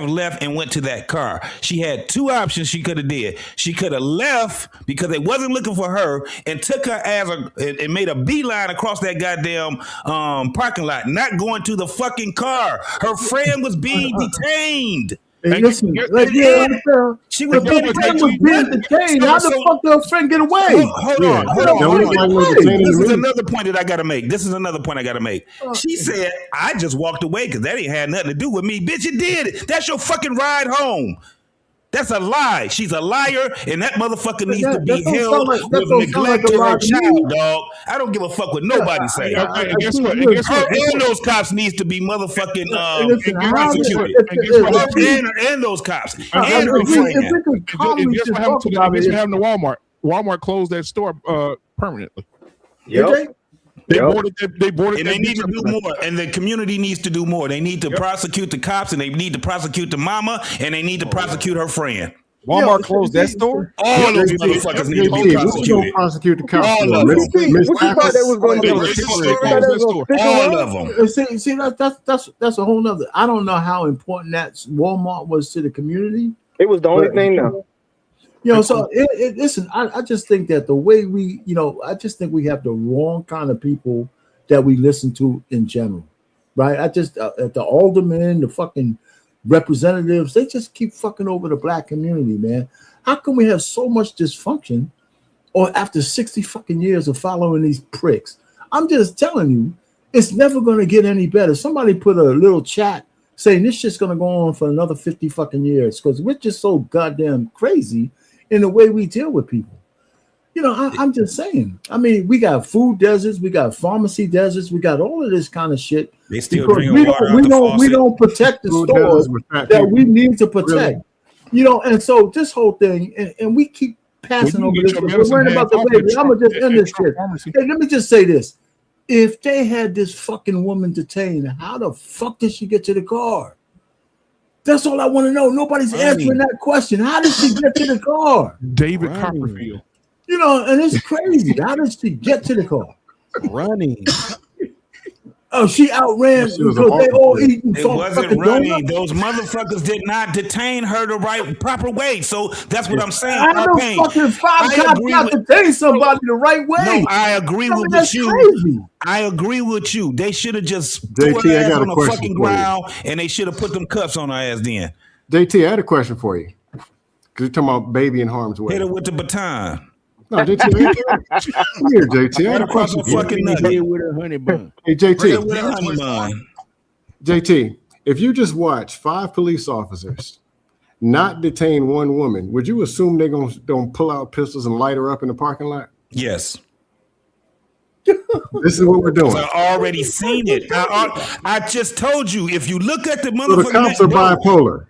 left and went to that car. She had 2 options she could have did. She could have left because they wasn't looking for her and took her ass and made a beeline across that goddamn parking lot, not going to the fucking car. Her friend was being detained. Hey, listen, she was being detained. How the fuck did her friend get away? Hold on. This is another point that I got to make. She said, I just walked away because that ain't had nothing to do with me. Bitch, it did. That's your fucking ride home. That's a lie. She's a liar, and that motherfucker needs to be held with neglect to her child, dog. I don't give a fuck what nobody say. And guess what? And those cops needs to be motherfucking prosecuted. And those cops. And her friend. Guess what happened to Walmart? Walmart closed that store permanently. Yep. They boarded, and they need to do more. And the community needs to do more. They need to prosecute the cops, and they need to prosecute the mama, and they need to prosecute her friend. Walmart closed that store. All those motherfuckers need to be prosecuted. Prosecute the cops. All of them. All of them. See, that's a whole nother. I don't know how important that Walmart was to the community. It was the only thing though. So listen, I just think that the way we, I just think we have the wrong kind of people that we listen to in general, right? I just, the aldermen, the fucking representatives, they just keep fucking over the black community, man. How can we have so much dysfunction or after 60 fucking years of following these pricks? I'm just telling you, it's never going to get any better. Somebody put a little chat saying this shit's going to go on for another 50 fucking years because we're just so goddamn crazy in the way we deal with people. I'm just saying. I mean, we got food deserts, we got pharmacy deserts, we got all of this kind of shit. They still drinking water out the faucet. We don't protect the stores that we need to protect. And so this whole thing, and we keep passing over this. We're worrying about the baby. I'm gonna just end this shit. Hey, let me just say this. If they had this fucking woman detained, how the fuck did she get to the car? That's all I want to know. Nobody's answering that question. How did she get to the car? David Copperfield. And it's crazy. How did she get to the car? Running. Oh, she outran because they all eating. It wasn't running. Those motherfuckers did not detain her the proper way. So that's what I'm saying. I know fucking 5 cops not detain somebody the right way. No, I agree with you. Crazy. I agree with you. They should have just put her ass on the fucking ground, and they should have put them cuffs on her ass then. JT, I had a question for you. Because you're talking about baby in harm's way. Hit her with the baton. No, JT, here, JT. I had a question for you. With a honey bun. Hey, JT, if you just watch 5 police officers not detain one woman, would you assume they're gonna pull out pistols and light her up in the parking lot? Yes. This is what we're doing. I already seen it. I just told you. If you look at the motherfucker, so the cops are bipolar.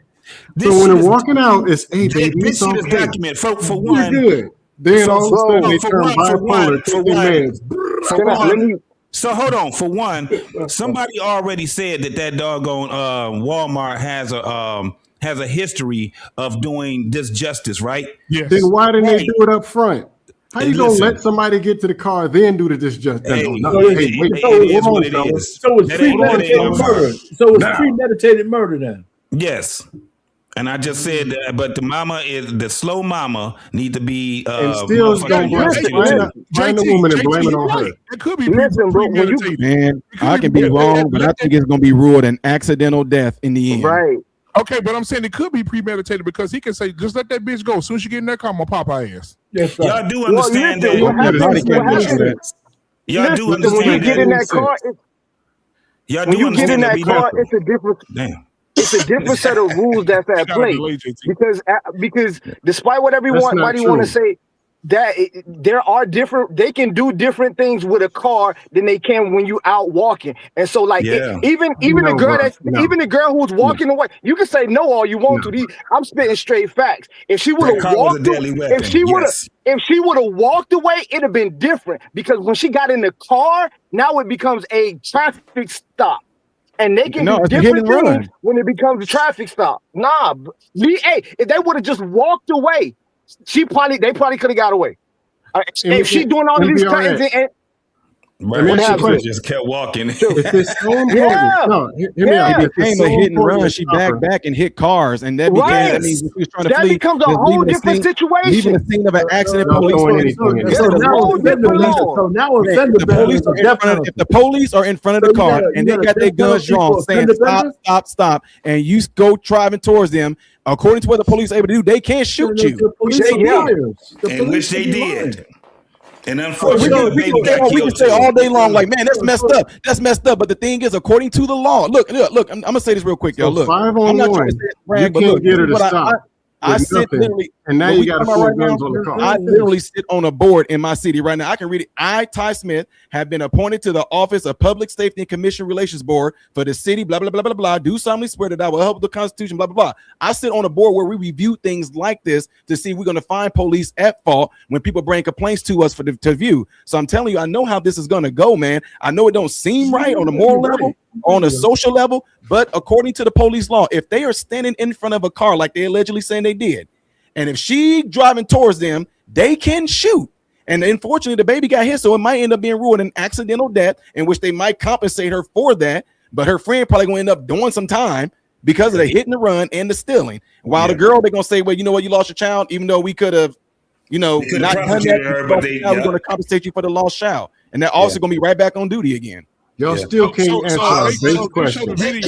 So when they're walking out, it's hey baby, it's okay. Document for one. You're good. Then all of a sudden they turn bipolar, taking meds. So hold on. For one, somebody already said that doggone Walmart has has a history of doing disjustice, right? Yes. Then why didn't they do it up front? How you gonna let somebody get to the car then do the disjustice? So it's premeditated murder. So it's premeditated murder then. Yes. And I just said that, but the mama is the slow mama need to be and still don't blame the woman and blame it on her. It could be premeditated. Man, I can be wrong, but I think it's gonna be ruled an accidental death in the end. Right. Okay, but I'm saying it could be premeditated because he can say, just let that bitch go. As soon as you get in that car, I'm gonna pop her ass. Yes, sir. Y'all do understand that. Y'all do understand when you get in that car, when you get in that car, it's a different. Damn. It's a different set of rules that's at play because despite what everybody want to say, that there are different. They can do different things with a car than they can when you out walking. And so, like even the girl who's walking away, you can say no all you want to. I'm spitting straight facts. If she would have walked, if she would have walked away, it'd have been different because when she got in the car, now it becomes a traffic stop. And they can do different things when it becomes a traffic stop. Nah, if they would have just walked away, they probably could have got away. If she doing all these things, just kept walking. If it became a hit and run, she backed back and hit cars, and that became. I mean, she was trying to flee. That becomes a whole different situation. Leaving the scene of an accident. If the police are in front of the car and they got their guns drawn, saying stop, and you go driving towards them, according to what the police are able to do, they can't shoot you. Which they did. And unfortunately, we can say all day long, like, man, that's messed up. That's messed up. But the thing is, according to the law, look. I'm gonna say this real quick, y'all. Look, 5 on 1. You can't get her to stop. I sit literally, and now you got to pull guns on the car. I literally sit on a board in my city right now. I can read it. I, Ty Smith, have been appointed to the Office of Public Safety and Commission Relations Board for the city, blah, blah, blah, blah, blah. Do solemnly swear that I will help the Constitution, blah, blah, blah. I sit on a board where we review things like this to see if we're going to find police at fault when people bring complaints to us to view. So I'm telling you, I know how this is going to go, man. I know it don't seem right on a moral level, on a social level, but according to the police law, if they are standing in front of a car like they allegedly saying they did, and if she driving towards them, they can shoot. And unfortunately, the baby got hit, so it might end up being ruled an accidental death, in which they might compensate her for that. But her friend probably going to end up doing some time because of the hit and the run and the stealing. While the girl, they're going to say, well, you know what, you lost your child, even though we could have, not done that. We're going to compensate you for the lost child. And that also going to be right back on duty again. Y'all still can't answer our basic question. They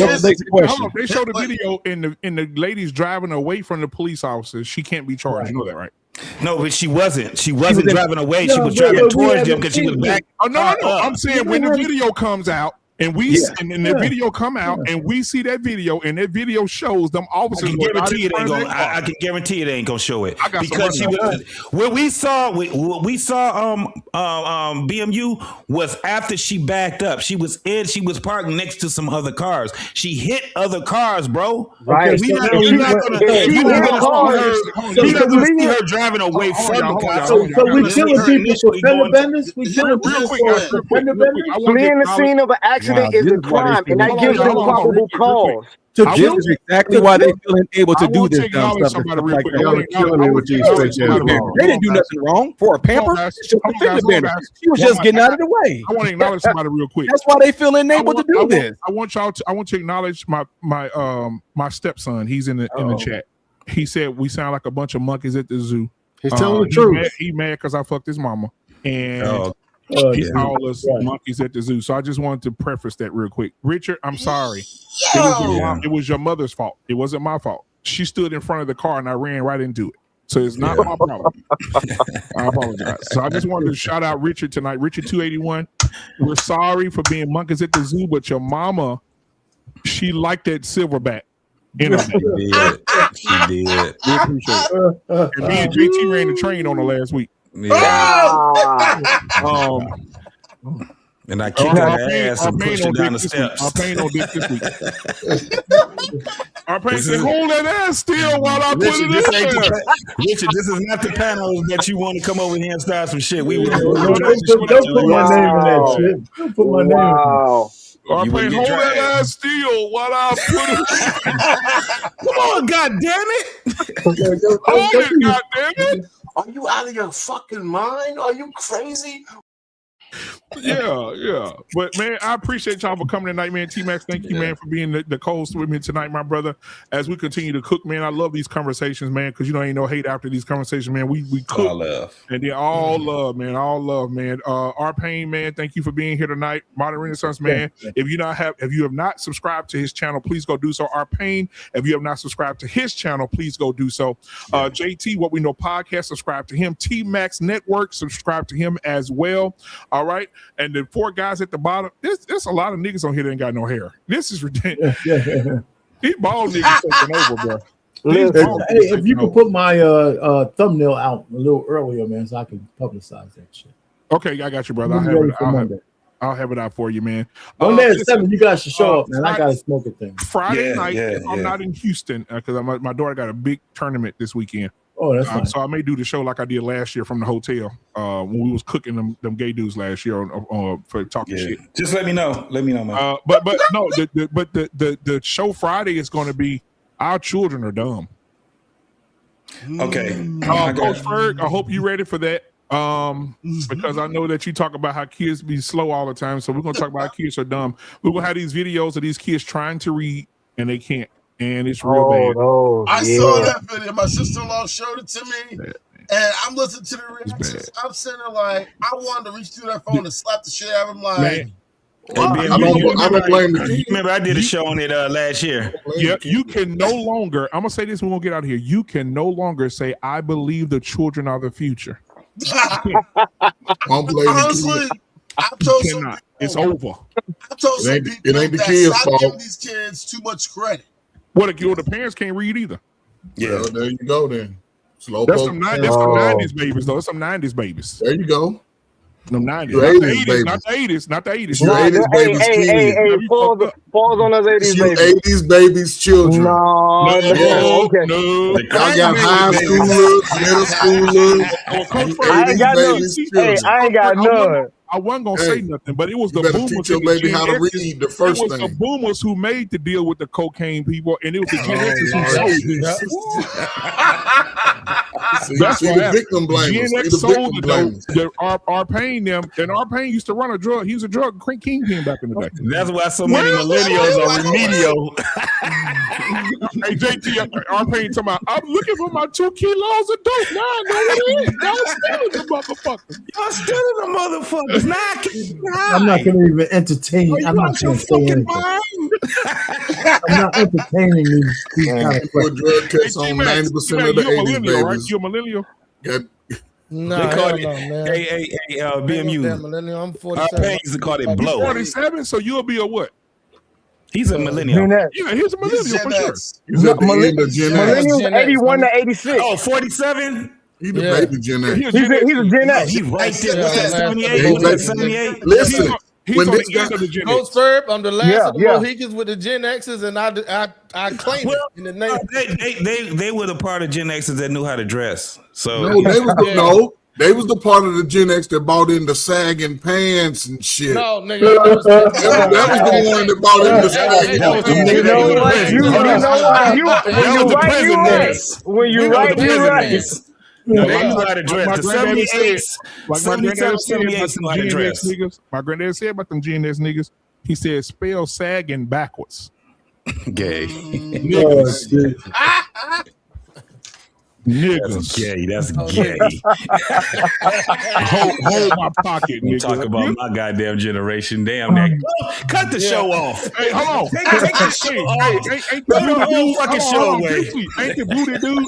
showed the video and the lady's driving away from the police officers. She can't be charged. You know that, right? No, but she wasn't. She wasn't driving away. She was driving towards them because she was back. Oh no! I'm saying when the video comes out. And the video come out, and we see that video, and that video shows them officers. I can guarantee you they ain't gonna show it because she was. What we saw BMU was after she backed up. She was parked next to some other cars. She hit other cars, bro. Right. You're not gonna see her driving away from the cops. So we killing people for fender benders. We killing people for fender benders. Fleeing the scene of an accident is a crime, and that gives them probable cause. This is exactly why they feeling able to do this dumb stuff. They didn't do nothing wrong for a pamper. She was just getting out of the way. I want to acknowledge somebody real quick. That's why they feeling able to do this. I want to acknowledge my stepson. He's in the chat. He said we sound like a bunch of monkeys at the zoo. He's telling the truth. He mad because I fucked his mama, and he called us monkeys at the zoo. So I just wanted to preface that real quick. Richard, I'm sorry. It was your mother's fault. It wasn't my fault. She stood in front of the car and I ran right into it. So it's not my problem. I apologize. So I just wanted to shout out Richard tonight. Richard 281. We're sorry for being monkeys at the zoo, but your mama, she liked that silverback. She did. We appreciate it. And me and JT ran the train on her last week. And I kicked her ass and pushed her down the steps. Our pain on dick this week. Our pain said, hold that ass still while I put it in there. Richard, this is not the panel that you want to come over here and start some shit. Don't put my name in that shit. Don't put my name in that. Hold that ass still while I put it. Come on, God damn it! Hold it, God damn it! Are you out of your fucking mind? Are you crazy? Yeah. But man, I appreciate y'all for coming tonight, man. T-Max, thank you, man, for being the co-host with me tonight, my brother. As we continue to cook, man, I love these conversations, man, because ain't no hate after these conversations, man. We cook, all love, and they're all love, man. All love, man. Our Pain, man, thank you for being here tonight. Modern Renaissance, man. If you have not subscribed to his channel, please go do so. Our Pain, if you have not subscribed to his channel, please go do so. JT, What We Know Podcast, subscribe to him. T-Max Network, subscribe to him as well. All right. And the 4 guys at the bottom, there's a lot of niggas on here that ain't got no hair. This is ridiculous. These bald niggas taking over, bro. Hey, if you could put my thumbnail out a little earlier, man, so I can publicize that shit. Okay, I got you, brother. I'll have it out for you, man. Monday at 7, you guys should show up, man. I got a smoking thing. Friday night, I'm not in Houston because my daughter got a big tournament this weekend. Oh, that's fine. So I may do the show like I did last year from the hotel when we was cooking them gay dudes last year for talking shit. Just let me know. Let me know, man. But no, the show Friday is going to be Our Children Are Dumb. Okay, Coach Ferg, I hope you're ready for that. Because I know that you talk about how kids be slow all the time, so we're gonna talk about how kids are dumb. We're gonna have these videos of these kids trying to read and they can't. And it's real bad. I saw that video. My sister-in-law showed it to me, and I'm listening to the reactions. I'm sitting there like, I wanted to reach through that phone and slap the shit out of him. Like, I don't blame you. Remember, I did a show on it last year. Yeah, you can no longer. I'm gonna say this when we gonna get out of here. You can no longer say, "I believe the children are the future." Honestly, I've told some people, it's over. I've told some people it ain't the that kids' stop fault. giving these kids too much credit. The parents can't read either. Yeah, well, there you go then. That's some 90s babies, though. That's some 90s babies. There you go. Them 90s. Not the 80s. Not the 80s. Your 80s babies. Hey, pause on those 80s your babies. 80s babies children. No. Okay. I got high schoolers, middle schoolers. I ain't got none. Hey, I ain't got none. I wasn't gonna say nothing, but it was the boomers. Teach your baby how to read the first thing. It was the boomers who made the deal with the cocaine people, and it was the Gen Xers who sold it. That's the victim blamers. Gen X sold it. Our Pain them, and our Pain used to run a drug. He was a drug kingpin back in the day. That's why so many millennials are remedial. Hey JT, our Pain talking about, I'm looking for my 2 kilos of dope. Now I know what it is. Y'all stealing the motherfuckers. Y'all stealing the motherfuckers. I'm not going to even entertain. I'm not going to say anything. I'm not entertaining these kind of questions. Drug tests on 90% of the 80s babies. Right? You're a millennial. No, they call it man. BMU. Millennial. I'm 47. Our Pain used to call it blow. 47, so you'll be a what? He's a millennial. Yeah, he's a millennial for sure. Millennials 81 to 86. Oh, 47? He's the baby Gen X. He's a Gen X. He right there. What's that, 78? 78? Listen. He's on the end of the Gen X. Coach Ferb, I'm the last of the Mohicans with the Gen X's, and I claim it in the name. They were the part of Gen X's that knew how to dress. So they was the part of the Gen X that bought into sagging pants and shit. No, nigga. That was the one that bought into sagging pants. When you right, you're right. No, they knew how to dress. The 78s, 77, 78s knew how to dress. My granddad said about them Gen X niggas, he said, spell sagging backwards. Gay. Niggas. That's gay. That's gay. hold my pocket, nigga. Talk about my goddamn generation. Damn that. Cut the show off. Hey, hold on. Take the show off. Ain't the whole fucking show away.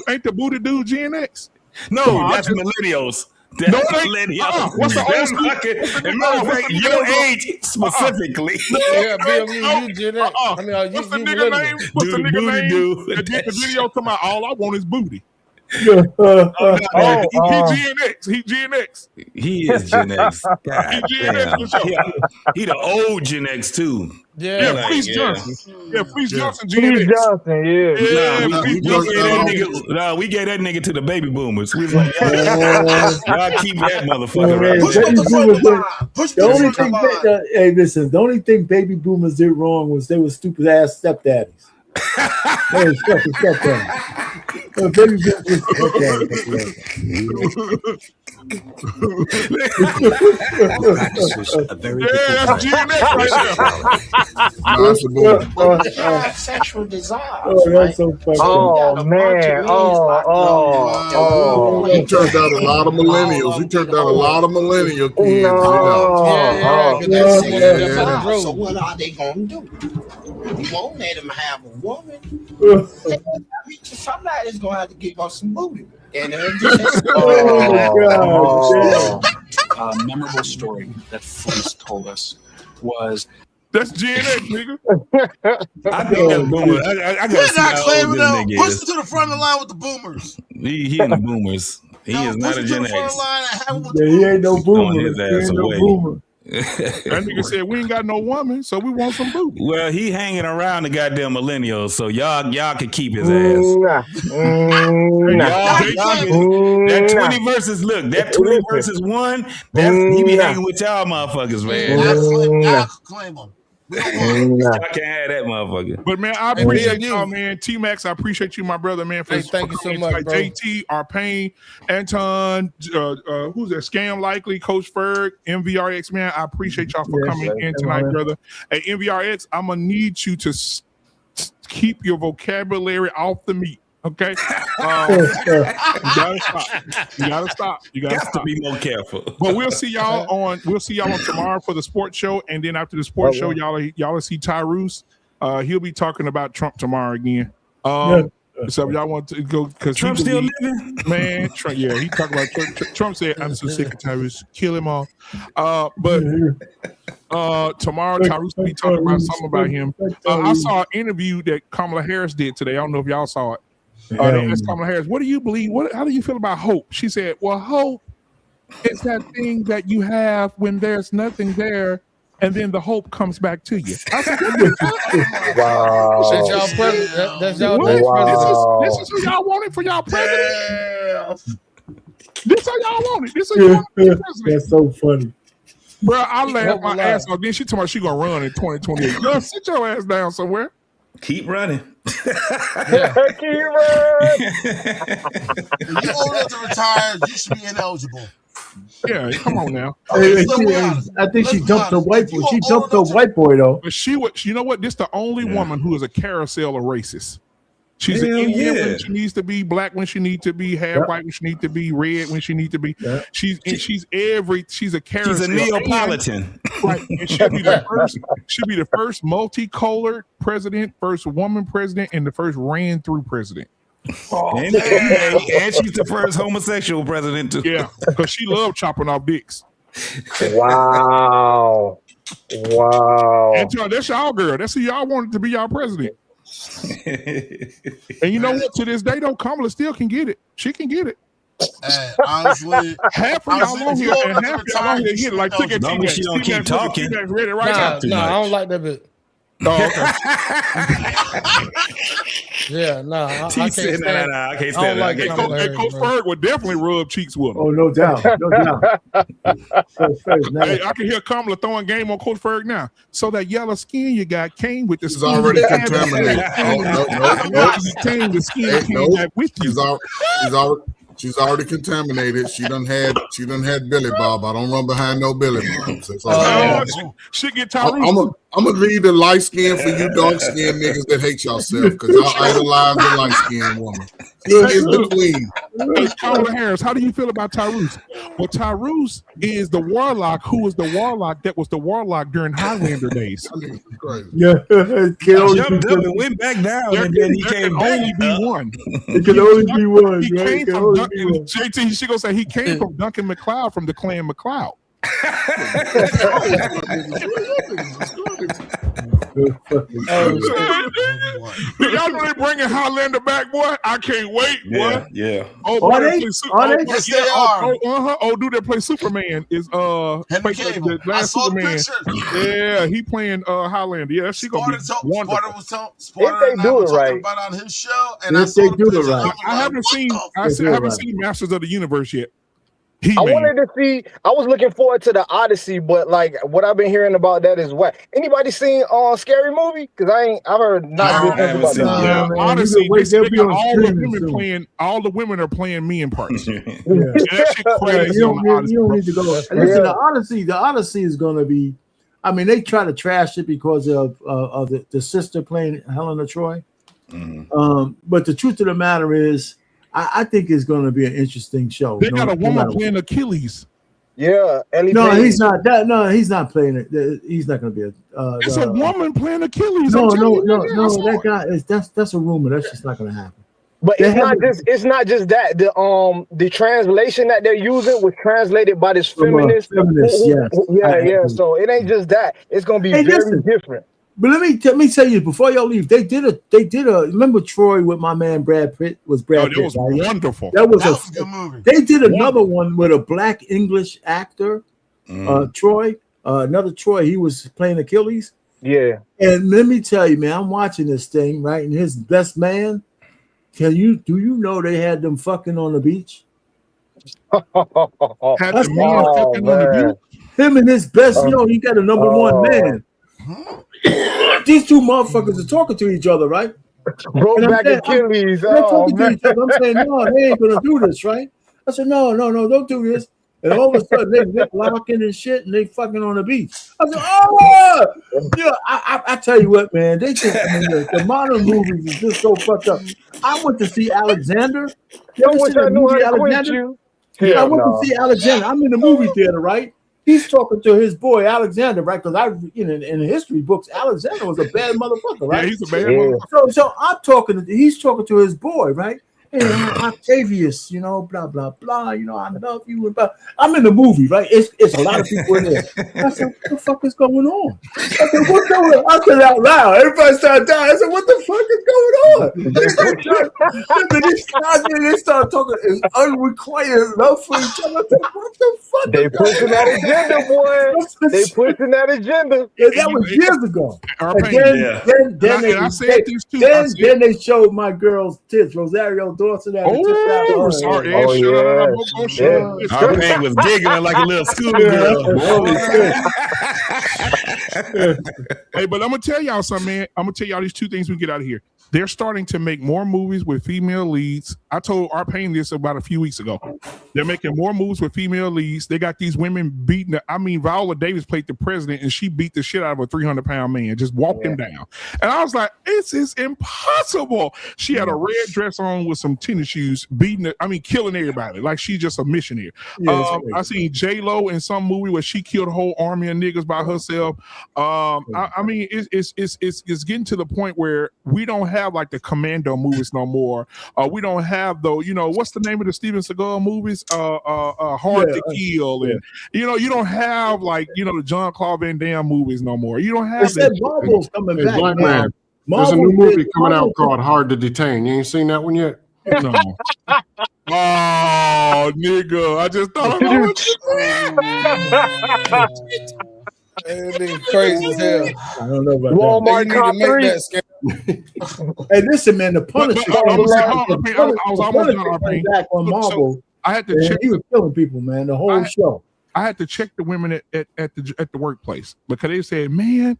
Ain't the booty dude Gen X? No, that's millennials. That's millennials. What's the old your age specifically? Yeah, BMU, you Gen X. I mean, what's the nigga name? What's the nigga name? That did the video talking about all I want is booty. He Gen X. He Gen X. He is Gen X. God, he the old Gen X too. Yeah, like, Fleece Johnson. Yeah, Fleece Johnson. Fleece Johnson, we gave that nigga to the baby boomers. We was like, y'all keep that motherfucker right. Hey, listen, the only thing baby boomers did wrong was they were stupid ass stepdaddies. They were stepdaddies. Baby boomers This is a very that's GNX right there. sexual desire. Oh, that's so funny. Oh man. He turned out a lot of millennials. He turned out a lot of millennial kids. So what are they gonna do? You won't let them have a woman. Somebody's gonna have to give us some booty. And a memorable story that Fleece told us was that's GNX, nigga. I think that's boomer. I We're not claiming them. Push them to the front of the line with the boomers. He in the boomers. He is not a Gen X. He ain't no boomer. His ass away. That nigga said we ain't got no woman, so we want some booty. Well, he hanging around the goddamn millennials, so y'all can keep his ass. That 20 versus 1, he be hanging with y'all motherfuckers, man. Y'all claim them. Y'all can't have that motherfucker. But man, I appreciate y'all, man. T-Max, I appreciate you, my brother, man. Thank you so much, bro. JT, Arpain, Anton, who's that? Scam Likely, Coach Ferg, MVRX, man. I appreciate y'all for coming in tonight, brother. Hey, MVRX, I'm gonna need you to keep your vocabulary off the meat. Okay, you gotta stop. You gotta to be more careful. But we'll see y'all on tomorrow for the sports show, and then after the sports show, y'all will see Tyrus. He'll be talking about Trump tomorrow again. So y'all want to go because Trump still living, man. Trump, yeah, he talked about Trump said, "I'm so sick of Tyrus, kill him all." But tomorrow Tyrus will be talking about something about him. I saw an interview that Kamala Harris did today. I don't know if y'all saw it. They asked Kamala Harris, "What do you believe? How do you feel about hope?" She said, "Well, hope is that thing that you have when there's nothing there, and then the hope comes back to you." I said, wow. That's y'all president. That's y'all This is who y'all wanted for y'all president. This is how y'all want it. This is y'all president. That's so funny. Bro, I laughed my ass off. Then she told me she gonna run in 2028. Girl, sit your ass down somewhere. Keep running. Keep running. If you old enough to retire, you should be ineligible. Yeah, come on now. I think she dumped the white boy. She dumped the white boy though. But you know what? This is the only woman who is a carousel of racists. She's an Indian when she needs to be, black when she needs to be, half white when she needs to be, red when she needs to be. She's a carousel. She's a Neapolitan. Right. And she'll be the first multicolored president, first woman president, and the first ran through president. And she's the first homosexual president too. Yeah, because she loved chopping off dicks. Wow. And that's y'all girl. That's who y'all wanted to be y'all president. And you know what? To this day, though, Kamala still can get it. She can get it. Honestly, half of y'all on here and half of y'all on here get it. Like, look at T-Max. She don't keep talking. Read it right now. No, I don't like that bit. Oh, okay. Yeah, no, I can't stand it. I can't stand it. Coach Ferg would definitely rub cheeks with him. Oh, no doubt. No doubt. Hey, I can hear Kamala throwing game on Coach Ferg now. So that yellow skin you got came with the skin. She's already contaminated. The skin came back with you. She's already contaminated. She done had Billy Bob. I don't run behind no Billy Bob. She get I'm gonna leave the light skin for you dark skinned niggas that hate yourself because y'all idolize the light skinned woman. He is the queen. Kamala Harris, how do you feel about Tyrus? Well, Tyrus is the warlock who was the warlock that was the warlock during Highlander days. Yeah, jumped up and went back down, and then he came back. Only be one. It can only be one. He came from Duncan. JT, she gonna say he came from Duncan McLeod from the Clan McLeod. Y'all know they bringing Highlander back, boy. I can't wait, boy. Yeah. Oh, Are they? Yes, they are. Oh, dude, that play Superman is Henry Cavill. the last I saw the Superman. picture. Yeah, he playing Highlander. Yeah, she gonna be wonderful. Sparta If they do it right. about on his show, and If I saw they the do it picture. right. I haven't seen. I haven't seen Masters of the Universe yet. I wanted to see. I was looking forward to the Odyssey, but like what I've been hearing about that is what. Anybody seen Scary Movie? Because I've heard not good things about that. Yeah, man, honestly, you can wait, they got they'll be on all the streaming women soon. playing. All the women are playing men parts. Yeah. That shit crazy. You on the Odyssey, don't bro. need to go. Listen, the Odyssey is going to be. I mean, they try to trash it because of the sister playing Helena Troy. But the truth of the matter is, I think it's going to be an interesting show. They got a woman playing Achilles. Yeah, Ellie No, Page. he's not. No, he's not playing it. He's not going to be a. It's a woman playing Achilles. No, I'm telling you, no. I saw That it. guy is that's a rumor. That's just not going to happen. But They it's not haven't- just that. The translation that they're using was translated by this From a feminist. feminist, yes. Yeah. So it ain't just that. It's gonna be Hey, very listen. different. But let me tell you before y'all leave, they did a remember Troy with my man Brad Pitt was Brad Oh, Pitt. that was right? wonderful. That was a good movie. They did another one with a black English actor, Troy. Another Troy. He was playing Achilles. Yeah. And let me tell you, man, I'm watching this thing right, and his best man. Do you know they had them fucking on the beach? Had the man fucking on the beach. Him and his best, he got a number one man. These two motherfuckers are talking to each other, right? Broke And I'm back saying, Achilles. they're talking to each other. I'm saying, no, they ain't gonna do this, right? I said, no, don't do this. And all of a sudden they lip locking and shit, and they fucking on the beach. I said, oh, yeah. I tell you what, man, they think the modern movies is just so fucked up. I went to see Alexander. You ever seen the movie Alexander? Yeah, I went to see Alexander. I'm in the movie theater, right? He's talking to his boy Alexander, right? Because in the history books, Alexander was a bad motherfucker, right? Yeah, he's a bad motherfucker. So he's talking to his boy, right? Hey, Octavius, blah blah blah. I love you. And blah. I'm in the movie, right? It's a lot of people in there. I said, what the fuck is going on? I said, what's going on? I said out loud. Everybody started dying. I said, what the fuck is going on? They started talking in unrequited love for each other. I said, what the fuck? They pushing that agenda, boy. They pushing that agenda. Yeah, that was years ago. Then they showed my girl's tits, Rosario Dawson. Hey, was giggling like a little schoolgirl. Hey, but I'm gonna tell y'all something, man. I'm gonna tell y'all these two things we get out of here. They're starting to make more movies with female leads. I told Art Payne this about a few weeks ago. They're making more movies with female leads. They got these women beating. Viola Davis played the president, and she beat the shit out of a 300-pound man. Just walked him down. And I was like, this is impossible. She had a red dress on with some tennis shoes, killing everybody. Like she's just a missionary. Yeah, I seen J-Lo in some movie where she killed a whole army of niggas by herself. It's getting to the point where we don't have like the Commando movies no more. We don't have what's the name of the Steven Seagal movies? Hard to Kill, and you don't have like the Jean-Claude Van Damme movies no more. You don't have that. Marvel's coming back. Black man. There's a new movie coming out called Hard to Detain. You ain't seen that one yet? No. Oh, nigga! I just thought crazy as hell. I don't know about Walmart top 3. Hey, listen, man, the Punisher. I was almost done. Back on Marvel. I had to check. He was killing people, man. The whole show. I had to check the women at the workplace because they said, man,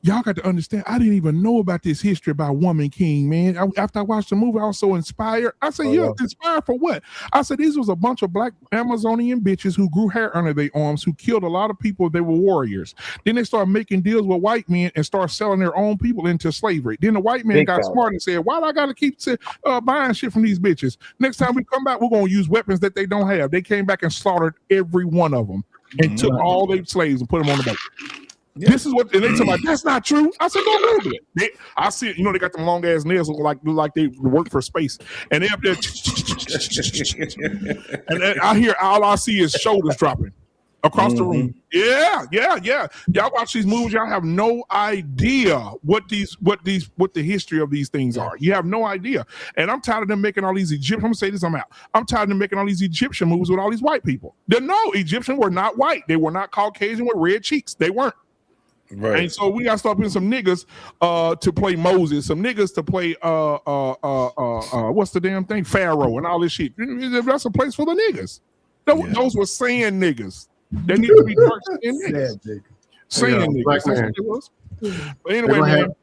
y'all got to understand, I didn't even know about this history about Woman King, man. After I watched the movie, I was so inspired. I said, inspired for what? I said, these was a bunch of black Amazonian bitches who grew hair under their arms, who killed a lot of people. They were warriors. Then they started making deals with white men and started selling their own people into slavery. Then the white man got smart and said, why do I got to keep buying shit from these bitches? Next time we come back, we're going to use weapons that they don't have. They came back and slaughtered every one of them. And took all their slaves and put them on the boat. Yeah. This is what, and they told me, that's not true. I said, go Google it. I see it. They got them long ass nails like they work for space. And they up there, and I hear all I see is shoulders dropping. across the room. Yeah. Y'all watch these movies, y'all have no idea what the history of these things are. You have no idea. And I'm tired of them making all these Egyptian. I'm gonna say this, I'm out. I'm tired of them making all these Egyptian movies with all these white people. No, Egyptians were not white. They were not Caucasian with red cheeks. They weren't. Right. And so we gotta start putting some niggas to play Moses, some niggas to play what's the damn thing? Pharaoh and all this shit. That's a place for the niggas. Those were saying niggas. They need to be dark skinned niggas. Saying niggas. That's what it was. But anyway, man.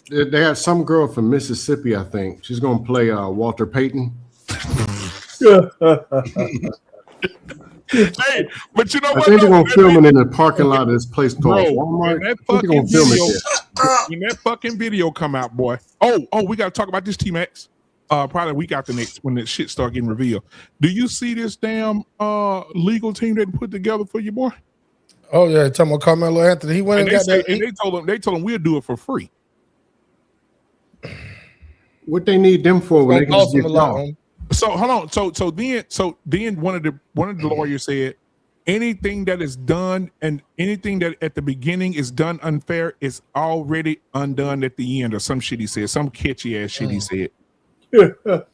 They had some girl from Mississippi, I think. She's gonna play Walter Payton. Hey, but you know what? I think they're gonna film it in the parking lot of this place called Walmart. When that fucking video come out, boy. Oh, we gotta talk about this, T-Max. Probably a week after next when that shit start getting revealed. Do you see this damn legal team they put together for you, boy? Oh yeah, talking about Carmelo Anthony. He went and got that. And they told him we'll do it for free. What they need them for when they can just get off? So hold on. So then one of the lawyers said anything that is done and anything that at the beginning is done unfair is already undone at the end, or some shit he said, some catchy ass shit he said. That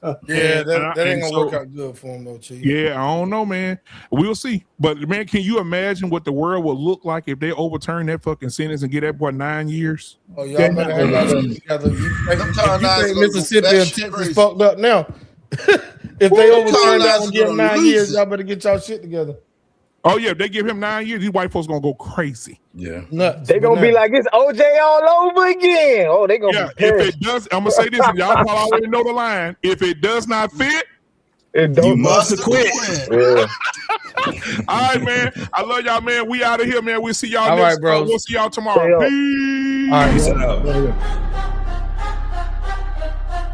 ain't gonna work out good for him though, Chief. Yeah, I don't know, man. We'll see. But man, can you imagine what the world would look like if they overturn that fucking sentence and get that boy 9 years? Oh, y'all better have that shit together. You think Mississippi and Texas fucked up now? If they overturn that and give him 9 years, y'all better get y'all shit together. Oh yeah, if they give him 9 years, these white folks gonna go crazy. Yeah, they gonna be like it's OJ all over again. Oh, they gonna be if it does, I'm gonna say this, and y'all probably already know the line. If it does not fit, you must quit. Yeah. All right, man. I love y'all, man. We out of here, man. We'll see y'all all next right, bro. We'll see y'all tomorrow. Peace. All right, peace out.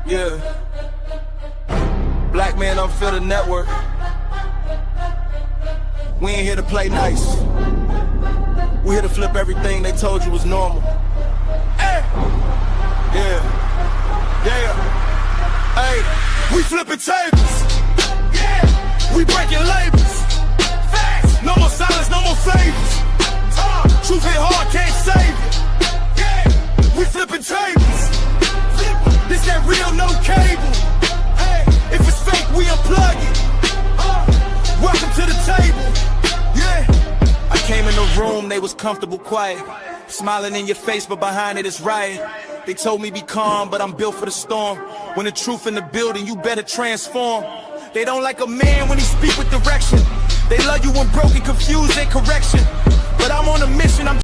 Yeah. Black man on Field Network. We ain't here to play nice. We here to flip everything they told you was normal. Hey! Yeah. Hey, we flipping tables. Yeah. We breaking labels. Facts. No more silence, no more favors. Truth hit hard, can't save it. Yeah. We flipping tables. This that real, no cable. Hey, if it's fake, we unplug it. Welcome to the table. Yeah. I came in the room, they was comfortable, quiet. Smiling in your face, but behind it is riot. They told me be calm, but I'm built for the storm. When the truth in the building, you better transform. They don't like a man when he speak with direction. They love you when broken, confused, and correction. But I'm on a mission, I'm